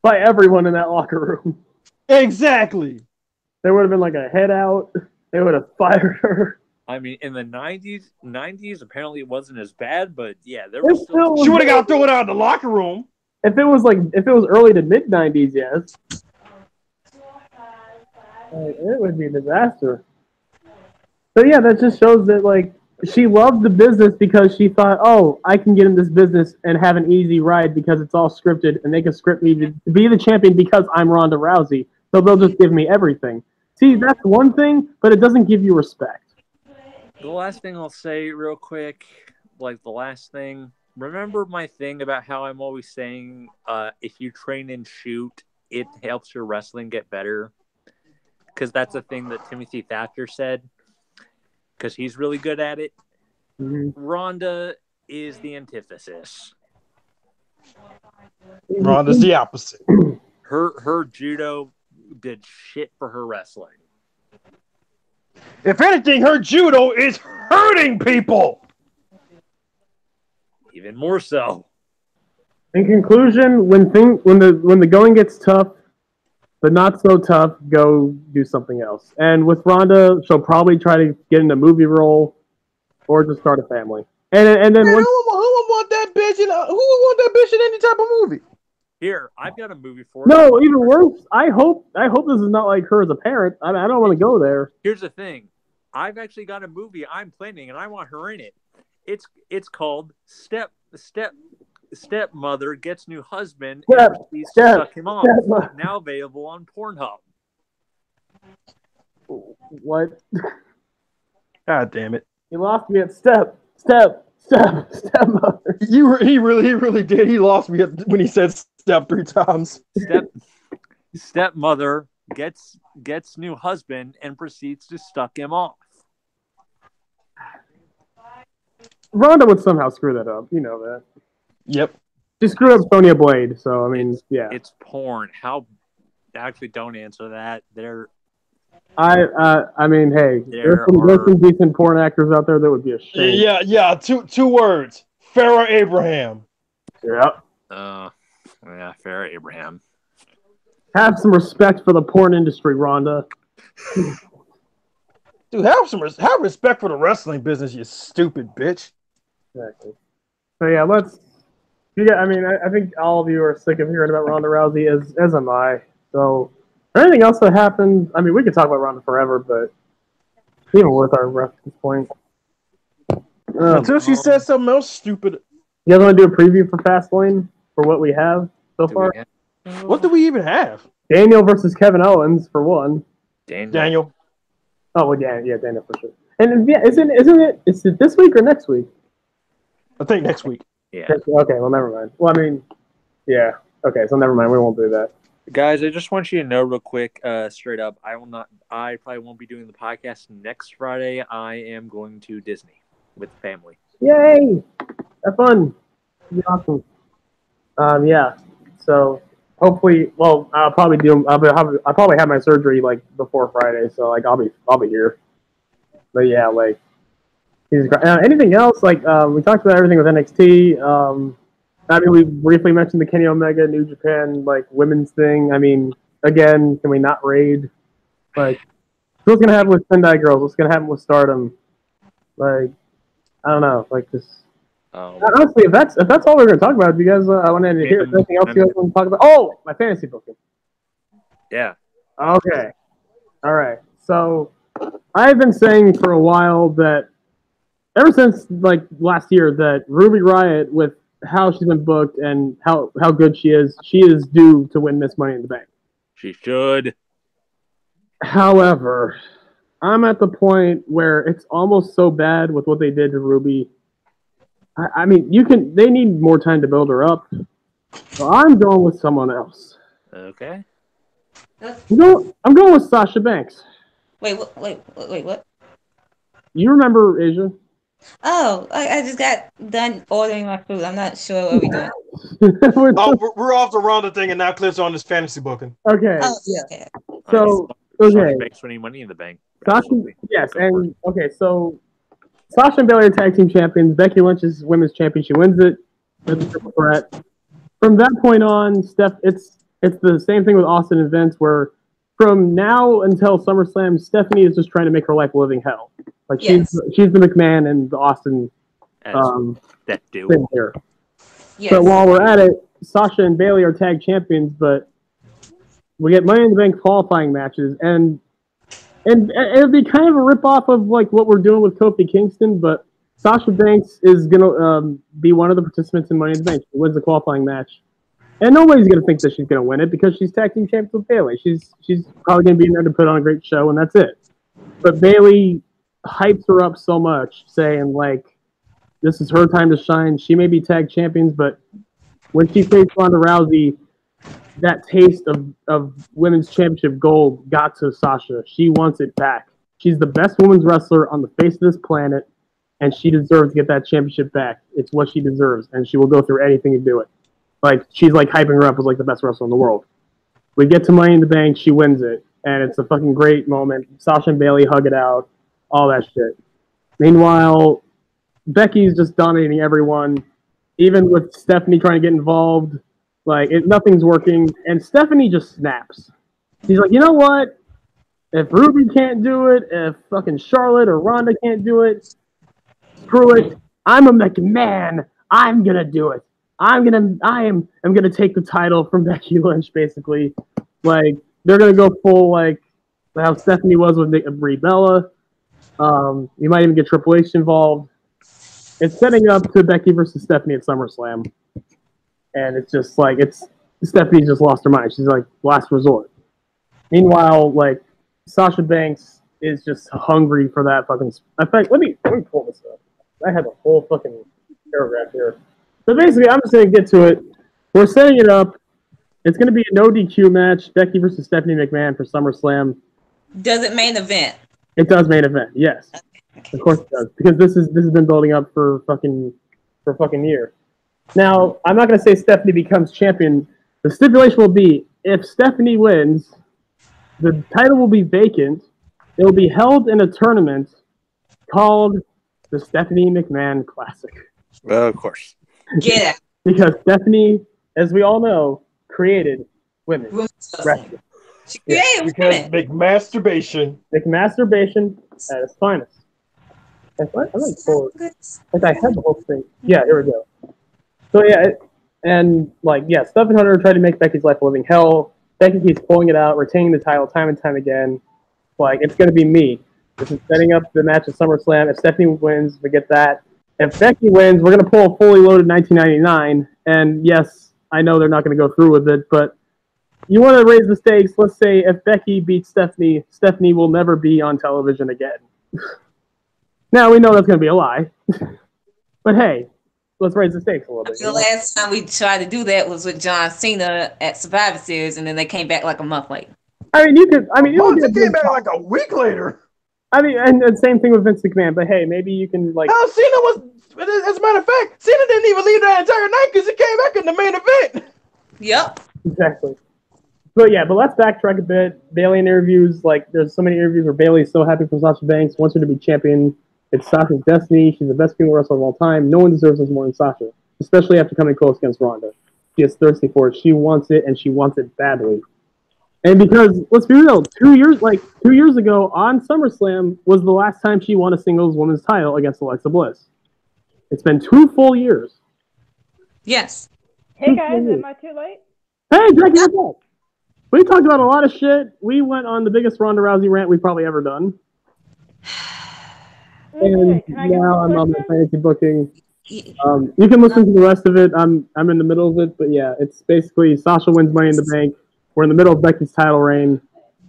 By everyone in that locker room. Exactly. There would have been like a head out. They would have fired her. I mean, in the 90s, apparently it wasn't as bad, but yeah, there was still... She would have got thrown out of the locker room. If it was early to mid 90s, yes. It would be a disaster. But yeah, that just shows that she loved the business because she thought, oh, I can get in this business and have an easy ride because it's all scripted and they can script me to be the champion because I'm Ronda Rousey. So they'll just give me everything. See, that's one thing, but it doesn't give you respect. The last thing I'll say real quick, remember my thing about how I'm always saying if you train and shoot, it helps your wrestling get better? Because that's a thing that Timothy Thatcher said. Because he's really good at it. Mm-hmm. Ronda is the antithesis. Ronda's the opposite. Her judo did shit for her wrestling. If anything, her judo is hurting people. Even more so. In conclusion, when the going gets tough, but not so tough, go do something else. And with Ronda, she'll probably try to get in a movie role or just start a family. And then who would want that bitch who would want that bitch in any type of movie? Here, I've got a movie for her. No, even worse. I hope this is not like her as a parent. I don't want to go there. Here's the thing. I've actually got a movie I'm planning and I want her in it. It's called Stepmother Gets New Husband and Proceeds to Suck Him Off. Now available on Pornhub. What? God damn it! He lost me at stepmother. He really did. He lost me when he said step 3 times. Stepmother gets new husband and proceeds to suck him off. Ronda would somehow screw that up. You know that. Yep. She screwed up Sonya Blade, so I mean, yeah. It's porn. How? Actually, don't answer that. I mean, hey, there's some decent porn actors out there that would be ashamed. Yeah. Two words: Farrah Abraham. Yep. Yeah, Farrah Abraham. Have some respect for the porn industry, Ronda. Dude, have respect for the wrestling business, you stupid bitch. Exactly. So yeah, I mean, I think all of you are sick of hearing about Ronda Rousey, as am I. So, anything else that happened? I mean, we could talk about Ronda forever, but even worth our breath at this point. Until she says something else stupid. You guys want to do a preview for Fastlane for what we have so far? What do we even have? Daniel versus Kevin Owens for one. Daniel. Oh well, yeah, Daniel for sure. And yeah, isn't it? Is it this week or next week? I think next week. Yeah. Okay, well, never mind. Well, I mean, yeah. Okay, so never mind. We won't do that. Guys, I just want you to know real quick, straight up, I probably won't be doing the podcast next Friday. I am going to Disney with the family. Yay! Have fun. It'll be awesome. Yeah. So hopefully, well, I'll probably have my surgery like before Friday, so like I'll be here. But yeah, like anything else? Like we talked about everything with NXT. I mean, we briefly mentioned the Kenny Omega New Japan like women's thing. I mean, again, can we not raid? Like, what's gonna happen with Sendai Girls? What's gonna happen with Stardom? Like, I don't know. Like, just honestly, if that's all we're gonna talk about, do you guys? I want to hear anything else you guys want to talk about. Oh, my fantasy booking. Yeah. Okay. All right. So, I've been saying for a while that ever since like last year that Ruby Riott, with how she's been booked and how good she is due to win Miss Money in the Bank. She should. However, I'm at the point where it's almost so bad with what they did to Ruby. I mean, they need more time to build her up. So I'm going with someone else. Okay. I'm going with Sasha Banks. Wait, what? You remember Asia? Oh, I just got done ordering my food. I'm not sure what we're doing. We're off the Ronda thing, and now Cliff's on this fantasy booking. Okay. Oh, yeah. Okay. So, Sasha Banks winning Money in the Bank. Yes, and okay, so Sasha and Bayley are tag team champions. Becky Lynch is women's champion. She wins it. It's a triple threat. From that point on, it's the same thing with Austin and Vince, where from now until SummerSlam, Stephanie is just trying to make her life a living hell. Like she's the McMahon and the Austin that duo here. Yes. So while we're at it, Sasha and Bayley are tag champions, but we get Money in the Bank qualifying matches, and it'd be kind of a ripoff of like what we're doing with Kofi Kingston, but Sasha Banks is gonna be one of the participants in Money in the Bank. She wins the qualifying match, and nobody's gonna think that she's gonna win it because she's tag team champion with Bayley. She's probably gonna be in there to put on a great show, and that's it. But Bayley hypes her up so much, saying like, this is her time to shine. She may be tag champions, but when she faced Ronda Rousey, that taste of women's championship gold got to Sasha. She wants it back. She's the best women's wrestler on the face of this planet, and she deserves to get that championship back. It's what she deserves, and she will go through anything to do it. Like, she's like hyping her up as like the best wrestler in the world. We get to Money in the Bank, she wins it, and it's a fucking great moment. Sasha and Bayley hug it out, all that shit. Meanwhile, Becky's just dominating everyone, even with Stephanie trying to get involved. Like, nothing's working, and Stephanie just snaps. She's like, you know what? If Ruby can't do it, if fucking Charlotte or Ronda can't do it, screw it. I'm a McMahon. I'm gonna do it. I'm gonna take the title from Becky Lynch, basically. Like, they're gonna go full like how Stephanie was with Brie Bella. You might even get Triple H involved. It's setting up to Becky versus Stephanie at SummerSlam. And it's just like, Stephanie just lost her mind. She's like, last resort. Meanwhile, like, Sasha Banks is just hungry for that fucking. In fact, let me pull this up. I have a whole fucking paragraph here. So basically, I'm just going to get to it. We're setting it up. It's going to be a no DQ match, Becky versus Stephanie McMahon for SummerSlam. Does it main event? It does main event, yes. Okay. Of course it does, because this has been building up for a fucking year. Now, I'm not going to say Stephanie becomes champion. The stipulation will be, if Stephanie wins, the title will be vacant, It will be held in a tournament called the Stephanie McMahon Classic. Well, of course. Get it. Because Stephanie, as we all know, created women's wrestling. Yeah, because McMasturbation. McMasturbation at its finest. I had the whole thing. Yeah, here we go. So yeah, Steph and Hunter tried to make Becky's life a living hell. Becky keeps pulling it out, retaining the title time and time again. Like, it's going to be me. This is setting up the match at SummerSlam. If Stephanie wins, we get that. If Becky wins, we're going to pull a fully loaded 1999. And yes, I know they're not going to go through with it, but you want to raise the stakes. Let's say if Becky beats Stephanie, Stephanie will never be on television again. Now, we know that's going to be a lie. But hey, let's raise the stakes a little bit. The last time we tried to do that was with John Cena at Survivor Series, and then they came back like a month later. I mean, it came back like a week later. I mean, and same thing with Vince McMahon. But hey, maybe you can like. Hell, Cena was. As a matter of fact, Cena didn't even leave that entire night because he came back in the main event. Yep. Exactly. But let's backtrack a bit. Bayley interviews, there's so many interviews where Bayley's so happy for Sasha Banks, wants her to be champion. It's Sasha's destiny. She's the best female wrestler of all time. No one deserves this more than Sasha, especially after coming close against Ronda. She is thirsty for it. She wants it, and she wants it badly. And because, let's be real, 2 years ago on SummerSlam was the last time she won a singles women's title against Alexa Bliss. It's been 2 full years. Yes. Hey guys, am I too late? Hey, Jackie, what's up? We talked about a lot of shit. We went on the biggest Ronda Rousey rant we've probably ever done. And now I'm on my fantasy booking. You can listen to the rest of it. I'm in the middle of it, but yeah, it's basically Sasha wins Money in the Bank. We're in the middle of Becky's title reign.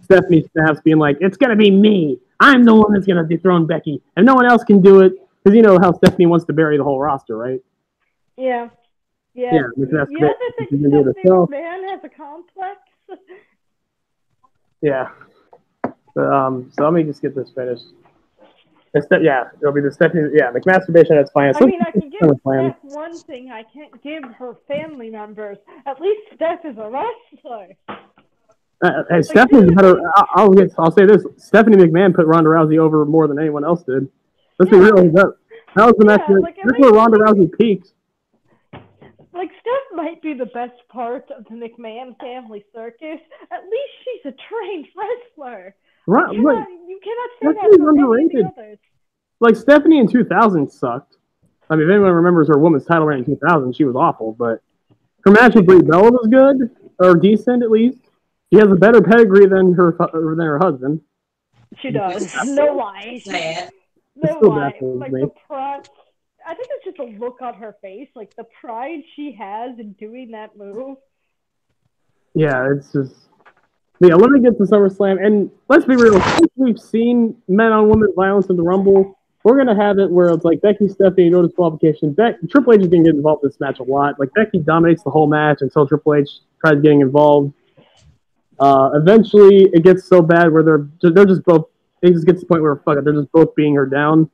Stephanie snaps, being like, "It's gonna be me. I'm the one that's gonna dethrone Becky, and no one else can do it." Because you know how Stephanie wants to bury the whole roster, right? Yeah. You think Stephanie McMahon has a complex? Yeah. So let me just get this finished. It'll be the Stephanie. Yeah, McMasturbation at its finest. I mean, I can give Steph one thing I can't give her family members. At least Steph is a wrestler. Hey, Stephanie's better. I'll say this: Stephanie McMahon put Ronda Rousey over more than anyone else did. Let's be real. That was the match. That's where Ronda Rousey peaked. Like, Steph might be the best part of the McMahon family circus. At least she's a trained wrestler. Right, you cannot say that for underrated. Others. Like, Stephanie in 2000 sucked. I mean, if anyone remembers her women's title reign in 2000, she was awful. But her match with Brie Bella was good, or decent at least. She has a better pedigree than her husband. She does. No lie. No lie. Like, the pride. I think it's just a look on her face, like the pride she has in doing that move. Yeah, it's just. Yeah, let me get to SummerSlam, and let's be real. Since we've seen men-on-women violence in the Rumble, we're gonna have it where it's like Becky, Stephanie, no disqualification. Triple H is gonna get involved in this match a lot. Like, Becky dominates the whole match until Triple H tries getting involved. Eventually, it gets so bad where they're just both. It just gets to the point where fuck it, they're just both beating her down.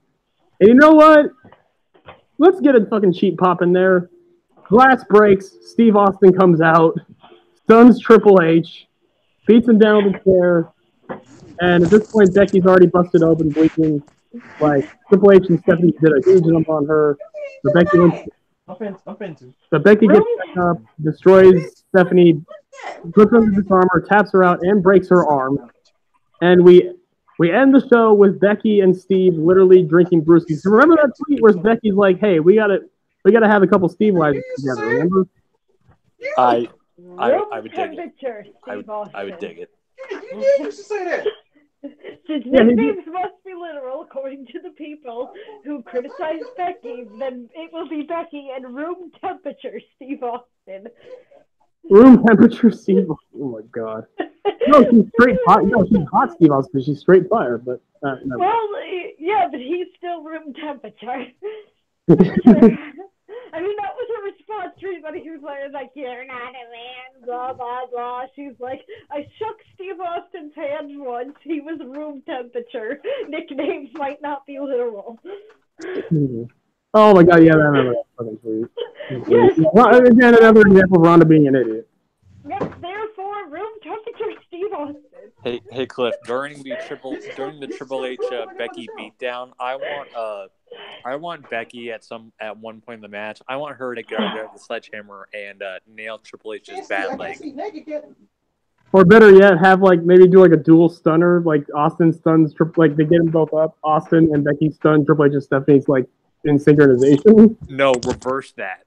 And you know what? Let's get a fucking cheap pop in there. Glass breaks. Steve Austin comes out, stuns Triple H, beats him down with the chair, and at this point, Becky's already busted open, bleeding. Like, Triple H and Stephanie did a huge jump on her. But Becky gets back up, destroys Stephanie, puts her into disarm her, taps her out, and breaks her arm. And we end the show with Becky and Steve literally drinking brewskis. So remember that tweet where Becky's like, "Hey, we gotta have a couple Steve wives together." Remember? I would dig it. I would dig it. You used to say that. Since nicknames must be literal, according to the people who criticize Becky, then it will be Becky and room temperature Steve Austin. Room temperature Steve Austin. Oh my god. No, she's straight hot. No, she's hot Steve Austin because she's straight fire. But no. Well, yeah, but he's still room temperature. I mean, that was her response to everybody who was like, "You're not a man," blah, blah, blah. She's like, "I shook Steve Austin's hand once. He was room temperature. Nicknames might not be literal." Oh my god, yeah, I remember that fucking tweet. Yes. Well, again, another example of Ronda being an idiot. Yep, therefore, room temperature Steve Austin. Hey, Cliff. During the Triple H Becky beatdown, I want Becky at one point in the match. I want her to go there with the sledgehammer and nail Triple H's bad leg. Or better yet, have maybe do a dual stunner, like Austin stuns like they get them both up. Austin and Becky stun Triple H and Stephanie's in synchronization. No, reverse that.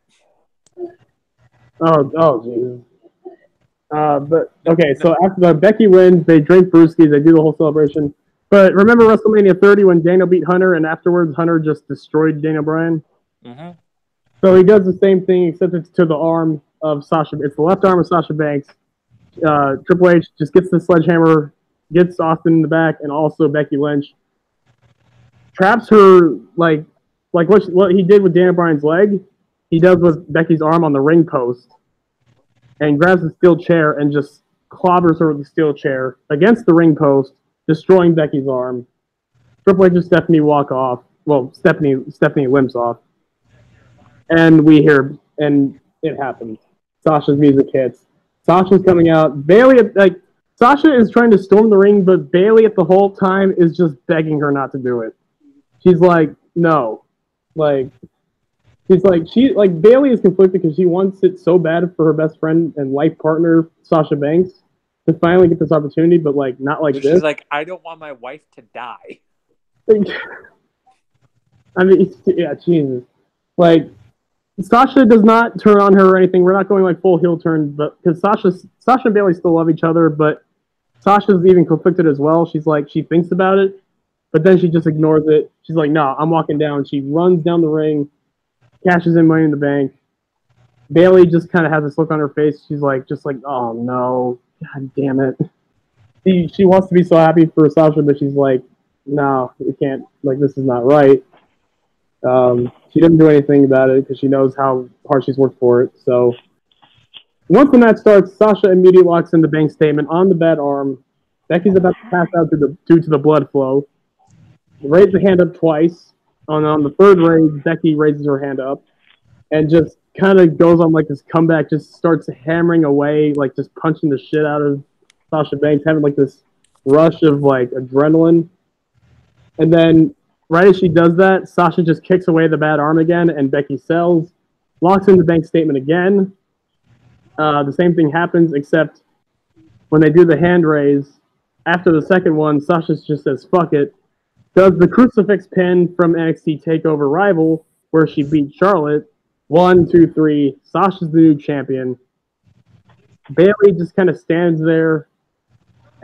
Oh, Jesus. But okay, so after Becky wins, they drink brewskis, they do the whole celebration. But remember WrestleMania 30 when Daniel beat Hunter, and afterwards Hunter just destroyed Daniel Bryan? Mm-hmm. So he does the same thing, except it's to the arm of Sasha. It's the left arm of Sasha Banks. Triple H just gets the sledgehammer, gets Austin in the back, and also Becky Lynch. Traps her like what he did with Daniel Bryan's leg, he does with Becky's arm on the ring post. And grabs the steel chair and just clobbers her with the steel chair against the ring post, destroying Becky's arm. Triple H and Stephanie walk off. Well, Stephanie limps off. And we hear, and it happens. Sasha's music hits. Sasha's coming out. Bayley, Sasha is trying to storm the ring, but Bayley at the whole time is just begging her not to do it. She's like, no. Bayley is conflicted because she wants it so bad for her best friend and life partner, Sasha Banks, to finally get this opportunity, but not like this. She's like, I don't want my wife to die. I mean, yeah, Jesus. Sasha does not turn on her or anything. We're not going full heel turn, but because Sasha and Bayley still love each other, but Sasha's even conflicted as well. She's she thinks about it, but then she just ignores it. She's like, no, I'm walking down. She runs down the ring, cashes in Money in the Bank. Bayley just kind of has this look on her face. She's like, oh no, god damn it. She wants to be so happy for Sasha, but she's like, no, it can't. This is not right. She didn't do anything about it because she knows how hard she's worked for it. So once the match starts, Sasha immediately locks in the Bank statement on the bad arm. Becky's about to pass out due to the blood flow. Raise the hand up twice. On the third raise, Becky raises her hand up and just kind of goes on this comeback, just starts hammering away, just punching the shit out of Sasha Banks, having this rush of adrenaline. And then right as she does that, Sasha just kicks away the bad arm again, and Becky sells, locks in the Bank statement again. The same thing happens, except when they do the hand raise, after the second one, Sasha just says, fuck it, does the crucifix pin from NXT TakeOver Rival, where she beat Charlotte. 1, 2, 3. Sasha's the new champion. Bayley just kind of stands there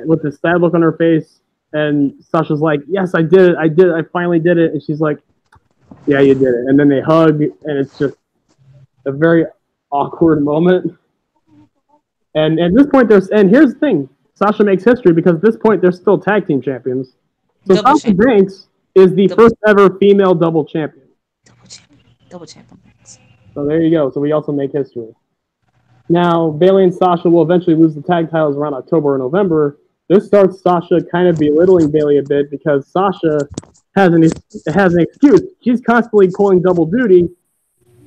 with this sad look on her face, and Sasha's like, yes, I did it. I finally did it. And she's like, yeah, you did it. And then they hug, and it's just a very awkward moment. And at this point, and here's the thing. Sasha makes history because at this point, they're still tag team champions. So Sasha Banks is the first ever female double champion. Double champion. So there you go. So we also make history. Now, Bayley and Sasha will eventually lose the tag titles around October or November. This starts Sasha kind of belittling Bayley a bit because Sasha has an excuse. She's constantly pulling double duty,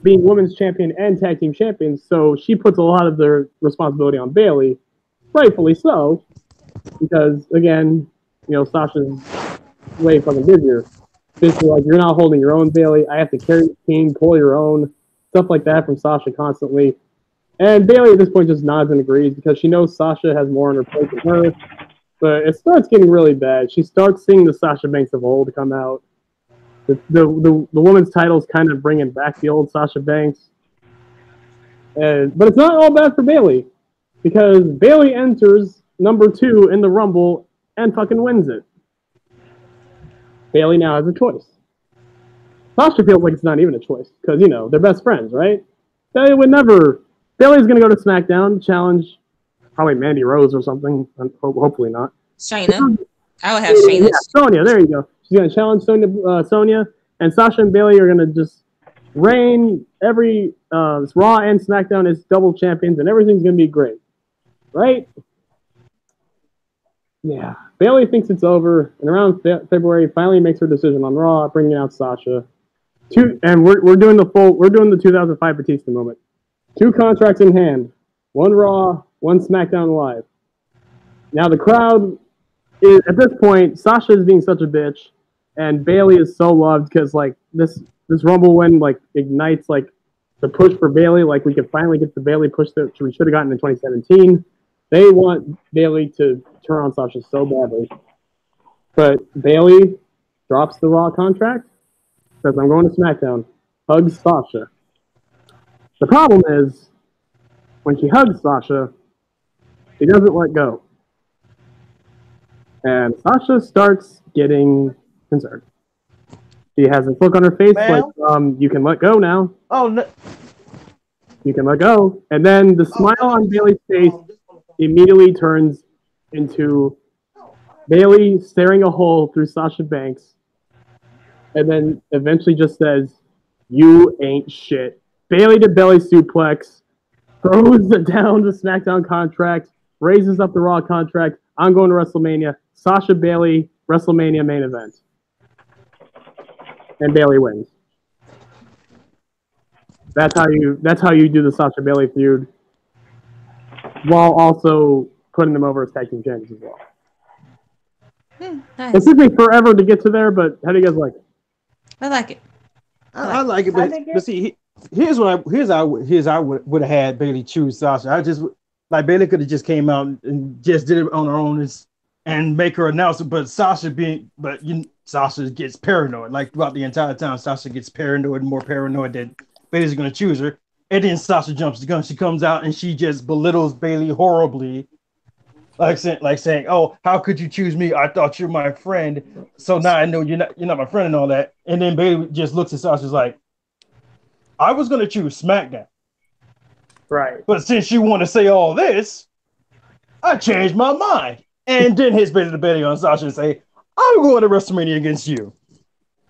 being women's champion and tag team champion, so she puts a lot of the responsibility on Bayley, rightfully so, because, again, Sasha's way fucking busier. Basically, you're not holding your own, Bayley. I have to carry the team, pull your own, stuff like that from Sasha constantly. And Bayley at this point just nods and agrees because she knows Sasha has more on her plate than her. But it starts getting really bad. She starts seeing the Sasha Banks of old come out. The women's title's kind of bringing back the old Sasha Banks. But it's not all bad for Bayley because Bayley enters number 2 in the Rumble and fucking wins it. Bayley now has a choice. Sasha feels like it's not even a choice because, they're best friends, right? Bayley would never. Bayley's going to go to SmackDown, challenge probably Mandy Rose or something. Hopefully not. Shayna. I would have Shayna. Yeah, Sonya, there you go. She's going to challenge Sonya, and Sasha and Bayley are going to just reign every Raw and SmackDown as double champions, and everything's going to be great. Right? Yeah. Bayley thinks it's over, and around February, finally makes her decision on Raw, bringing out Sasha. And we're doing the 2005 Batista moment. 2 contracts in hand. 1 Raw, one SmackDown Live. Now the crowd is, at this point, Sasha is being such a bitch, and Bayley is so loved because like this Rumble win like ignites like the push for Bayley. Like we could finally get the Bayley push that we should have gotten in 2017. They want Bayley to turn on Sasha so badly, but Bayley drops the Raw contract, says I'm going to SmackDown, hugs Sasha. The problem is when she hugs Sasha, she doesn't let go. And Sasha starts getting concerned. She has a look on her face like, you can let go now. Oh, no. You can let go. And then the smile on Bayley's face immediately turns into Bayley staring a hole through Sasha Banks. And then eventually just says, you ain't shit. Bayley to belly suplex, throws down the SmackDown contract, raises up the Raw contract. I'm going to WrestleMania. Sasha Bayley, WrestleMania main event. And Bayley wins. That's how you do the Sasha Bayley feud, while also putting them over as tag team champions as well. Nice. It took me forever to get to there, but how do you guys like it? I like it. I like it, but see, here's I would have had Bayley choose Sasha. I just like Bayley could have just came out and just did it on her own and make her announce it, but Sasha gets paranoid. Like throughout the entire time, Sasha gets paranoid, more paranoid that Bayley's going to choose her. And then Sasha jumps the gun. She comes out and she just belittles Bayley horribly, like saying, "Oh, how could you choose me? I thought you're my friend. So now I know you're not my friend and all that." And then Bayley just looks at Sasha's like, "I was going to choose SmackDown, right? But since you want to say all this, I changed my mind." And then hits Bayley on Sasha and say, "I'm going to WrestleMania against you."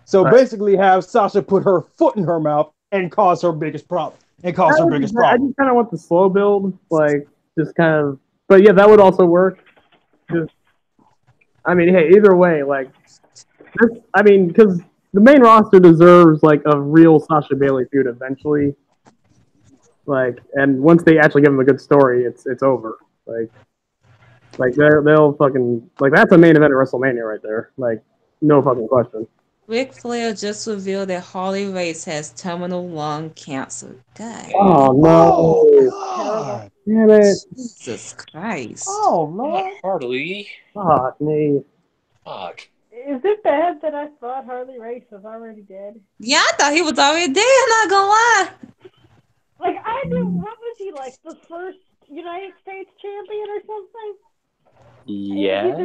So basically, have Sasha put her foot in her mouth and cause her biggest problem. I just kind of want the slow build, like just kind of. But yeah, that would also work. I mean, hey, either way, like this. I mean, because the main roster deserves like a real Sasha Bayley feud eventually. Like, and once they actually give them a good story, it's over. Like they'll fucking like that's a main event at WrestleMania right there. Like, no fucking question. Ric Flair just revealed that Harley Race has terminal lung cancer. God. Oh no! God. Damn it! Jesus Christ! Oh Lord! Harley. Fuck me! Fuck. Is it bad that I thought Harley Race was already dead? Yeah, I thought he was already dead. I'm not gonna lie. Like I knew, what was he like the first United States champion or something? Yeah. Either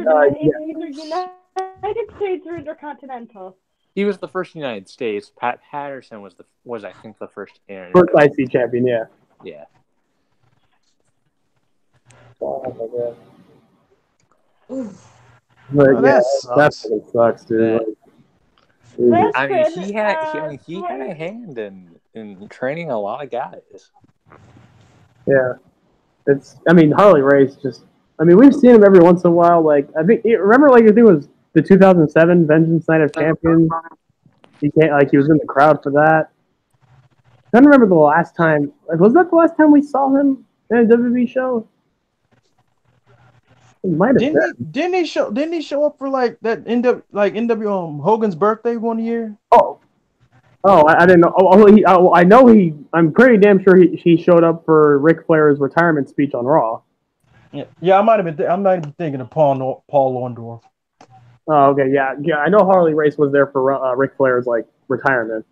United States or Intercontinental. He was the first United States. Pat Patterson was I think the first Internet. First IC champion, yeah. Yeah. Oh my god. Oof. But that sucks, dude. Like, I mean, he had a hand in training a lot of guys. yeah. Harley Race just. I mean, we've seen him every once in a while. Like, I think remember, like I think it was the 2007 Vengeance Night of Champions. He was in the crowd for that. I don't remember the last time. Like, was that the last time we saw him in a WWE show? It might have been. Didn't he show up for like that NW Hogan's birthday one year? Oh, I didn't know. I know he. I'm pretty damn sure he showed up for Ric Flair's retirement speech on Raw. Yeah, I might have been. I'm not even thinking of Paul Orndorff. Oh, okay, yeah. I know Harley Race was there for Ric Flair's like retirement.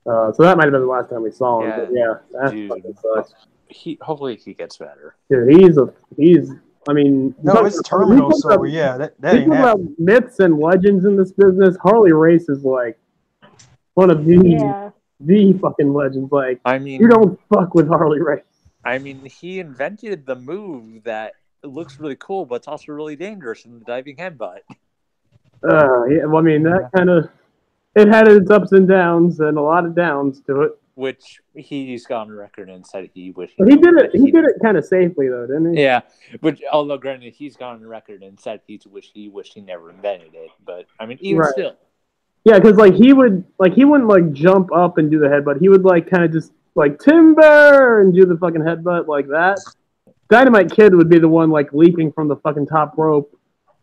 So that might have been the last time we saw him. Yeah, but yeah, that fucking sucks. Hopefully he gets better. Dude, he's. I mean, no, it's terminal. So yeah, that ain't about myths and legends in this business. Harley Race is like one of the fucking legends. Like, I mean, you don't fuck with Harley Race. I mean, he invented the move that looks really cool, but it's also really dangerous in the diving headbutt. Yeah, well, I mean, that kind of it had its ups and downs, and a lot of downs to it. Which he's gone on record and said he wished. He did it kind of safely though, didn't he? Yeah, but although granted, he's gone on record and said he wished he never invented it. But I mean, even still. Yeah, because he wouldn't like jump up and do the headbutt. He would like kind of just like timber and do the fucking headbutt like that. Dynamite Kid would be the one like leaping from the fucking top rope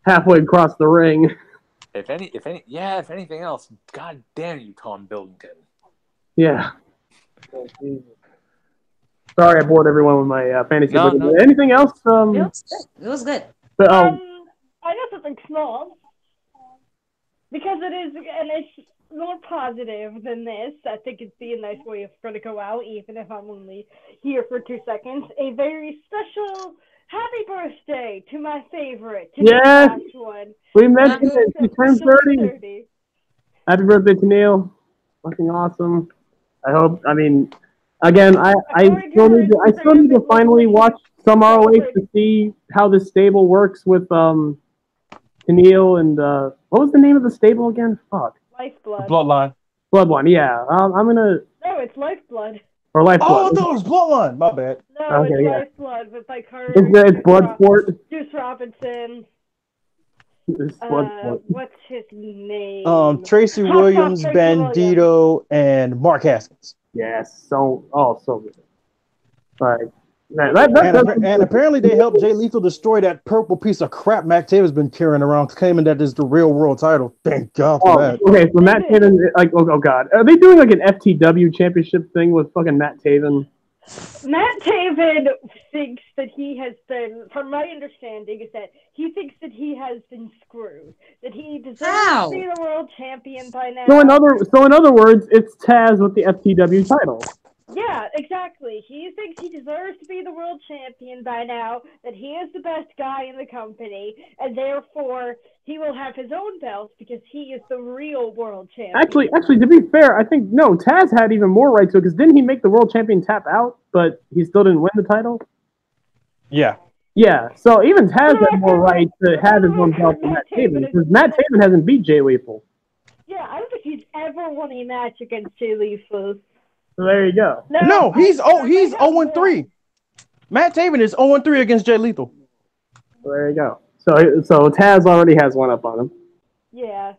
halfway across the ring. If anything else, god damn you, Tom Billington. Yeah. Oh, sorry, I bored everyone with my fantasy. No. Anything else? It was good. But, I know something small because it's more positive than this. I think it'd be a nice way of going to go out, even if I'm only here for 2 seconds. A very special happy birthday to my favorite. To yes, the last one. We mentioned it. She turned 30. Happy birthday to Neil. Fucking awesome. I hope. I mean, again, I still need to finally watch some ROH to see how the stable works with Neil and what was the name of the stable again? Fuck. Lifeblood. Bloodline, yeah. I'm gonna. No, it's Lifeblood. Or Lifeblood. Oh, I thought it was Bloodline. My bad. No, okay, it's yeah. Lifeblood with like her. It's Bloodsport. Juice Robinson. Bloodsport. What's his name? Tracy Williams, Bandito, and Mark Haskins. Yes, so good. Like, and apparently they helped Jay Lethal destroy that purple piece of crap Matt Taven's been carrying around, claiming that is the real world title. Thank God for that. Okay, so Matt Taven, like, oh God, are they doing like an FTW championship thing with fucking Matt Taven? Matt Taven thinks that he has been, from my understanding, is that he thinks that he has been screwed, that he deserves to be the world champion by now. So in other words, it's Taz with the FTW title. Yeah, exactly. He thinks he deserves to be the world champion by now, that he is the best guy in the company, and therefore he will have his own belt because he is the real world champion. Actually, to be fair, I think no, Taz had even more right to it because didn't he make the world champion tap out, but he still didn't win the title? Yeah. Yeah, so even Taz had more right to have his own belt than Matt Taven because Matt Taven hasn't beat Jay Lethal. Yeah, I don't think he's ever won a match against Jay Lethal. So there you go. No, he's 0-3. Matt Taven is 0-3 against Jay Lethal. So there you go. So Taz already has one up on him. Yeah.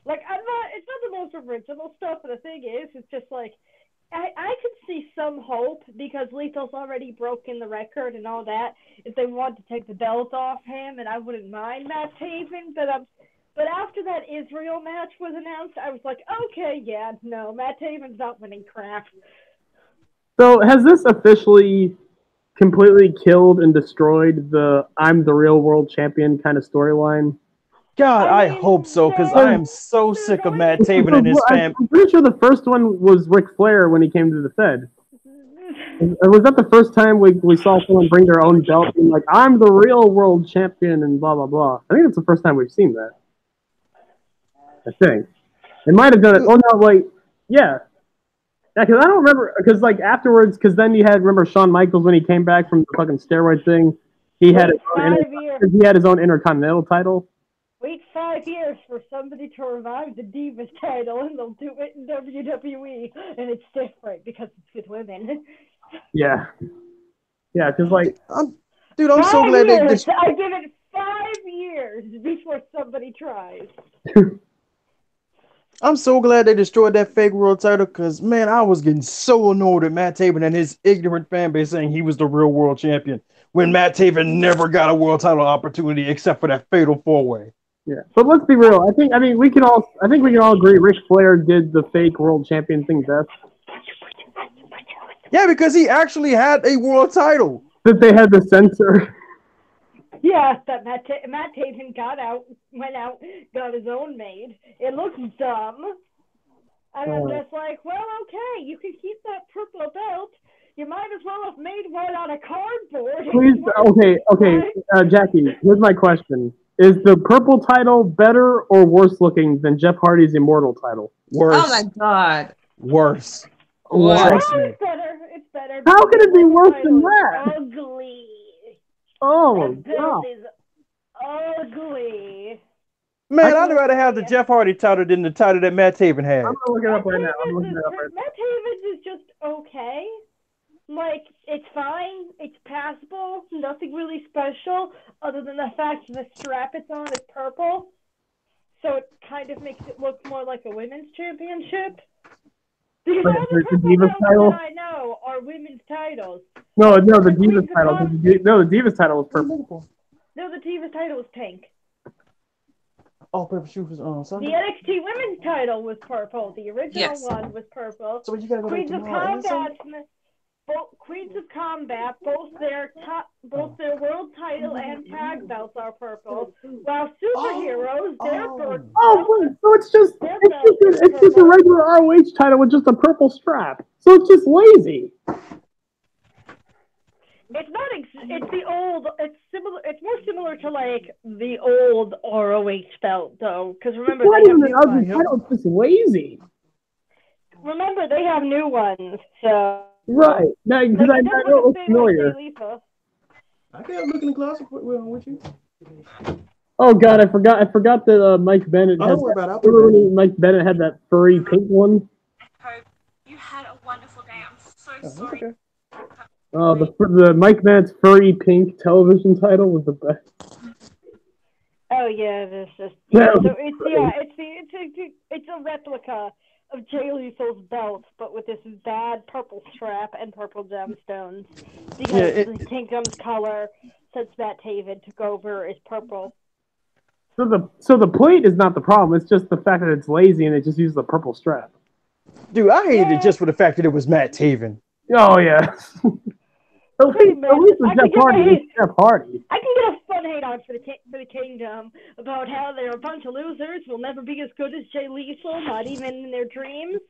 Like, it's not the most original stuff, but the thing is, it's just like, I could see some hope because Lethal's already broken the record and all that. If they want to take the belt off him, and I wouldn't mind Matt Taven, but after that Israel match was announced, I was like, okay, yeah, no, Matt Taven's not winning crap. So has this officially completely killed and destroyed the I'm the real world champion kind of storyline? God, I hope so, because I am so sick of Matt Taven and his fam. I'm pretty sure the first one was Ric Flair when he came to the Fed. Was that the first time we saw someone bring their own belt and like, I'm the real world champion and blah, blah, blah? I think that's the first time we've seen that. I think. It might have done it. Oh, no, like, yeah. Yeah, because I don't remember, because like afterwards, because then you had, remember Shawn Michaels when he came back from the fucking steroid thing? He had his own Intercontinental title. Wait 5 years for somebody to revive the Divas title, and they'll do it in WWE, and it's different because it's with women. Yeah. Yeah, because like... I'm so glad I give it 5 years before somebody tries. I'm so glad they destroyed that fake world title because, man, I was getting so annoyed at Matt Taven and his ignorant fan base saying he was the real world champion when Matt Taven never got a world title opportunity except for that fatal 4-way. Yeah, but let's be real. I think we can all agree Ric Flair did the fake world champion thing best. Yeah, because he actually had a world title. That they had the censor. Yeah, that Matt Taven went out, got his own made. It looks dumb. And I'm just like, well, okay, you can keep that purple belt. You might as well have made one out of cardboard. Please, okay, Jackie, here's my question. Is the purple title better or worse looking than Jeff Hardy's Immortal title? Worse. Oh my God. Worse. It's better. It's better. How can it be worse than that? Ugly. Oh, that God. is ugly. Man, I'd rather have the Jeff Hardy title than the title that Matt Taven had. I'm going to look it up right now. Matt Taven's is just okay. Like, it's fine. It's passable. Nothing really special other than the fact that the strap it's on is purple. So it kind of makes it look more like a women's championship. The Divas title that I know are women's titles. No, the Divas title. No, the Divas title was purple. No, the Divas title was pink. Oh, purple shoe was on Sunday. The NXT women's title was purple. The original one was purple. So you gotta go Queens of Combat, both their world title and tag belts are purple. While superheroes, they're purple. So it's just a regular ROH title with just a purple strap. So it's just lazy. It's not. It's the old. It's similar. It's more similar to like the old ROH belt, though. Because remember, they have new ones. It's just lazy. Remember, they have new ones. So right. Now, because I know it looks familiar. I can't look in the closet with you. Oh God, I forgot that Mike Bennett. Mike Bennett had that furry pink one. I hope you had a wonderful day. I'm so sorry. Okay. The Mike Bennett's furry pink television title was the best. Oh yeah, this is it's a replica of Jay Lethal's belt, but with this bad purple strap and purple gemstones. Because the Kingdom's color, since Matt Taven took over, is purple. So the plate is not the problem. It's just the fact that it's lazy and it just uses the purple strap. Dude, I hated it just for the fact that it was Matt Taven. Oh yeah. At least Jeff Hardy. I can get a fun hate on for the Kingdom about how they're a bunch of losers, will never be as good as Jay Lethal, not even in their dreams.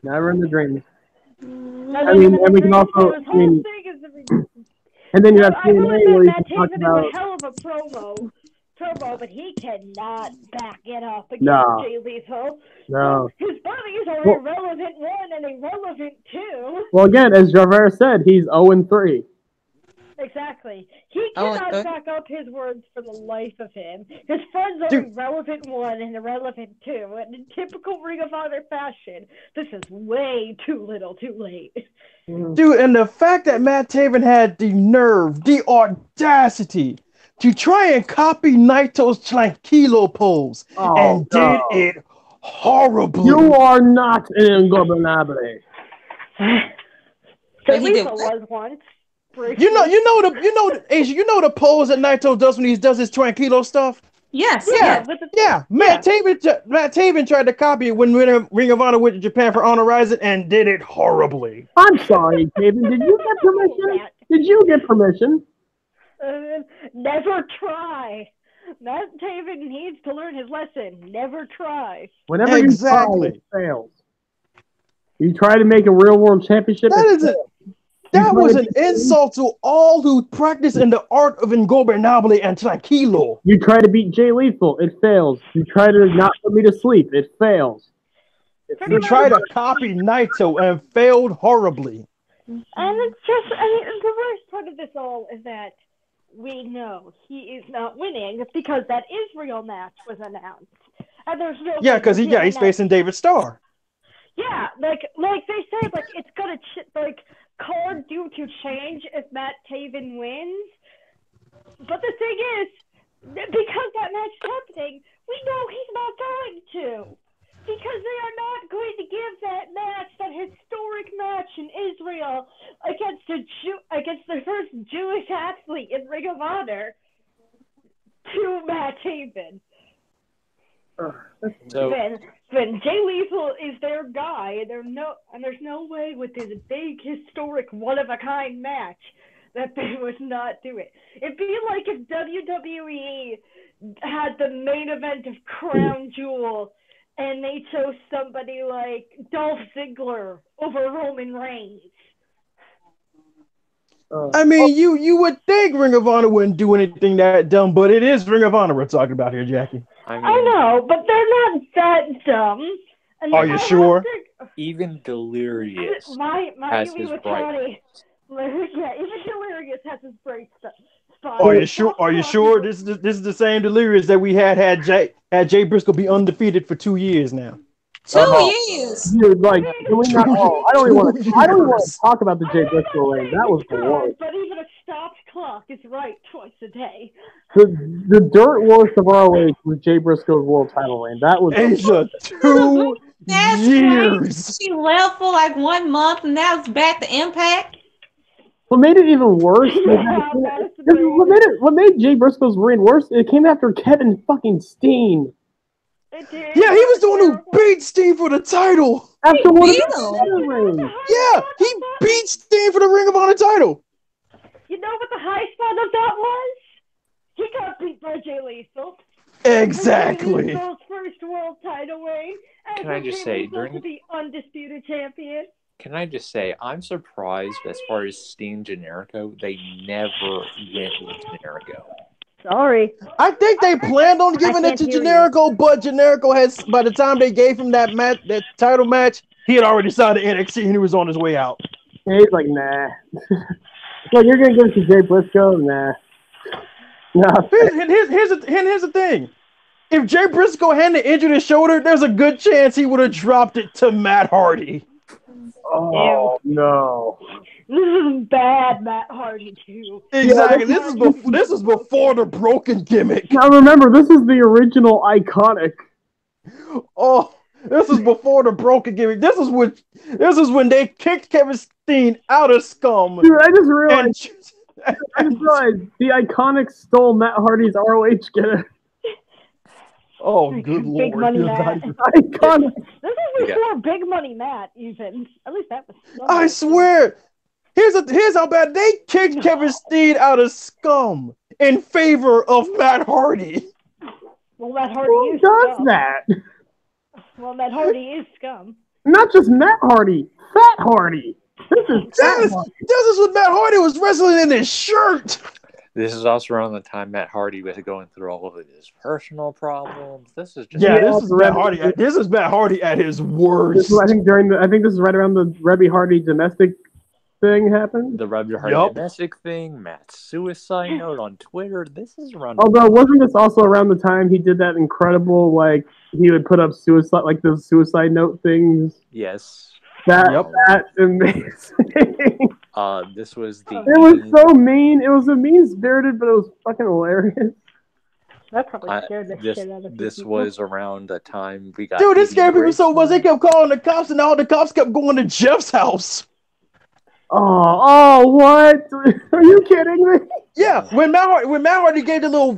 Never in the dreams. And we can also. And then you have TNA where you can talk about. It's a hell of a promo, but he cannot back it up against Jay Lethal. No. His bodies are irrelevant 1 and irrelevant 2. Well, again, as Jarvarus said, he's 0-3. Exactly. He cannot back up his words for the life of him. His friends are irrelevant 1 and irrelevant 2. And in typical Ring of Honor fashion, this is way too little too late. Dude, and the fact that Matt Taven had the nerve, the audacity to try and copy Naito's tranquilo pose did it horribly. You are not an ingobernable. But he was once. You know the pose that Naito does when he does his tranquilo stuff? Yes. Yeah. Matt Taven tried to copy it when Ring of Honor went to Japan for Honor Rising and did it horribly. I'm sorry, Taven. Did you get permission? Did you get permission? Never try. Matt Taven needs to learn his lesson. Never try. Whenever you try, it fails. You try to make a real world championship. That was an insult to all who practice in the art of ingobernable and tranquilo. You try to beat Jay Lethal, it fails. You try to not put me to sleep, it fails. You try to copy Naito and failed horribly. And it's just, the worst part of this all is that we know he is not winning because that Israel match was announced. And there's no because he's facing David Starr. Yeah, like they say, it's gonna card due to change if Matt Taven wins. But the thing is, because that match is happening, we know he's not going to. Because they are not going to give that match, that historic match in Israel against the first Jewish athlete in Ring of Honor to Matt Taven. When Jay Lethal is their guy, and there's no way with this big historic one-of-a-kind match that they would not do it. It'd be like if WWE had the main event of Crown Jewel and they chose somebody like Dolph Ziggler over Roman Reigns. I mean, you would think Ring of Honor wouldn't do anything that dumb, but it is Ring of Honor we're talking about here, Jackie. I know, but they're not that dumb. And are you sure? Even Delirious has his right. Yeah, even Delirious has his bright spot. Are you sure? Are you sure this is the same Delirious that we had Jay Briscoe be undefeated for 2 years now? 2 years. Dude, I don't even want to talk about the Jay Briscoe lane. That was the worst. But even a stopped clock is right twice a day. The dirt worst of ROH was Jay Briscoe's world title lane. That was Asia 2 years. She left for like 1 month, and now it's back to Impact. What made it even worse? What made Jay Briscoe's reign worse? It came after Kevin fucking Steen. It did. Yeah, he was the one who beat Steen for the title. After one beat ring. Yeah, he beat Steen for the Ring of Honor title. You know what the high spot of that was? He got beat by Jay Lethal. Exactly. His first world title reign. Can I just say, during the undisputed champion? Can I just say, I'm surprised as far as Steen Generico, they never went with Generico. Sorry. I think they planned on giving it to Generico, but Generico has, by the time they gave him that match, that title match, he had already signed to NXT and he was on his way out. And he's like, nah. Well, you're gonna give it to Jay Briscoe? Nah. No. Here's the thing. If Jay Briscoe hadn't injured his shoulder, there's a good chance he would have dropped it to Matt Hardy. Oh no! This is bad, Matt Hardy too. Exactly. This is before the broken gimmick. Now remember, this is the original Iconic. Oh, this is before the broken gimmick. This is when they kicked Kevin Steen out of Scum. Dude, I just realized the Iconic stole Matt Hardy's ROH gimmick. Oh, good lord! Big Money Matt. Iconic. This is before Big Money Matt, even. At least that was. I swear. Here's how bad they kicked Kevin Steen out of Scum in favor of Matt Hardy. Well, Matt Hardy is does scum. that? Well, Matt Hardy is scum. Not just Matt Hardy, Fat Hardy. This is when Matt Hardy was wrestling in his shirt. This is also around the time Matt Hardy was going through all of his personal problems. This is just this is Matt Hardy. This is Matt Hardy at his worst. I think this is right around the Rebby Hardy domestic thing happened. The Rebby Hardy domestic thing, Matt's suicide note on Twitter. This is around. Although wasn't this also around the time he did that incredible he would put up suicide those suicide note things? Yes. That's amazing. This was the. It was so mean. It was so mean-spirited, but it was fucking hilarious. That probably scared the shit out of This people. was around the time we got. Dude, this scared people so much they kept calling the cops, and all the cops kept going to Jeff's house. Oh, what? Are you kidding me? Yeah, when Matt Hardy gave that little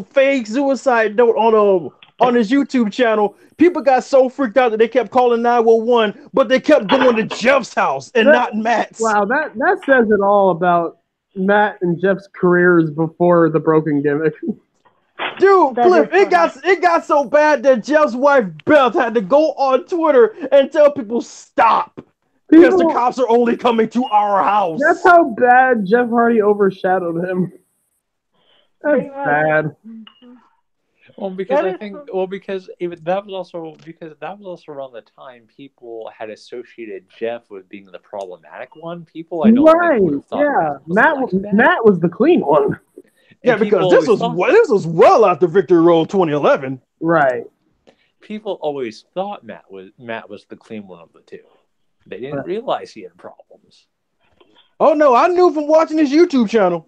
fake suicide note on his YouTube channel, people got so freaked out that they kept calling 911, but they kept going to Jeff's house and not Matt's. Wow, that says it all about Matt and Jeff's careers before the broken gimmick. Dude, Cliff, it got so bad that Jeff's wife Beth had to go on Twitter and tell people stop. Because the cops are only coming to our house. That's how bad Jeff Hardy overshadowed him. That's bad. Well, because that was also around the time people had associated Jeff with being the problematic one. People I don't think would have thought Matt was the clean one. Yeah, because this was well after Victory Road 2011. Right. People always thought Matt was the clean one of the two. They didn't realize he had problems. Oh no, I knew from watching his YouTube channel.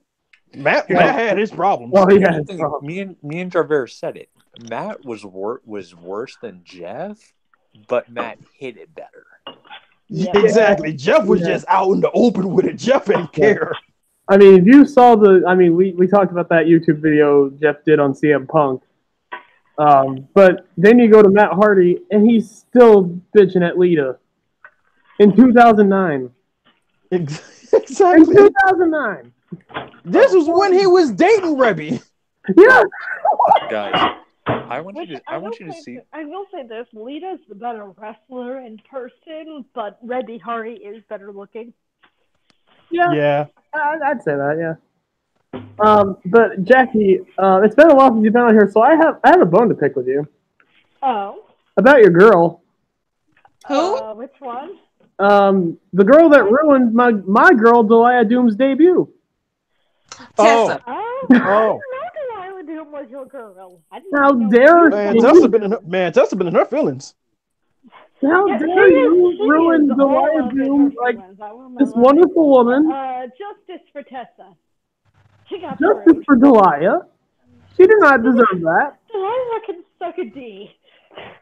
Matt had his problems. Well, Me and Jarvarus said it. Matt was worse than Jeff, but Matt hid it better. Yeah, exactly. Jeff was just out in the open with it. Jeff didn't care. I mean, if you saw we talked about that YouTube video Jeff did on CM Punk. But then you go to Matt Hardy, and he's still bitching at Lita. In 2009. Exactly. In 2009. This was when he was dating Rebby. Yeah. Guys, I want you to see. I will say this: Lita's the better wrestler in person, but Rebby Hardy is better looking. Yeah. I'd say that. Yeah. But Jackie, it's been a while since you've been on here, so I have a bone to pick with you. Oh. About your girl. Who? Which one? The girl that ruined my girl Delia Doom's debut. Tessa. Oh. Delia Doom was your girl. How dare Tessa been in her feelings. How dare you ruin Delia Doom, like this wonderful woman? Justice for Tessa. She got justice for Delia. She did not deserve that. Delia can suck a D.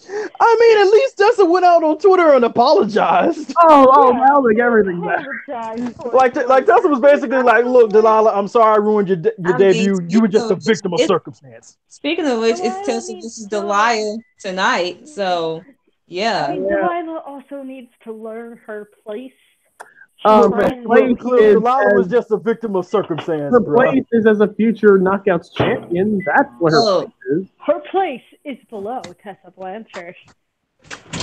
I mean, at least Tessa went out on Twitter and apologized. Now like everything back. Like Tessa was basically like, "Look, Delilah, I'm sorry I ruined your debut. You were just a victim of circumstance." Speaking of which, it's Tessa versus Delilah tonight, so yeah. I mean, Delilah also needs to learn her place. Delilah was just a victim of circumstance. Her place is as a future Knockouts champion. That's what her place is. Her place is below Tessa Blanchard.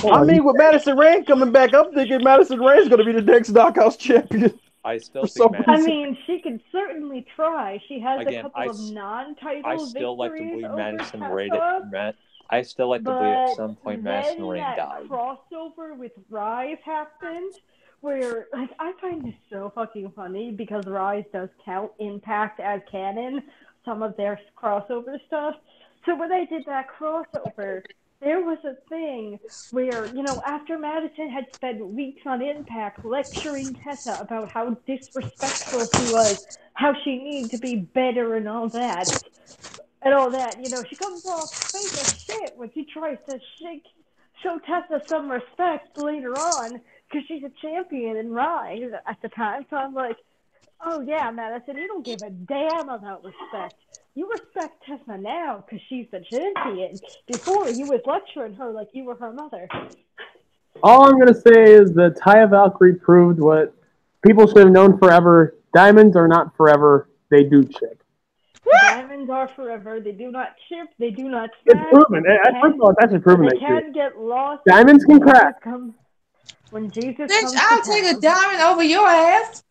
I mean, with Madison Rayne coming back, I'm thinking Madison Rayne's going to be the next Knockouts champion. I still think I mean, she can certainly try. She has a couple of non-title I still like to believe Madison Rayne. I still like to believe at some point Madison Rayne died. Crossover with Rise happened, where I find this so fucking funny because Rise does count Impact as canon, some of their crossover stuff. So when they did that crossover, there was a thing where, after Madison had spent weeks on Impact lecturing Tessa about how disrespectful she was, how she needed to be better and all that, she comes off fake as shit when she tries to show Tessa some respect later on because she's a champion in Rise at the time. So I'm like, oh yeah, Madison, you don't give a damn about respect. You respect Tessa now because she's the champion. Before, you was lecturing her like you were her mother. All I'm going to say is that Taya Valkyrie proved what people should have known forever. Diamonds are not forever. They do chip. Diamonds are forever. They do not chip. They do not smash. It's proven. First of all, it's actually proven. They can get lost. Diamonds can crack. When Jesus Bitch, comes I'll take a diamond over your ass.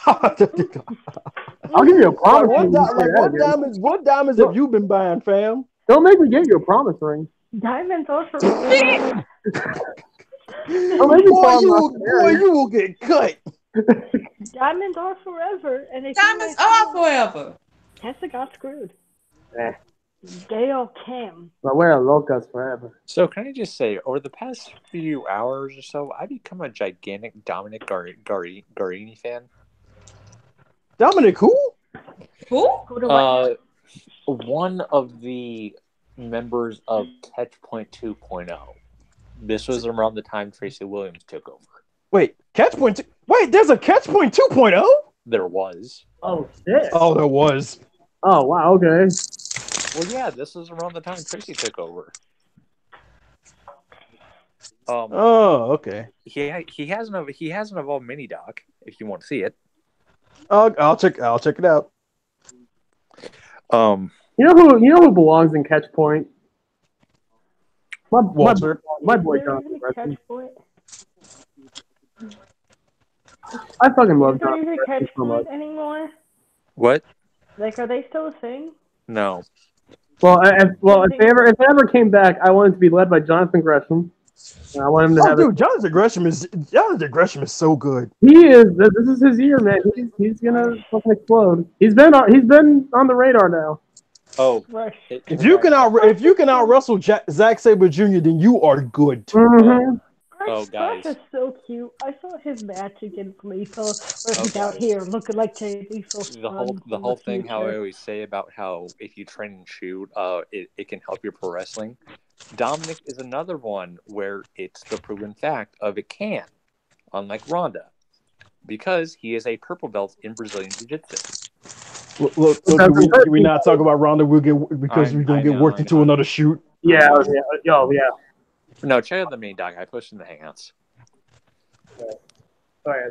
I'll give you a promise. What diamonds have you been buying, fam? Don't make me get you a promise ring. Diamonds are forever. Boy, you will get cut. Diamonds are forever, and diamonds are forever. Tessa got screwed. Gail Kim. But we're locals forever. So can I just say, over the past few hours or so, I've become a gigantic Dominic Garini fan. Dominic who? Who? One of the members of Catchpoint 2.0. This was around the time Tracy Williams took over. Wait, Catchpoint 2? Wait, there's a Catchpoint 2.0? There was. Oh, shit. Oh, there was. Oh, wow, okay. Well, yeah, this was around the time Tracy took over. Okay. He has an evolved mini doc if you want to see it. I'll check it out. You know who belongs in Catchpoint? Walter. My boy Jonathan Catchpoint. I fucking love Jonathan so much. Anymore? What? Like, are they still a thing? No. Well, if they ever came back, I want it to be led by Jonathan Gresham. And I want him to have. Dude, Jonathan Gresham is so good. He is. This is his year, man. He's gonna fucking explode. He's been on the radar now. Oh, if you can out wrestle Zack Sabre Jr., then you are good. Mm-hmm. Oh, guys, is so cute. I saw his match against Lethal, where he's out here looking like Jay Lethal. The whole thing, how I always say about how if you train and shoot, it can help your pro wrestling. Dominic is another one where it's the proven fact of it can, unlike Ronda, because he is a purple belt in Brazilian Jiu-Jitsu. Look, can we not talk about Ronda? We're gonna get worked into another shoot. Yeah. No, check out the main doc. I pushed in the Hangouts. Sorry,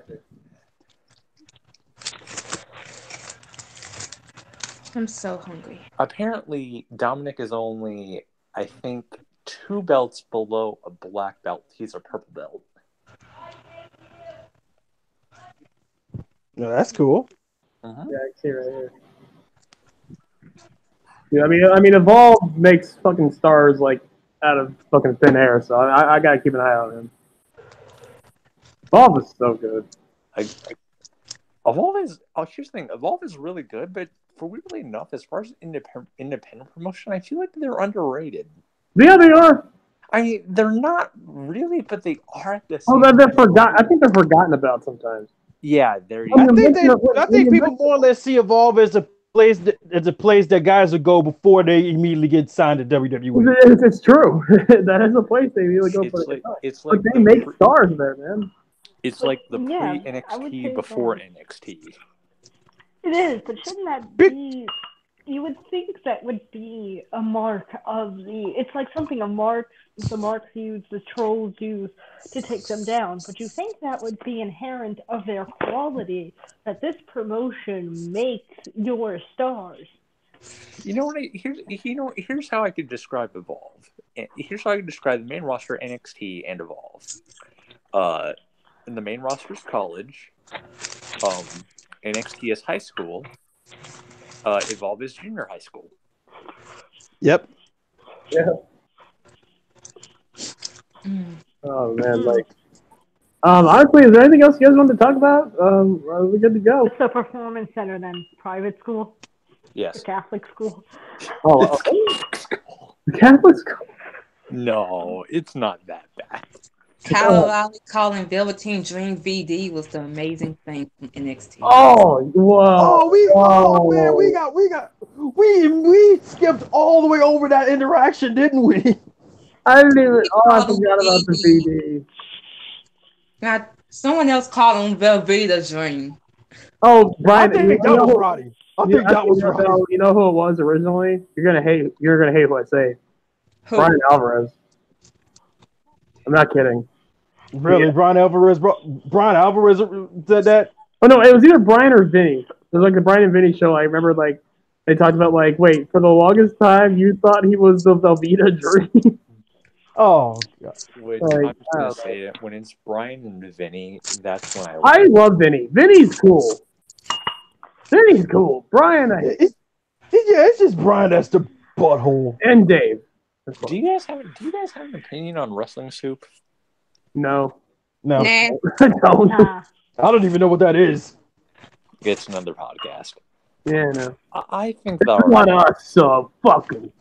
I'm so hungry. Apparently, Dominic is only, I think, 2 belts below a black belt. He's a purple belt. No, that's cool. Uh-huh. Yeah, I see right here. Yeah, I mean, Evolve makes fucking stars like out of fucking thin air, so I gotta keep an eye on him. Evolve is so good. Evolve is. Oh, here's the thing. Evolve is really good, but for weirdly enough, as far as independent promotion, I feel like they're underrated. Yeah, they are. I mean, they're not really, but they are at the same time. They're forgotten. I think they're forgotten about sometimes. Yeah, there you go. I think people more or less see Evolve as a it's a place that guys will go before they immediately get signed to WWE. It's true. That is a place they really go for. It's but like they make stars there, man. It's like the pre-NXT before NXT. It is, but shouldn't that be? You would think that would be a mark of the. It's like something the marks use, the trolls use to take them down. But you think that would be inherent of their quality, that this promotion makes your stars. You know what? Here's how I could describe Evolve. Here's how I could describe the main roster, NXT, and Evolve. And the main roster is college. NXT is high school. Evolve is junior high school. Yep. Yeah. Oh man, honestly, is there anything else you guys want to talk about? Are we good to go? It's a performance center, then private school. Yes. The Catholic school. Oh, okay. Catholic school. No, it's not that bad. Kyle Lowry calling Velveteen Dream VD was the amazing thing from NXT. Oh, whoa! We skipped all the way over that interaction, didn't we? I didn't even. Oh, I forgot about the VD. Now, someone else called him Velveeta Dream. Oh, Brian, I think that was Roddy. I think that was Roddy. You know who it was originally? You're gonna hate what I say. Who? Brian Alvarez. I'm not kidding. Really, yeah. Brian Alvarez said that? Oh no, it was either Brian or Vinny. It was like the Brian and Vinny show. I remember they talked about wait, for the longest time you thought he was the Velveeta Dream. Oh God. Which I'm just gonna say it when it's Brian and Vinny, that's when I love Vinny. Vinny's cool. Brian, it's just Brian that's the butthole. And Dave. Do you guys have an opinion on Wrestling Soup? No. Nah. I don't. I don't even know what that is. It's another podcast. Yeah, no. I think that want us fucking.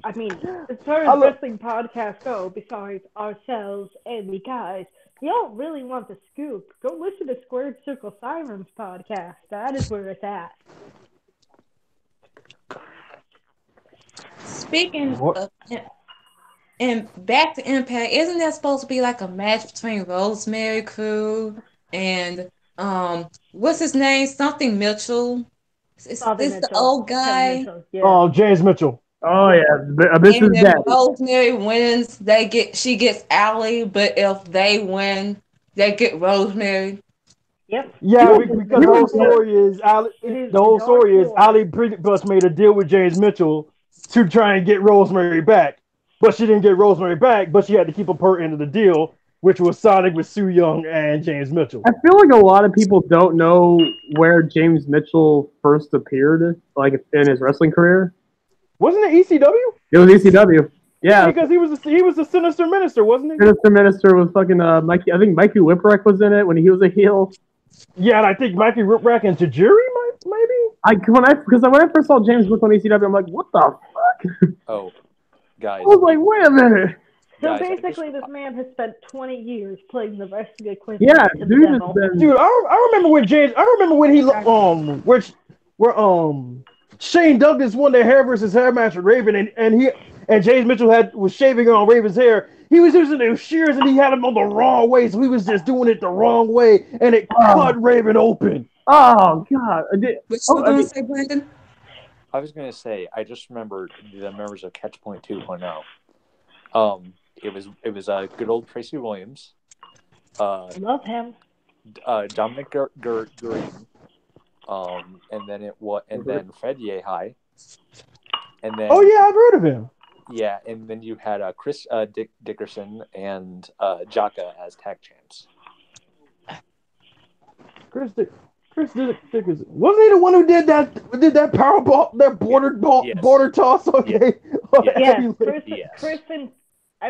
I mean, as far as wrestling podcasts go, besides ourselves and the guys, you don't really want the scoop. Go listen to Squared Circle Sirens podcast. That is where it's at. Speaking of, and back to Impact, isn't that supposed to be like a match between Rosemary Crew and what's his name? Something Mitchell. Is this the old guy? Yeah. Oh, James Mitchell. Oh yeah, Abyssal's and if daddy. Rosemary wins, she gets Allie, but if they win, they get Rosemary. Yep. Yeah, because the whole story is Allie pretty much made a deal with James Mitchell to try and get Rosemary back, but she didn't get Rosemary back. But she had to keep up her end of the deal, which was Sonic with Sue Young and James Mitchell. I feel like a lot of people don't know where James Mitchell first appeared, like in his wrestling career. Wasn't it ECW? It was ECW. Yeah, because he was a Sinister Minister, wasn't he? Sinister Minister was fucking Mikey. I think Mikey Whipwreck was in it when he was a heel. Yeah, and I think Mikey Whipwreck and Tajiri maybe. When I first saw James Mitchell on ECW, I'm like, what the fuck? Oh, guys. I was like, wait a minute. So basically, this man has spent 20 years playing the wrestling equipment. Yeah, dude. I remember when James. I remember when he where Shane Douglas won their hair versus hair match with Raven, and James Mitchell was shaving on Raven's hair. He was using those shears and he had him on the wrong way, so he was just doing it the wrong way, and it cut Raven open. Oh God! What you gonna say, Brandon? I was gonna say I just remembered the members of Catchpoint 2.0. It was good old Tracy Williams. Love him. Dominic Green. And then Fred Yehai. And then oh yeah, I've heard of him. Yeah, and then you had Chris Dickerson and Jaka as tag champs. Chris Dickerson wasn't he the one who did that power ball, that border toss? Okay. Yeah, Chris and I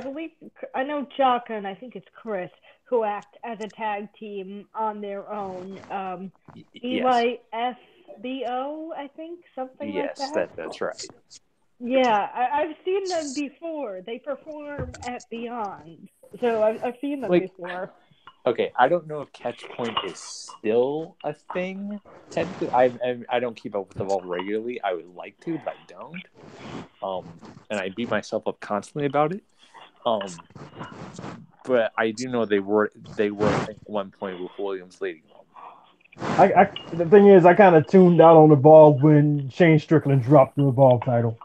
know Jaka and I think it's Chris who act as a tag team on their own. Eli FBO, I think, something like that. Yes, that's right. Yeah, I've seen them before. They perform at Beyond, so I've seen them before. Okay, I don't know if catch point is still a thing. Technically, I don't keep up with Evolve regularly. I would like to, but I don't. And I beat myself up constantly about it. But I do know they were I think, at one point with Williams leading them. The thing is, I kind of tuned out on Evolve when Shane Strickland dropped the Evolve title.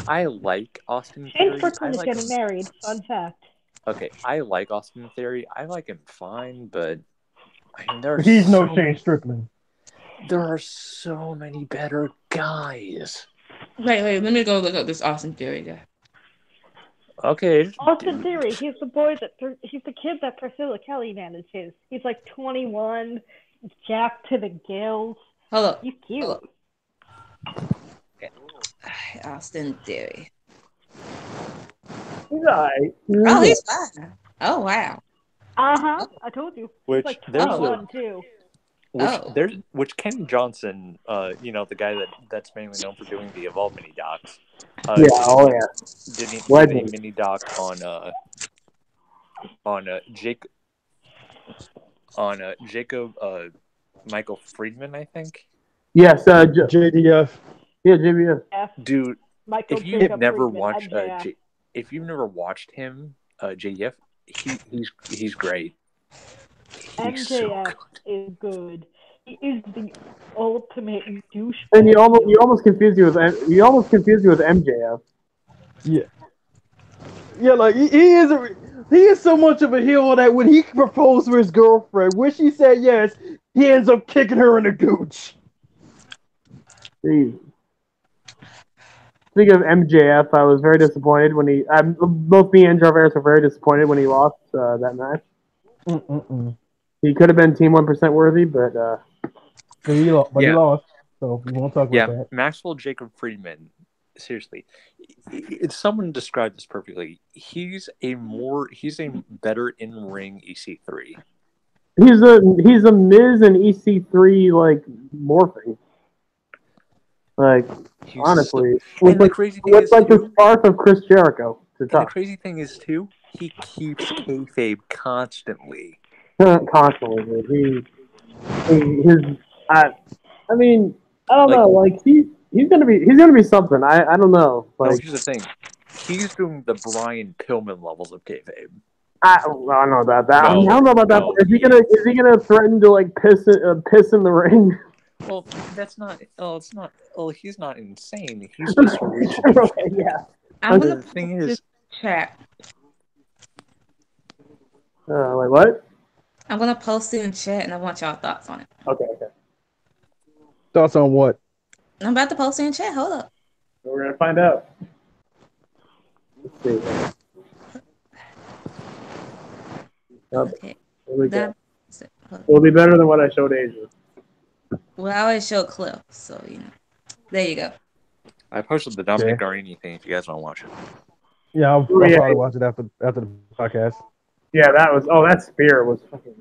I like Austin Shane Theory. Strickland is getting married. Fun fact. Okay, I like Austin Theory. I like him fine, but I mean, He's no Shane Strickland. There are so many better guys. Wait, let me go look up this Austin Theory guy. Okay. Austin Theory, he's the kid that Priscilla Kelly manages. He's like 21, jacked to the gills. Hold up. He's cute. Austin Theory. He's alright. Oh, he's fine. Oh, wow. I told you. Which he's like 21 too. Which Kenny Johnson, the guy that's mainly known for doing the Evolve mini docs. Did a mini doc on Jacob Michael Friedman, I think. Yes, JDF. Yeah, JBF. Dude, Michael if you've never watched him, JDF, he's great. MJF is good. He is the ultimate douche. And you almost confused you with MJF. Yeah. Yeah, like he is so much of a heel that when he proposed for his girlfriend, when she said yes, he ends up kicking her in the gooch. Jeez. Speaking of MJF, I was very disappointed when both me and Jarvarus were very disappointed when he lost that match. He could have been Team 1% worthy, but he lost. So we won't talk about that. Maxwell Jacob Friedman. Seriously, someone described this perfectly. He's a better in-ring EC3. He's a Miz and EC3 like morphing. Like honestly, with the spark of Chris Jericho. The crazy thing is too, he keeps kayfabe constantly. Constantly, dude. I don't know. Like he's gonna be something. I don't know. Like, here's the thing. He's doing the Brian Pillman levels of kayfabe. I don't know about that. I don't know about that. Is he gonna threaten to like piss in the ring? Well, that's not. Oh, it's not. Oh, he's not insane. He's just reaching. Okay, yeah. The thing is, chat. Like what? I'm gonna post it in chat, and I want y'all thoughts on it. Okay. Thoughts on what? I'm about to post it in chat. Hold up. We're gonna find out. Let's see. Okay. It'll be better than what I showed Asia. Well, I always show Cliff, so there you go. I posted the Dominic Garrini thing if you guys want to watch it. Yeah, I'll probably watch it after the podcast. Yeah, that spear was fucking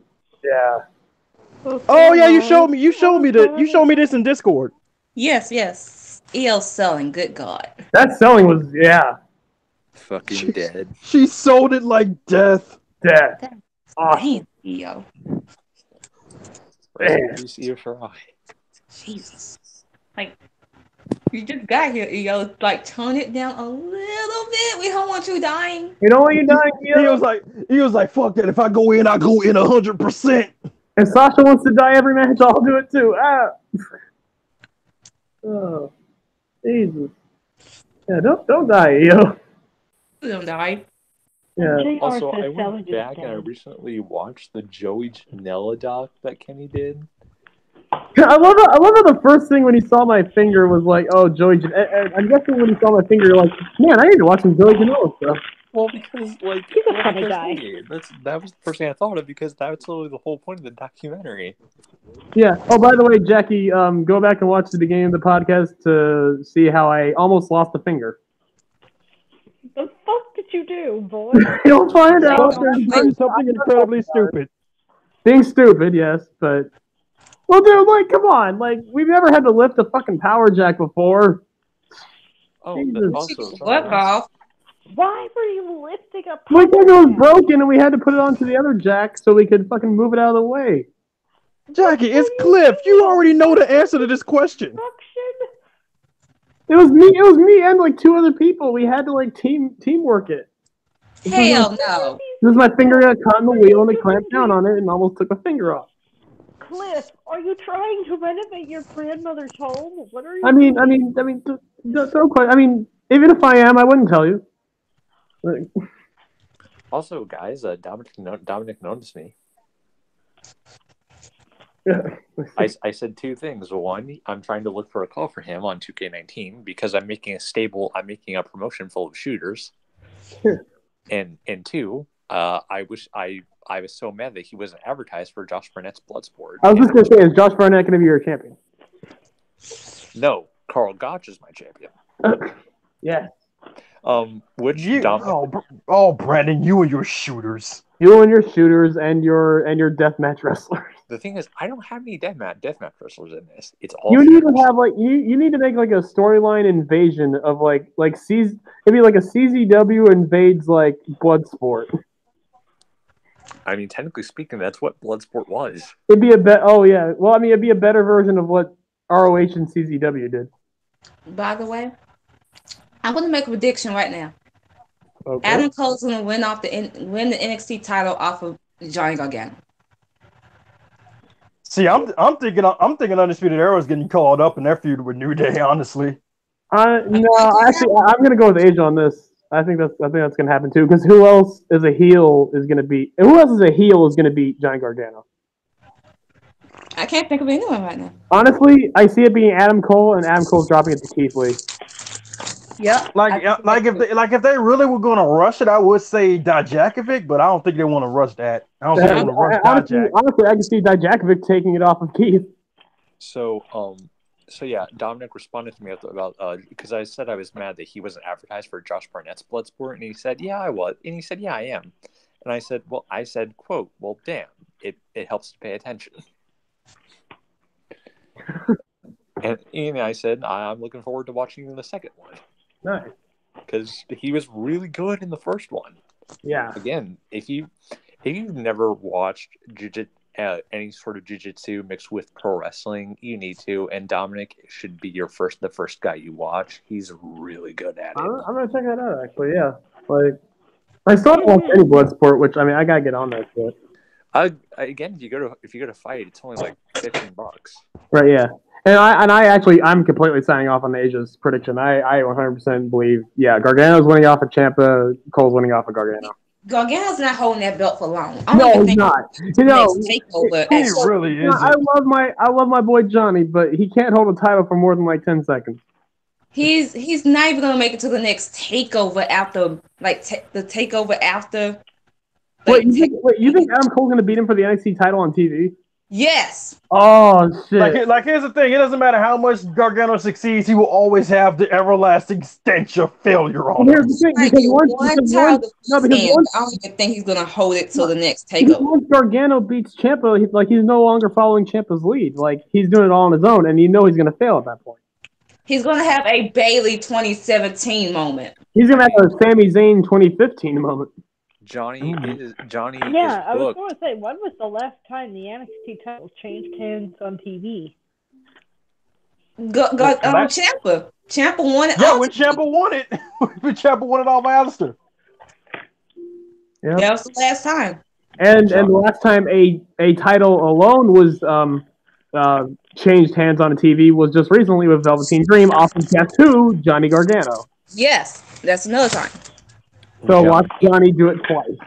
Oh yeah, you showed me this in Discord. Yes. EL selling, good God. That selling was fucking dead. She sold it like death. Awesome. EO. Jesus. Like, you just got here, EO. Like, tone it down a little bit. We don't want you dying. You don't want you dying, EO? He was like, fuck that. If I go in, I go in 100%. And Sasha wants to die every match, I'll do it too. Oh, Jesus. Yeah, don't die, EO. Don't die. Yeah. Also, I went back and I recently watched the Joey Janela doc that Kenny did. I love how the first thing when he saw my finger was like, oh, Joey. I'm guessing when he saw my finger, you're like, man, I need to watch some Joey Janela stuff. Well, because he's a funny guy. That was the first thing I thought of because that's literally the whole point of the documentary. Yeah. Oh, by the way, Jackie, go back and watch the beginning of the podcast to see how I almost lost a finger. The fuck did you do, boy? You'll find out. Something incredibly stupid. Being stupid, yes, but well, dude, like, come on, like, we've never had to lift a fucking power jack before. Oh, also, work off. Why were you lifting a because it was broken and we had to put it onto the other jack so we could fucking move it out of the way. Jackie, it's Cliff. You already know the answer to this question. It was me and like 2 other people. We had to like teamwork it. Hell no. This is my finger got caught in the wheel and it clamped down on it and almost took my finger off. Cliff, are you trying to renovate your grandmother's home? What are you doing? I mean, even if I am, I wouldn't tell you. Also, guys, Dominic noticed me. I said 2 things. 1, I'm trying to look for a call for him on 2K19 because I'm making a promotion full of shooters. and 2, I was so mad that he wasn't advertised for Josh Barnett's Bloodsport. I was just gonna say, is Josh Barnett gonna be your champion? No, Carl Gotch is my champion. Yeah. Brandon, you and your shooters. You and your shooters and your deathmatch wrestlers. The thing is, I don't have any deathmatch wrestlers in this. It's all you need to have like you need to make like a storyline invasion of like it'd be like a CZW invades like Bloodsport. I mean, technically speaking, that's what Bloodsport was. It'd be a it'd be a better version of what ROH and CZW did. By the way, I'm going to make a prediction right now. Okay. Adam Cole's going to win the NXT title off of Johnny Gargano. See, I'm thinking Undisputed Era is getting called up in their feud with New Day. Honestly, no, actually, I'm going to go with Age on this. I think that's going to happen too. Because who else is a heel is going to beat Johnny Gargano? I can't think of anyone right now. Honestly, I see it being Adam Cole, and Adam Cole's dropping it to Keith Lee. Yep. If they really were going to rush it, I would say Dijakovic, but I don't think they want to rush that. I don't think they want to rush Dijak. Honestly, I can see Dijakovic taking it off of Keith. So yeah, Dominic responded to me about because I said I was mad that he wasn't advertised for Josh Barnett's Bloodsport, and he said, "Yeah, I was," and he said, "Yeah, I am," and I said, "Quote, well, damn, it helps to pay attention." And I said, I'm looking forward to watching the second one. Nice. Because he was really good in the first one. Yeah. Again, if you've never watched any sort of jiu-jitsu mixed with pro wrestling, you need to. And Dominic should be the first guy you watch. He's really good at it. I'm gonna check that out. Actually, yeah. Like, I still haven't watched any Bloodsport, which I mean, I gotta get on that shit. Again, if you go to fight, it's only like $15. Right. Yeah. I'm completely signing off on Asia's prediction. I 100% believe, Gargano's winning off of Ciampa, Cole's winning off of Gargano. Gargano's not holding that belt for long. No, he's not. He really is. I love my boy Johnny, but he can't hold a title for more than like 10 seconds. He's not even gonna make it to the next takeover after the takeover after. You think Adam Cole's gonna beat him for the NXT title on TV? Yes. Oh shit! Like here's the thing: it doesn't matter how much Gargano succeeds, he will always have the everlasting stench of failure on him. Here's the thing: I don't even think he's gonna hold it till the next takeover. Once Gargano beats Ciampa, he's no longer following Ciampa's lead. Like he's doing it all on his own, and he's gonna fail at that point. He's gonna have a Bayley 2017 moment. He's gonna have a Sami Zayn 2015 moment. Johnny is I was going to say, when was the last time the NXT title changed hands on TV? Ciampa. Ciampa won it. Yeah, when Ciampa won it. When Ciampa won it off Alistair. Yeah, that was the last time. And the last time a title alone was changed hands on a TV was just recently with Velveteen Dream off of Tattoo, Johnny Gargano. Yes, that's another time. So watch Johnny do it twice.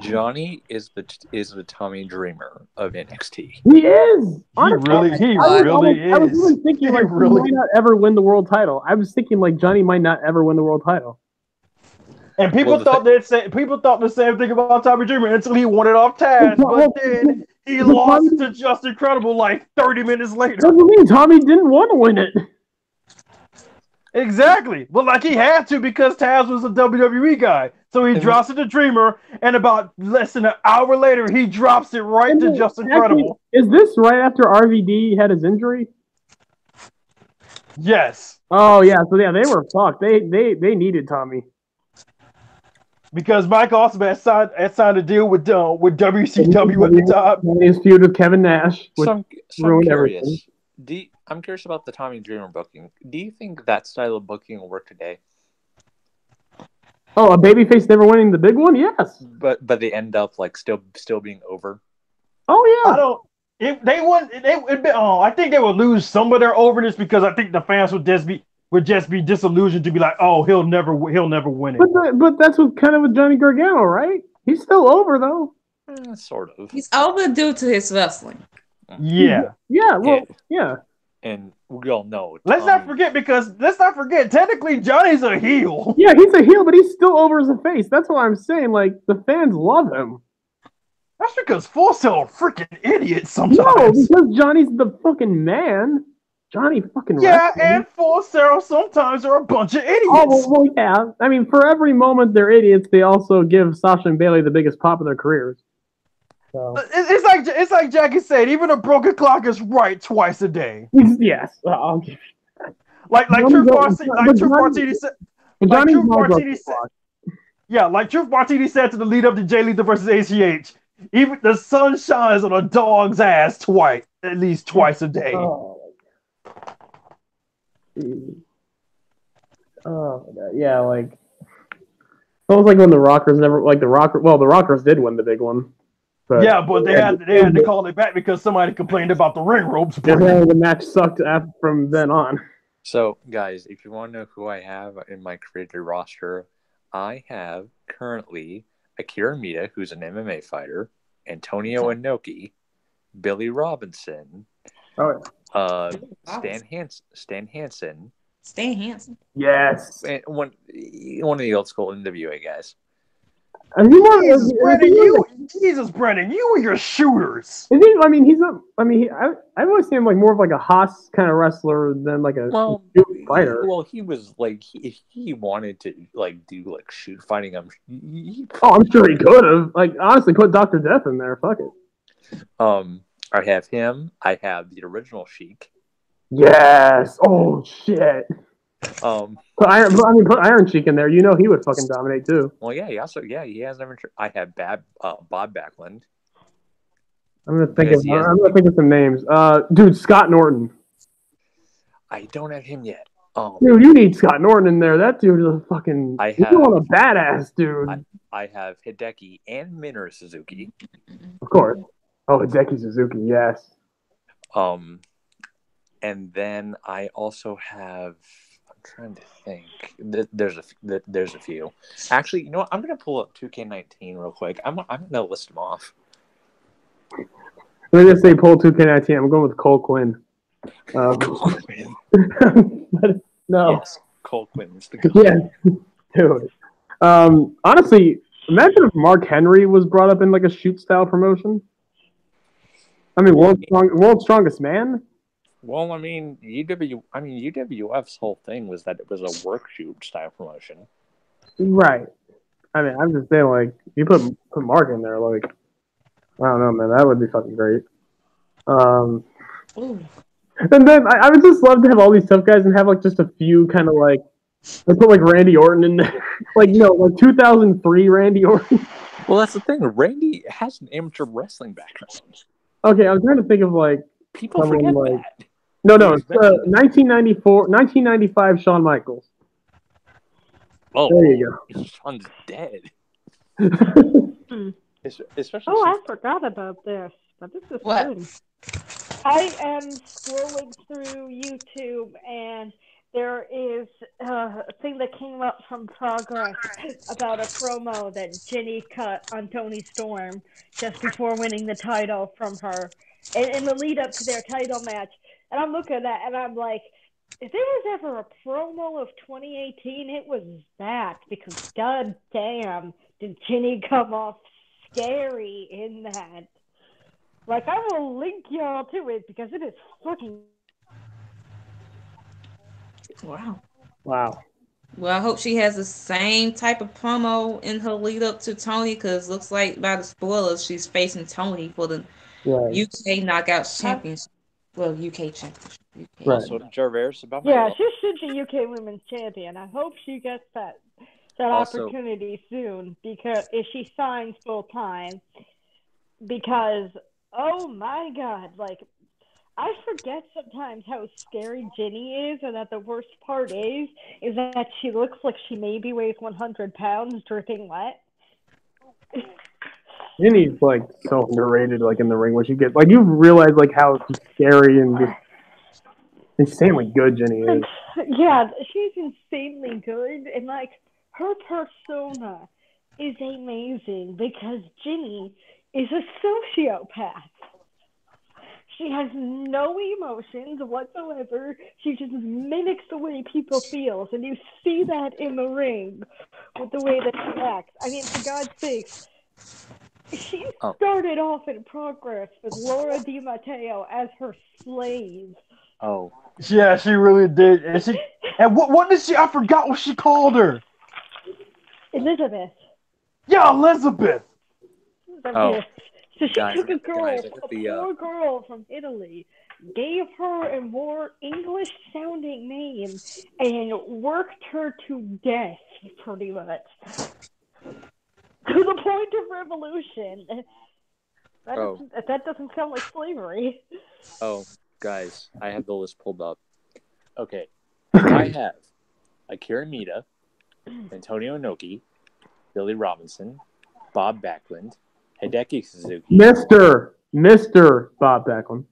Johnny is the Tommy Dreamer of NXT. He is. Honestly, he really is. I was even thinking he might not ever win the world title. I was thinking like Johnny might not ever win the world title. And people thought the same thing about Tommy Dreamer until he won it off Taz, but then he lost to Just Incredible like 30 minutes later. What do you mean? Tommy didn't want to win it. Exactly. Well, like he had to because Taz was a WWE guy. So he drops it to Dreamer, and about less than an hour later, he drops it right to Just Incredible. Is this right after RVD had his injury? Yes. Oh, yeah. So, yeah, they were fucked. They needed Tommy. Because Mike Awesome had signed a deal with WCW at the time. His feud with Kevin Nash, which I'm ruined curious. I'm curious about the Tommy Dreamer booking. Do you think that style of booking will work today? Oh, a babyface never winning the big one? Yes. But they end up like still being over. Oh yeah. I don't. If they won, I think they would lose some of their overness because I think the fans would just be disillusioned to be like, oh, he'll never win it. But that's what kind of with Johnny Gargano, right? He's still over though. Sort of. He's over due to his wrestling. Yeah. Yeah. Well, yeah. And we all know. Let's not forget, technically Johnny's a heel. Yeah, he's a heel, but he's still over as a face. That's what I'm saying. Like, the fans love him. That's because Full Sail are freaking idiots sometimes. No, because Johnny's the fucking man. Johnny fucking wrestling. And Full Sail sometimes are a bunch of idiots. Oh, well, yeah. I mean, for every moment they're idiots, they also give Sasha and Bayley the biggest pop of their careers. So. It's like Jackie said, even a broken clock is right twice a day. Yes. Like Truth Martini said. Yeah, like Truth Martini said to the lead up to Jay Lethal versus ACH. Even the sun shines on a dog's ass at least twice a day. Yeah, like it was like when the Rockers the Rockers did win the big one. But they had to call it back because somebody complained about the ring ropes. The match sucked from then on. So, guys, if you want to know who I have in my creator roster, I have currently Akira Mita, who's an MMA fighter, Antonio Inoki, Billy Robinson, Stan Hansen. Stan Hansen. Yes. And one of the old school NWA guys. Jesus, Brennan, you were your shooters. Is he? I mean, I've always seen him like more of like a Haas kind of wrestler than like a fighter. Well, he was like, if he wanted to like do like shoot fighting, I'm sure he could have. Like, honestly, put Dr. Death in there. Fuck it. I have him. I have the original Sheik. Yes. Oh shit. Put Iron Sheik in there. You know he would fucking dominate too. Well, yeah. He has never. I have Bob Backlund. I'm gonna think of some names. Dude, Scott Norton. I don't have him yet. Dude, you need Scott Norton in there. That dude is a fucking. He's a badass dude. I have Hideki and Minoru Suzuki. Of course. Oh, Hideki Suzuki, yes. And then I also have. I'm trying to think. There's a few. Actually, you know what? I'm gonna pull up 2K19 real quick. I'm gonna list them off. Let me just say, pull 2K19. I'm going with Cole Quinn. Cole Quinn. No. Yes, Cole Quinn is the guy. Yeah, dude. Honestly, imagine if Mark Henry was brought up in like a shoot style promotion. I mean, World's Strongest Man. Well, I mean, UWF's whole thing was that it was a work shoot style promotion. Right. I mean, I'm just saying, like, you put Mark in there, like, I don't know, man, that would be fucking great. And then I would just love to have all these tough guys and have like just a few kind of like, I put like Randy Orton in there, like 2003 Randy Orton. Well, that's the thing. Randy has an amateur wrestling background. Okay, I'm trying to think of like people forget that. No, it's 1995 Shawn Michaels. Oh, there you go. Shawn's dead. Especially I forgot about this. But this is good. I am scrolling through YouTube and there is a thing that came up from Progress about a promo that Jenny cut on Toni Storm just before winning the title from her in the lead up to their title match. And I'm looking at that and I'm like, if there was ever a promo of 2018, it was that, because god damn did Jenny come off scary in that. Like, I will link y'all to it because it is fucking... Wow. Well, I hope she has the same type of promo in her lead up to Tony, because looks like by the spoilers, she's facing Tony for the UK Knockouts Championship. Well, UK Championship. Right. Also, Jarvarus about she should be UK Women's Champion. I hope she gets that. that Also, opportunity soon because if she signs full time, because oh my god, like I forget sometimes how scary Ginny is, and that the worst part is that she looks like she maybe weighs 100 pounds dripping wet. Ginny's like so underrated, like in the ring when she gets like you realize like how scary and just insanely good Ginny is. Yeah, she's insanely good, and like her persona is amazing because Ginny is a sociopath. She has no emotions whatsoever. She just mimics the way people feel, and you see that in the ring with the way that she acts. I mean, for God's sakes, she started off in Progress with Laura DiMatteo as her slave. Oh. Yeah, she really did. And what did she? I forgot what she called her. Elizabeth. Yeah, Elizabeth. Oh. So she took a poor girl from Italy, gave her a more English-sounding name, and worked her to death, pretty much. To the point of revolution. That doesn't sound like slavery. Oh, guys, I have the list pulled up. Okay. I have Akira Mita, Antonio Inoki, Billy Robinson, Bob Backlund, Hideki Suzuki. Mr. Bob Backlund.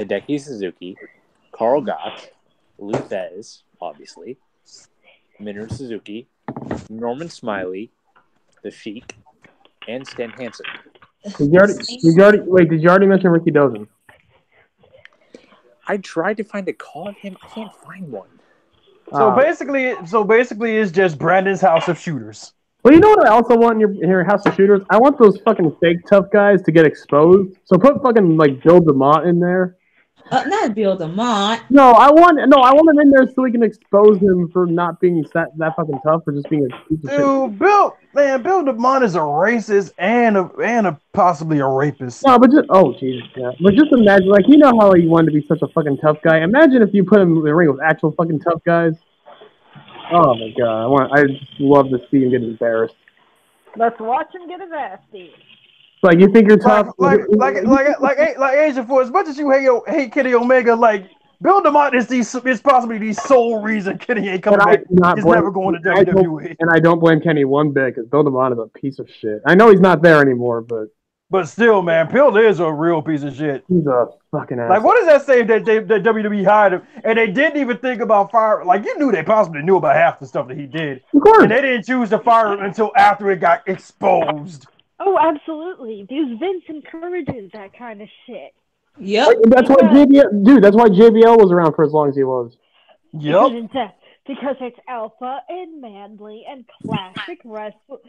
Hideki Suzuki, Carl Gotch, Luthez, obviously, Minoru Suzuki, Norman Smiley, The Sheik, and Stan Hansen. Did you already mention Ricky Dozen? I tried to find a call of him. I can't find one. So basically, it's just Brandon's House of Shooters. Well, you know what I also want in your House of Shooters? I want those fucking fake tough guys to get exposed. So put fucking like Bill DeMott in there. Not Bill DeMott. No, I want him in there so we can expose him for not being that fucking tough, for just being a piece of shit. Dude, Bill DeMott is a racist and a possibly a rapist. No, but just imagine, like, you know how he wanted to be such a fucking tough guy. Imagine if you put him in the ring with actual fucking tough guys. Oh my god, I just love to see him get embarrassed. Let's watch him get his ass beat. Like, you think you're tough? Like Asia, for as much as you hate Kenny Omega, like Bill DeMott is possibly the sole reason Kenny ain't coming back. He's never going to WWE. And I don't blame Kenny one bit because Bill DeMott is a piece of shit. I know he's not there anymore, but still, man, Bill is a real piece of shit. He's a fucking ass. Like, what does that say that WWE hired him and they didn't even think about fire? Like, you knew they possibly knew about half the stuff that he did, of course, and they didn't choose to fire him until after it got exposed. Oh, absolutely. Because Vince encourages that kind of shit. Yep. That's why JBL was around for as long as he was. Yep. Because it's alpha and manly and classic wrestling,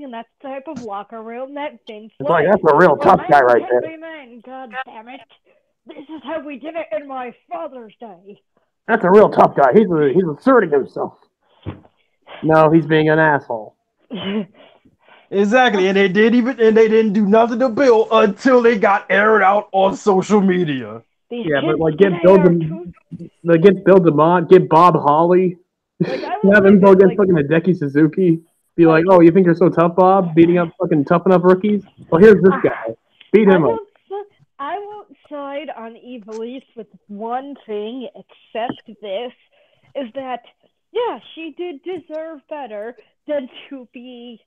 and that's the type of locker room that Vince It's like, that's a real tough guy right there. Man, God damn it. This is how we did it in my Father's Day. That's a real tough guy. He's asserting himself. No, he's being an asshole. Exactly, and they didn't do nothing to Bill until they got aired out on social media. Yeah, but like get Bill DeMott, get Bob Holly, have him go against fucking Hideki Suzuki. Be like, oh, you think you're so tough, Bob? Beating up fucking tough enough rookies? Well, here's this guy. Beat him up. I won't side on Ivelisse with one thing except this, is that, yeah, she did deserve better than to be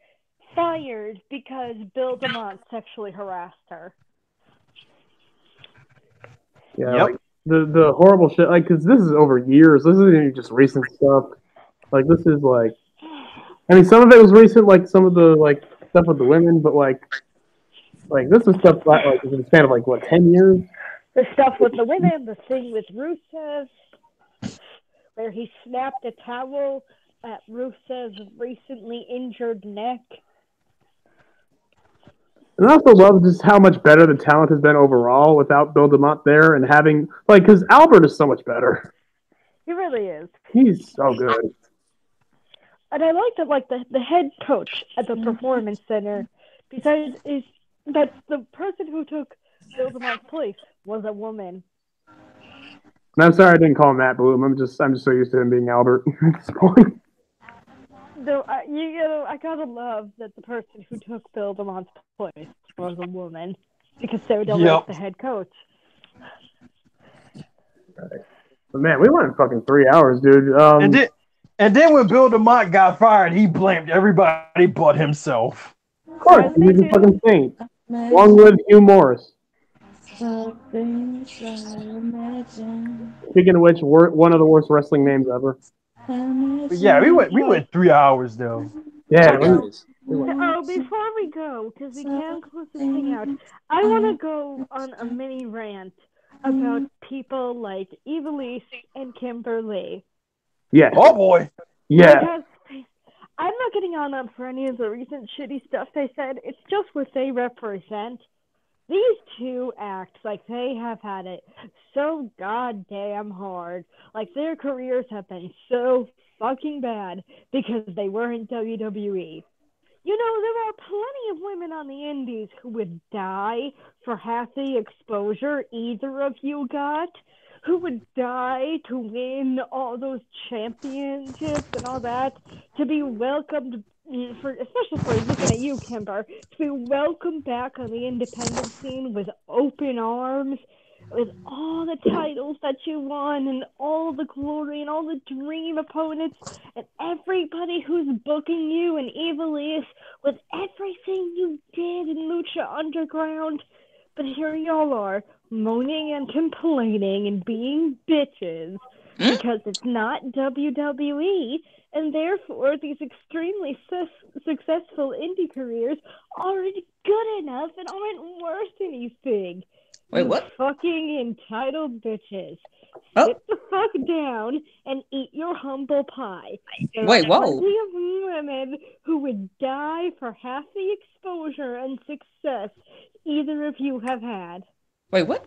fired because Bill DeMott sexually harassed her. Yeah, yep. Like the horrible shit, like, because this is over years. This isn't even just recent stuff. Like, this is like, I mean, some of it was recent, like some of the like stuff with the women, but like this was stuff like in the span of like what 10 years. The stuff with the women, the thing with Rusev, where he snapped a towel at Rusev's recently injured neck. And I also love just how much better the talent has been overall without Bill DeMott there, and having, like, because Albert is so much better. He really is. He's so good. And I like that, like, the head coach at the Performance Center, besides, that the person who took Bill DeMott's place was a woman. And I'm sorry I didn't call him Matt Bloom. I'm just so used to him being Albert at this point. Though, I gotta love that the person who took Bill DeMont's place was a woman, because so don't like the head coach. Right. But man, we went fucking 3 hours, dude. And then when Bill DeMont got fired, he blamed everybody but himself. Of course, he's a fucking saint. Long live Hugh Morris. Speaking of which, one of the worst wrestling names ever. But yeah, we went 3 hours though. Yeah. Before we go, because we can't close this thing out, I want to go on a mini rant about people like Evilise and Kimberly. Yeah. Oh boy. Yeah. Because I'm not getting on them for any of the recent shitty stuff they said. It's just what they represent. These two act like they have had it so goddamn hard. Like their careers have been so fucking bad because they weren't WWE. You know, there are plenty of women on the indies who would die for half the exposure either of you got, who would die to win all those championships and all that, to be welcomed, especially for looking at you, Kimber, to be welcomed back on the independent scene with open arms, with all the titles that you won and all the glory and all the dream opponents and everybody who's booking you and Evilise with everything you did in Lucha Underground. But here y'all are, moaning and complaining and being bitches because it's not WWE, and therefore these extremely successful indie careers aren't good enough and aren't worth anything. Wait, what? Fucking entitled bitches. Oh. Sit the fuck down and eat your humble pie. There Wait, are whoa. plenty of women who would die for half the exposure and success either of you have had. Wait, what?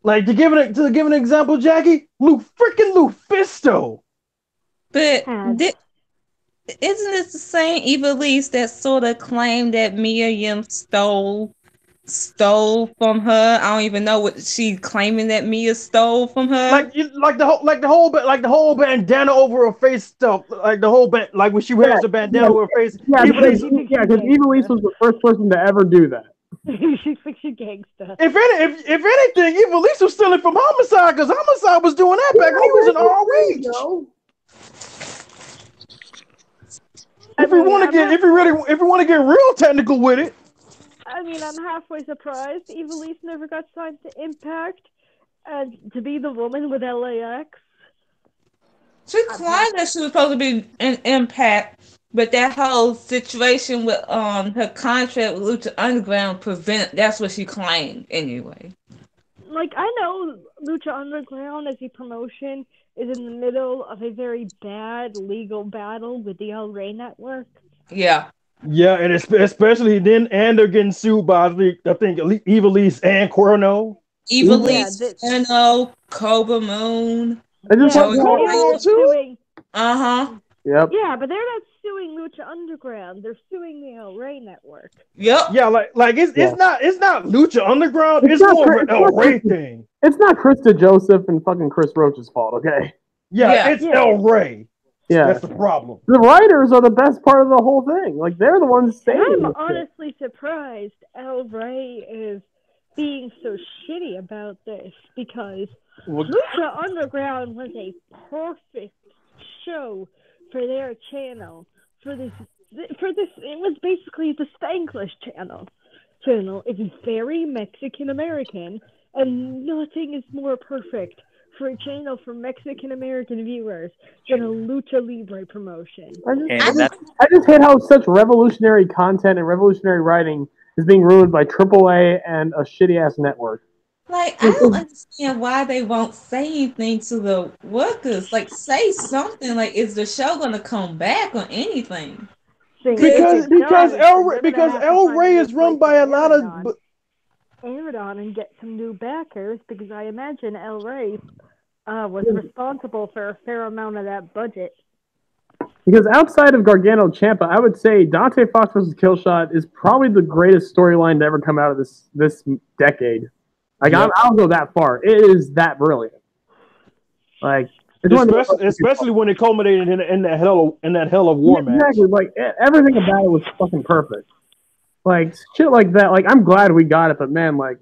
Like to give an example, Jackie, freaking Lufisto. But isn't it the same Evilise that sort of claimed that Mia stole from her? I don't even know what she claiming that Mia stole from her. Like the whole bandana over her face stuff. Like the whole like when she wears a bandana over her face. Yeah, because Evilise was the first person to ever do that. She's fiction gangsta. If anything, Evilise was stealing from Homicide because Homicide was doing that back when he was in ROH. If we want to get real technical with it. I mean, I'm halfway surprised Evilise never got signed to Impact to be the woman with LAX. She claimed that she was supposed to be in Impact, but that whole situation with her contract with Lucha Underground that's what she claimed anyway. Like, I know Lucha Underground as a promotion is in the middle of a very bad legal battle with the El Rey Network. Yeah. Yeah, and especially then, and they're getting sued by I think Evilise and Cuerno. Evilise, Cuerno, Cobra Moon. Suing. Yep. Yeah, but they're not suing Lucha Underground. They're suing the El Rey Network. Yep. Yeah, it's not Lucha Underground. It's more of an El Rey thing. It's not Krista Joseph and fucking Chris Roach's fault, okay? Yeah. It's El Rey. Yeah, that's the problem. The writers are the best part of the whole thing. Like they're the ones saying. I'm honestly surprised El Rey is being so shitty about this because Lucha Underground was a perfect show for their channel. For this, it was basically the Spanglish channel. It's very Mexican American, and nothing is more perfect for a channel for Mexican American viewers than a Lucha Libre promotion. I just hate how such revolutionary content and revolutionary writing is being ruined by AAA and a shitty ass network. Like, I don't understand why they won't say anything to the workers. Like, say something. Like, is the show going to come back or anything? Because El Rey is run by a lot of Aerodon and get some new backers because I imagine El Rey was responsible for a fair amount of that budget. Because outside of Gargano Ciampa, I would say Dante Fox versus Killshot is probably the greatest storyline to ever come out of this decade. Like I'll go that far. It is that brilliant. Like Especially when it culminated in that hell of war match. Exactly. Like everything about it was fucking perfect. Like shit like that. Like I'm glad we got it, but man, like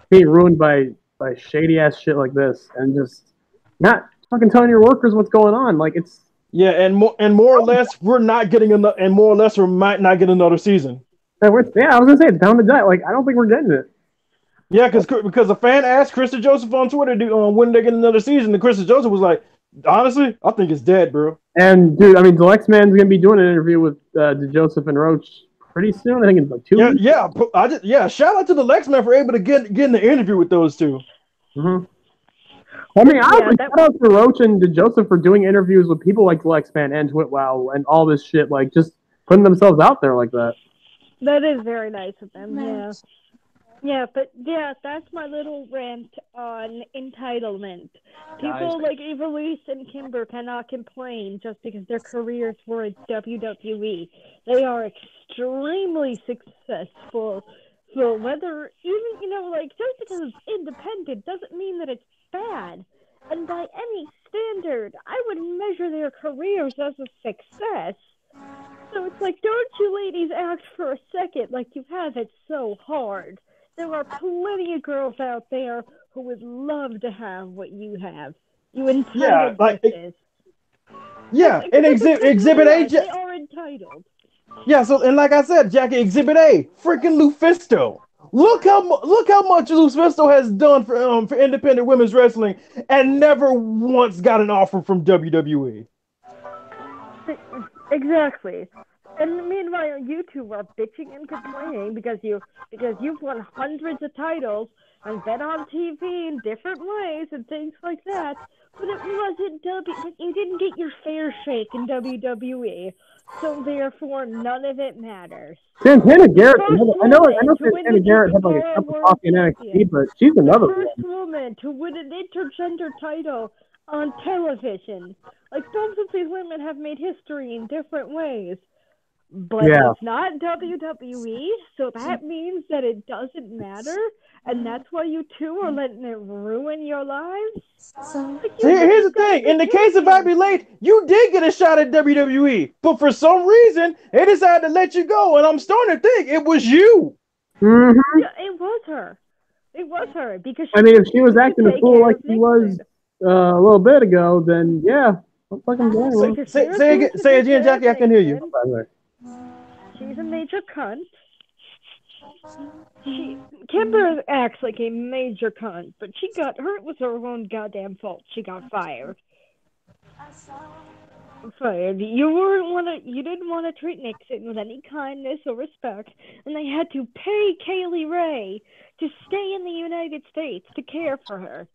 being ruined by shady ass shit like this, and just not fucking telling your workers what's going on. Like it's and more or less we're not getting another, and more or less we might not get another season. I was gonna say it's down to die. Like I don't think we're getting it. Yeah, because a fan asked Krista Joseph on Twitter when they get another season, and Krista Joseph was like, honestly, I think it's dead, bro. And dude, I mean, the Lex Man's gonna be doing an interview with Joseph and Roach pretty soon. I think it's like 2 weeks. Yeah. Shout out to the Lex Man for able to get in the interview with those two. Mm-hmm. I mean, honestly, shout out to Roach and to Joseph for doing interviews with people like Lex Man and Twitwow and all this shit, like just putting themselves out there like that. That is very nice of them. Yeah. Yeah, but that's my little rant on entitlement. People like Evilise and Kimber cannot complain just because their careers were at WWE. They are extremely successful. So whether even just because it's independent doesn't mean that it's bad. And by any standard, I would measure their careers as a success. So it's like, don't you ladies act for a second like you have it so hard. There are plenty of girls out there who would love to have what you have. You entitled bitches. Yeah, and Exhibit A. They are entitled. Yeah, so and like I said, Jackie, Exhibit A, freaking Lufisto. Look how much Lufisto has done for independent women's wrestling, and never once got an offer from WWE. Exactly. And meanwhile, you two are bitching and complaining because you've won hundreds of titles and been on TV in different ways and things like that. But it wasn't but you didn't get your fair shake in WWE, so therefore none of it matters. Santana Garrett, I know Santana Garrett had like a cup of coffee in NXT, but she's another one. The first woman to win an intergender title on television. Like both of these women have made history in different ways. But it's not WWE, so that means that it doesn't matter, and that's why you two are letting it ruin your lives? Here's the thing. In the case of Abby Late, you did get a shot at WWE, but for some reason, they decided to let you go, and I'm starting to think it was you. Mm-hmm. Yeah, it was her. It was her, because if she was acting a fool like she was a little bit ago, then yeah. I'm fucking say again, Jackie, I can hear you. She's a major cunt. Kimber acts like a major cunt, but it was her own goddamn fault. She got fired. You didn't want to treat Nixon with any kindness or respect, and they had to pay Kaylee Ray to stay in the United States to care for her.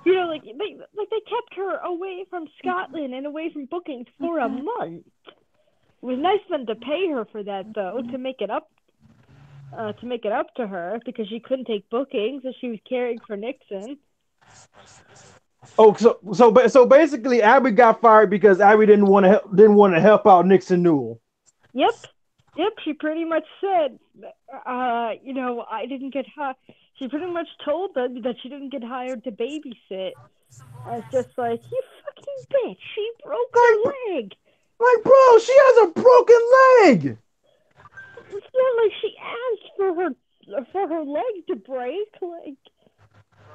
They kept her away from Scotland and away from bookings for a month. It was nice of them to pay her for that, though, to make it up to her because she couldn't take bookings as she was caring for Nixon. Oh, so basically, Abby got fired because Abby didn't want to help out Nixon Newell. Yep. She pretty much said, I didn't get hired. She pretty much told them that she didn't get hired to babysit. I was just like, you fucking bitch! She broke her leg. Like, bro, she has a broken leg. It's not like she asked for her leg to break.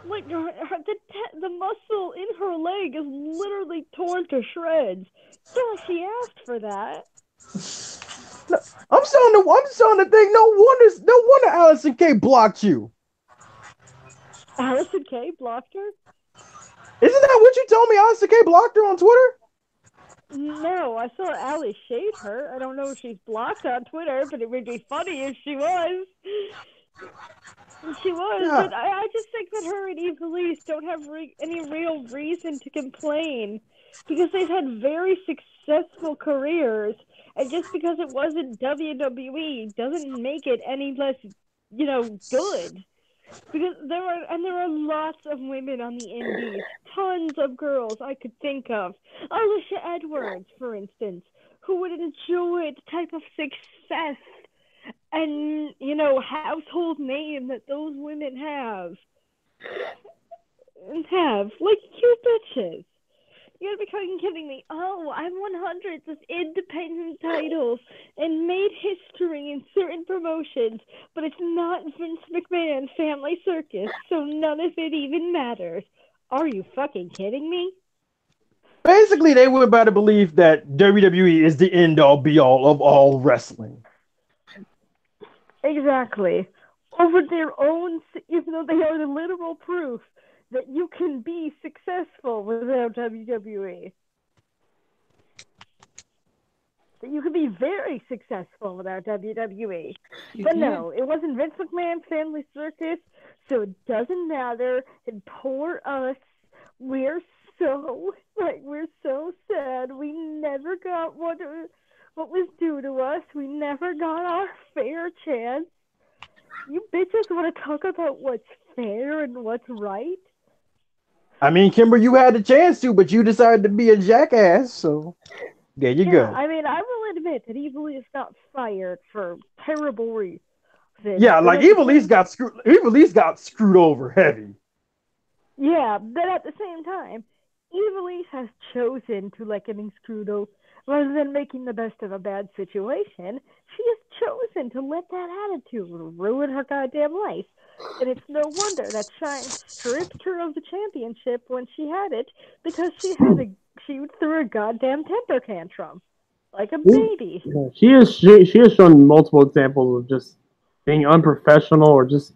Like the muscle in her leg is literally torn to shreds. It's not like she asked for that. I'm starting to think. No wonder Allison K blocked you. Allison K blocked her? Isn't that what you told me? Allison K blocked her on Twitter? No, I saw Allie shade her. I don't know if she's blocked on Twitter, but it would be funny if she was. She was, yeah. But I just think that her and Evilise don't have any real reason to complain because they've had very successful careers, and just because it wasn't WWE doesn't make it any less, good. Because there are lots of women on the indies, tons of girls I could think of. Alicia Edwards, for instance, who would enjoy the type of success and, household name that those women have. have. Like, you bitches. You gotta be fucking kidding me. Oh, I won hundreds of independent titles and made history in certain promotions, but it's not Vince McMahon Family Circus, so none of it even matters. Are you fucking kidding me? Basically, they were about to believe that WWE is the end-all, be-all of all wrestling. Exactly. Over their own, even though they are the literal proof that you can be successful without WWE. That you can be very successful without WWE. But no, it wasn't Vince McMahon's Family Circus, so it doesn't matter. And poor us, we're so sad. We never got what was due to us. We never got our fair chance. You bitches want to talk about what's fair and what's right? I mean, Kimber, you had the chance to, but you decided to be a jackass, so there you go. I mean, I will admit that Evil East got fired for terrible reasons. Yeah, like Evil East got screwed over heavy. Yeah, but at the same time, Evil East has chosen to let getting screwed over rather than making the best of a bad situation. She has chosen to let that attitude ruin her goddamn life. And it's no wonder that Shine stripped her of the championship when she had it because she threw a goddamn temper tantrum like a baby. She has shown multiple examples of just being unprofessional or just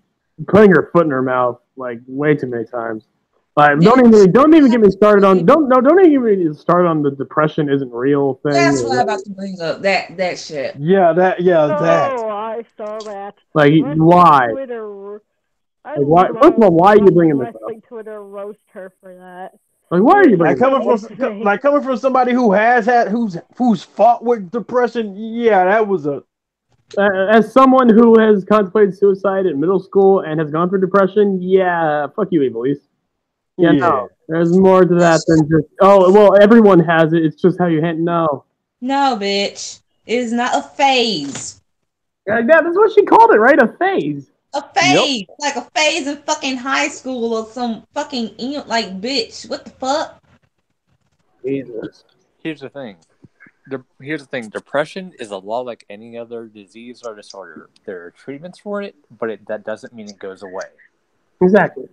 putting her foot in her mouth like way too many times. Don't even get me started on don't even get me started on the depression isn't real thing. That's what I'm about to bring up. That shit. That. Oh, I saw that. Like why? Why? First of all, why are you bringing this up? Twitter roast her for that. Like, why are you bringing coming from somebody who's fought with depression? Yeah, that was a. As someone who has contemplated suicide in middle school and has gone through depression, yeah, fuck you, Evil East. Yeah, no, there's more to that than just everyone has it. It's just how you no. No, bitch, it is not a phase. Yeah, that's what she called it, right? A phase. A phase, like a phase in fucking high school or some fucking bitch. What the fuck? Jesus. Here's the thing. Depression is a law like any other disease or disorder. There are treatments for it, but that doesn't mean it goes away. Exactly.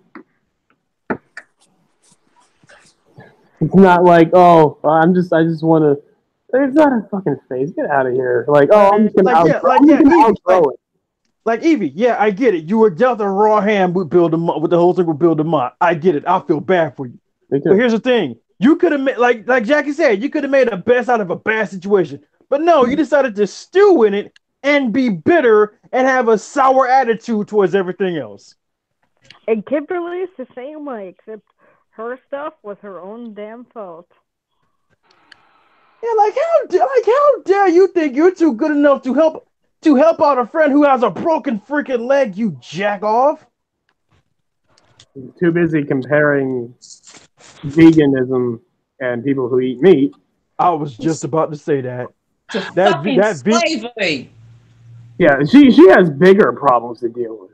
It's not like, I just want to. It's not a fucking phase. Get out of here. Like, I'm just gonna outgrow it. Like Evie, yeah, I get it. You were dealt a raw hand with the whole thing with Bill DeMott. I get it. I feel bad for you. But here's the thing: you could have made, like Jackie said, you could have made the best out of a bad situation. But no, you decided to stew in it and be bitter and have a sour attitude towards everything else. And Kimberly's the same way, except her stuff was her own damn fault. Yeah, how dare you think you're too good enough to help out a friend who has a broken freaking leg, you jack off? Too busy comparing veganism and people who eat meat. I was just about to say that. Slavery. Yeah, she has bigger problems to deal with.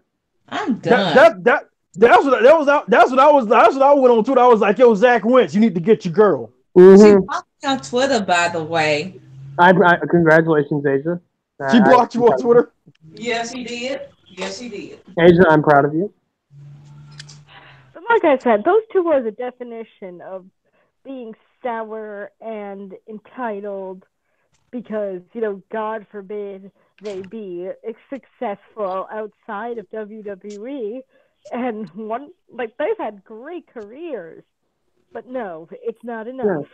I'm done. That's what I went on Twitter. I was like, yo, Zach Wentz, you need to get your girl. Mm-hmm. She blocked me on Twitter, by the way. Congratulations, Asia. She blocked you on Twitter? Yes, he did. Asia, I'm proud of you. But like I said, those two are the definition of being sour and entitled because, God forbid they be successful outside of WWE. And they've had great careers. But no, it's not enough.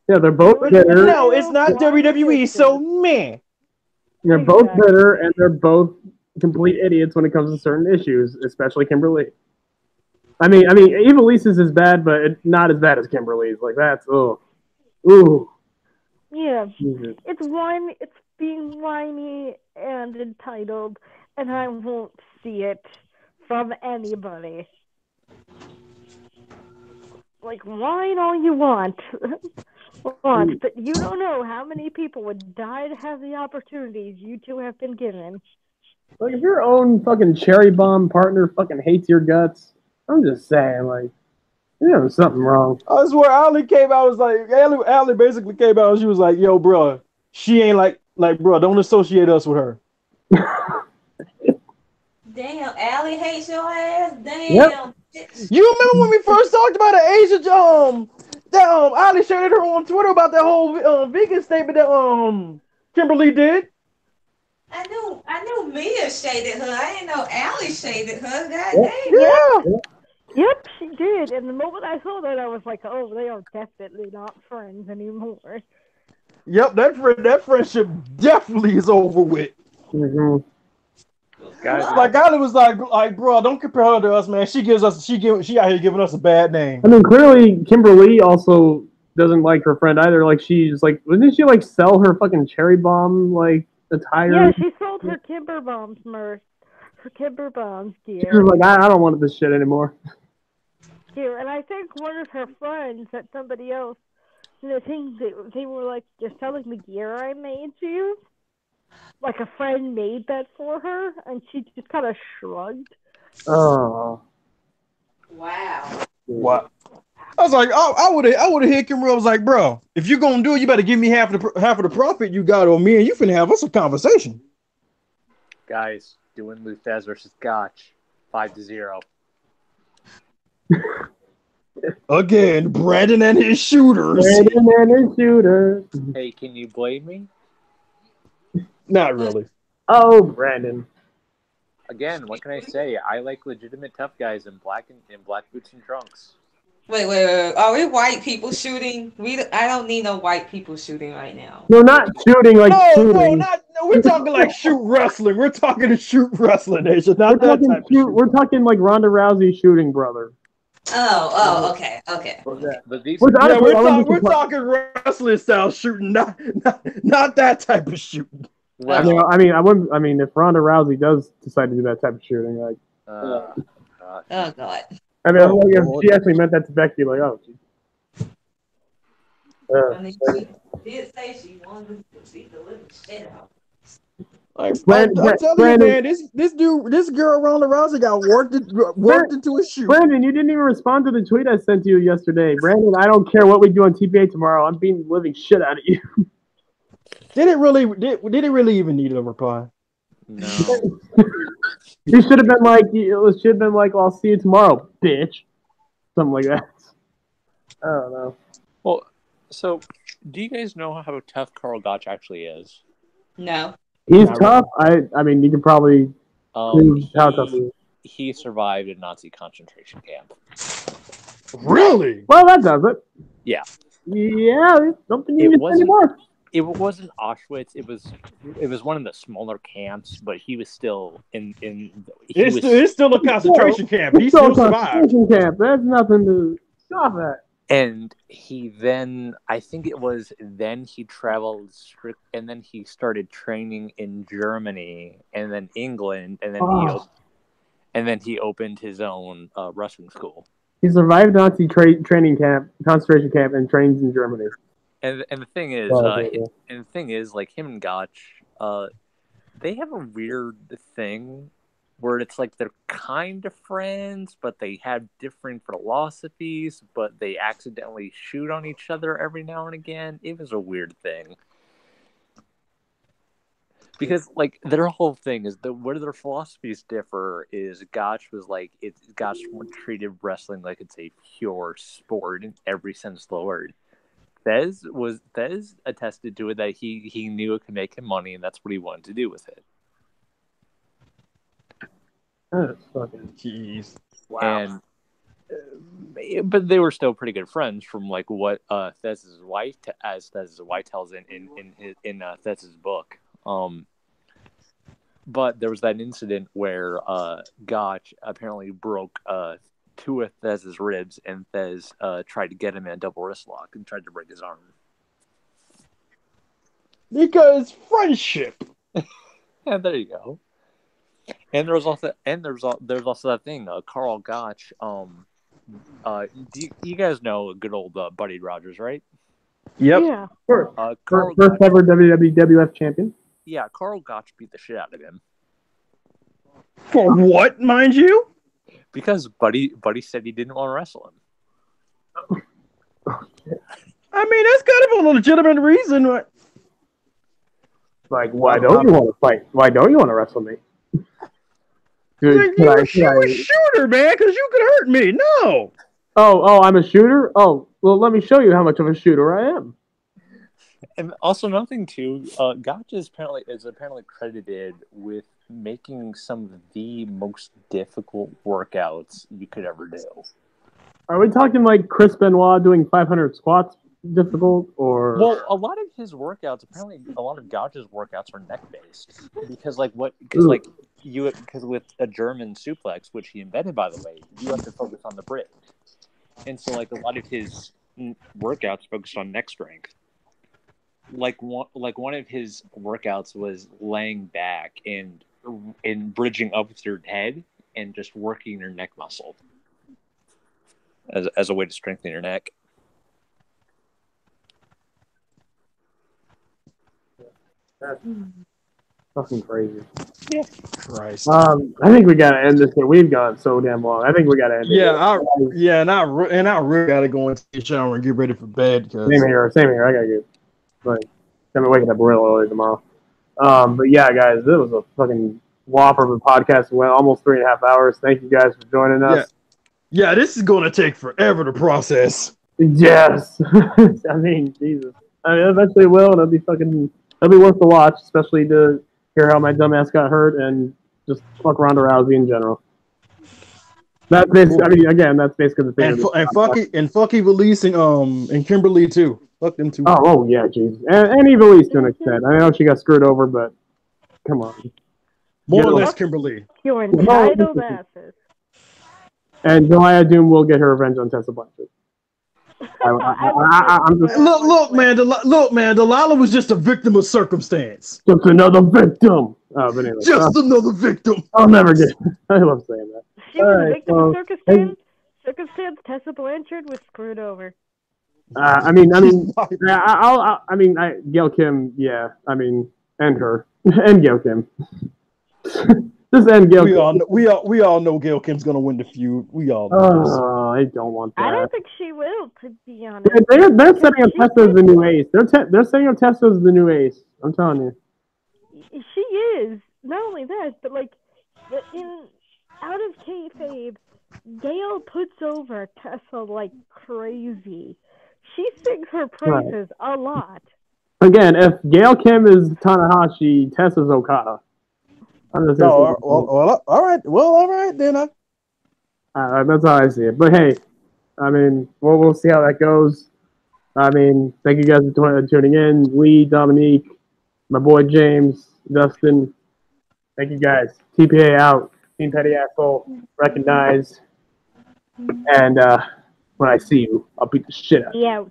Yeah, they're both bitter. No, it's not WWE, so meh. They're both bitter, and they're both complete idiots when it comes to certain issues, especially Kimberly. I mean, Evil East is as bad, but it's not as bad as Kimberly's. Like, that's, ooh. Yeah, it's being whiny and entitled, and I won't see it from anybody. Like, whine all you want, but you don't know how many people would die to have the opportunities you two have been given. Like, if your own fucking cherry bomb partner fucking hates your guts, I'm just saying, like, Yeah, there's something wrong. I swear, Allie came out. Was like, Allie basically came out. And she was like, "Yo, bro, she ain't like, bro, don't associate us with her." Damn, Allie hates your ass. Damn. Yep. You remember when we first talked about the Asia that Ali shared her on Twitter about that whole vegan statement that Kimberly did? I knew Mia shaded her. I didn't know Allie shaded her. God Yep. damn. Yeah. Yep, she did. And the moment I saw that, I was like, oh, they are definitely not friends anymore. Yep, that friendship definitely is over with. Mm-hmm. Guys, Like Ali was like, bro, don't compare her to us, man. She out here giving us a bad name. I mean, clearly Kimberly also doesn't like her friend either. Like, she's like, didn't she like sell her fucking cherry bomb like attire? Yeah, she sold her Kimber Bombs merch, her Kimber Bombs She gear. was like, I don't want this shit anymore. And I think one of her friends that somebody else, I think they were like, you're selling the gear I made you? Like a friend made that for her, and she just kind of shrugged. Oh. Wow. What? I was like, I would have hit Kimberly. I was like, bro, if you're gonna do it, you better give me half of the profit you got, or me and you finna have us a conversation. guys, doing Luthez versus Gotch, 5-0. Again, Brandon and his shooters. Brandon and his shooters. Hey, can you blame me? Not really. Oh, Brandon. Again, what can I say? I like legitimate tough guys in black boots and trunks. Wait. Are we white people shooting? I don't need no white people shooting right now. No, not shooting like shooting. No, we're talking like shoot wrestling. We're talking to shoot wrestling, Nation. Not that type of shoot. We're talking like Ronda Rousey shooting, brother. Oh, okay. But these, We're talking wrestling style shooting, not that type of shooting. well, I mean, if Ronda Rousey does decide to do that type of shooting, like, Oh God. I mean, like if she actually meant that to Becky, like, oh, geez. I mean, she did say she wanted to beat the living shit out. I'm telling you, man, this girl Ronda Rousey got worked into a shoot. Brandon, you didn't even respond to the tweet I sent to you yesterday. Brandon, I don't care what we do on TPA tomorrow. I'm beating the living shit out of you. Did it really even need a reply? no. You should have been like, I'll see you tomorrow, bitch. Something like that. I don't know. Well, so do you guys know how tough Karl Gotch actually is? No. He's tough. I mean, you can probably prove how tough he is. He survived a Nazi concentration camp. Really? Well, that does it. Yeah. Yeah, something you can say anymore. It wasn't Auschwitz. It was one of the smaller camps, but he was still in. It's still a concentration camp. He still survived. Camp. There's nothing to stop that. And he then, I think it was then he traveled and then he started training in Germany and then England, and then he opened his own wrestling school. He survived Nazi training camp, concentration camp, and trains in Germany. And the thing is, like him and Gotch, they have a weird thing where it's like they're kind of friends, but they have different philosophies, but they accidentally shoot on each other every now and again. It was a weird thing. Because like their whole thing is where their philosophies differ is Gotch treated wrestling like it's a pure sport in every sense of the word. Fez attested to it that he knew it could make him money, and that's what he wanted to do with it. That's fucking jeez. Wow. But they were still pretty good friends, from like what Thez's wife tells in Thez's book. But there was that incident where Gotch apparently broke two of Thez's ribs, and Thez tried to get him in a double wrist lock and tried to break his arm. Because friendship. Yeah, there you go. And there's also that thing, Karl Gotch. Do you guys know good old Buddy Rogers, right? Yep. Yeah. first ever WWF champion. Yeah, Karl Gotch beat the shit out of him. For what, mind you? Because Buddy said he didn't want to wrestle him. mean, that's kind of a legitimate reason. Like, why don't you want to fight? Why don't you want to wrestle me? You're a shooter, man, because you could hurt me. No. Oh, I'm a shooter? Oh, well, let me show you how much of a shooter I am. And also another thing too, Gotcha is apparently credited with making some of the most difficult workouts you could ever do. Are we talking like Chris Benoit doing 500 squats difficult, or? Well, a lot of his workouts, apparently, a lot of Gotcha's workouts are neck based because with a German suplex, which he invented, by the way, you have to focus on the bridge, and so like a lot of his workouts focused on neck strength. Like one of his workouts was laying back and bridging up with your head and just working your neck muscle as a way to strengthen your neck. That's fucking crazy. Yeah. Christ. I think we gotta end this here. We've gone so damn long. I think we gotta end it. And I really gotta go into the shower and get ready for bed. Same here. I gotta get like I'm waking up real early tomorrow. But yeah, guys, it was a fucking whopper of a podcast. It went almost 3.5 hours. Thank you guys for joining us. Yeah, this is gonna take forever to process. Yes. I mean, Jesus. I mean, eventually it will, and it'll be worth the watch, especially to hear how my dumbass got hurt and just fuck Ronda Rousey in general. That's basically. I mean, again, that's basically the thing. And fuck Evilise and Kimberly too. Fuck them too. Oh yeah, Jesus. And Evilise to an extent. I know she got screwed over, but come on. More or less Kimberly. You're entitled asses. And Zelaya Doom will get her revenge on Tessa Blanchard. I'm just look, man. Delilah was just a victim of circumstance. Just another victim. But anyway, another victim. I'll never get. I love saying that. She was a victim of circumstance. Tessa Blanchard was screwed over. Gail Kim. Yeah, and her and Gail Kim. Just end Gail. We all know Gail Kim's gonna win the feud. We all know. Oh, I don't want that. I don't think she will, to be honest. They're setting up Tessa as the new ace. They're setting up Tessa as the new ace. I'm telling you. She is. Not only that, but like out of kayfabe, Gail puts over Tessa like crazy. She sings her praises a lot. Again, if Gail Kim is Tanahashi, Tessa's Okada. All right then. That's how I see it. But hey, we'll see how that goes. Thank you guys for tuning in. Lee, Dominique, my boy James, Dustin. Thank you guys. TPA out. Team Petty Asshole. Recognize. And when I see you, I'll beat the shit out of you. Yeah.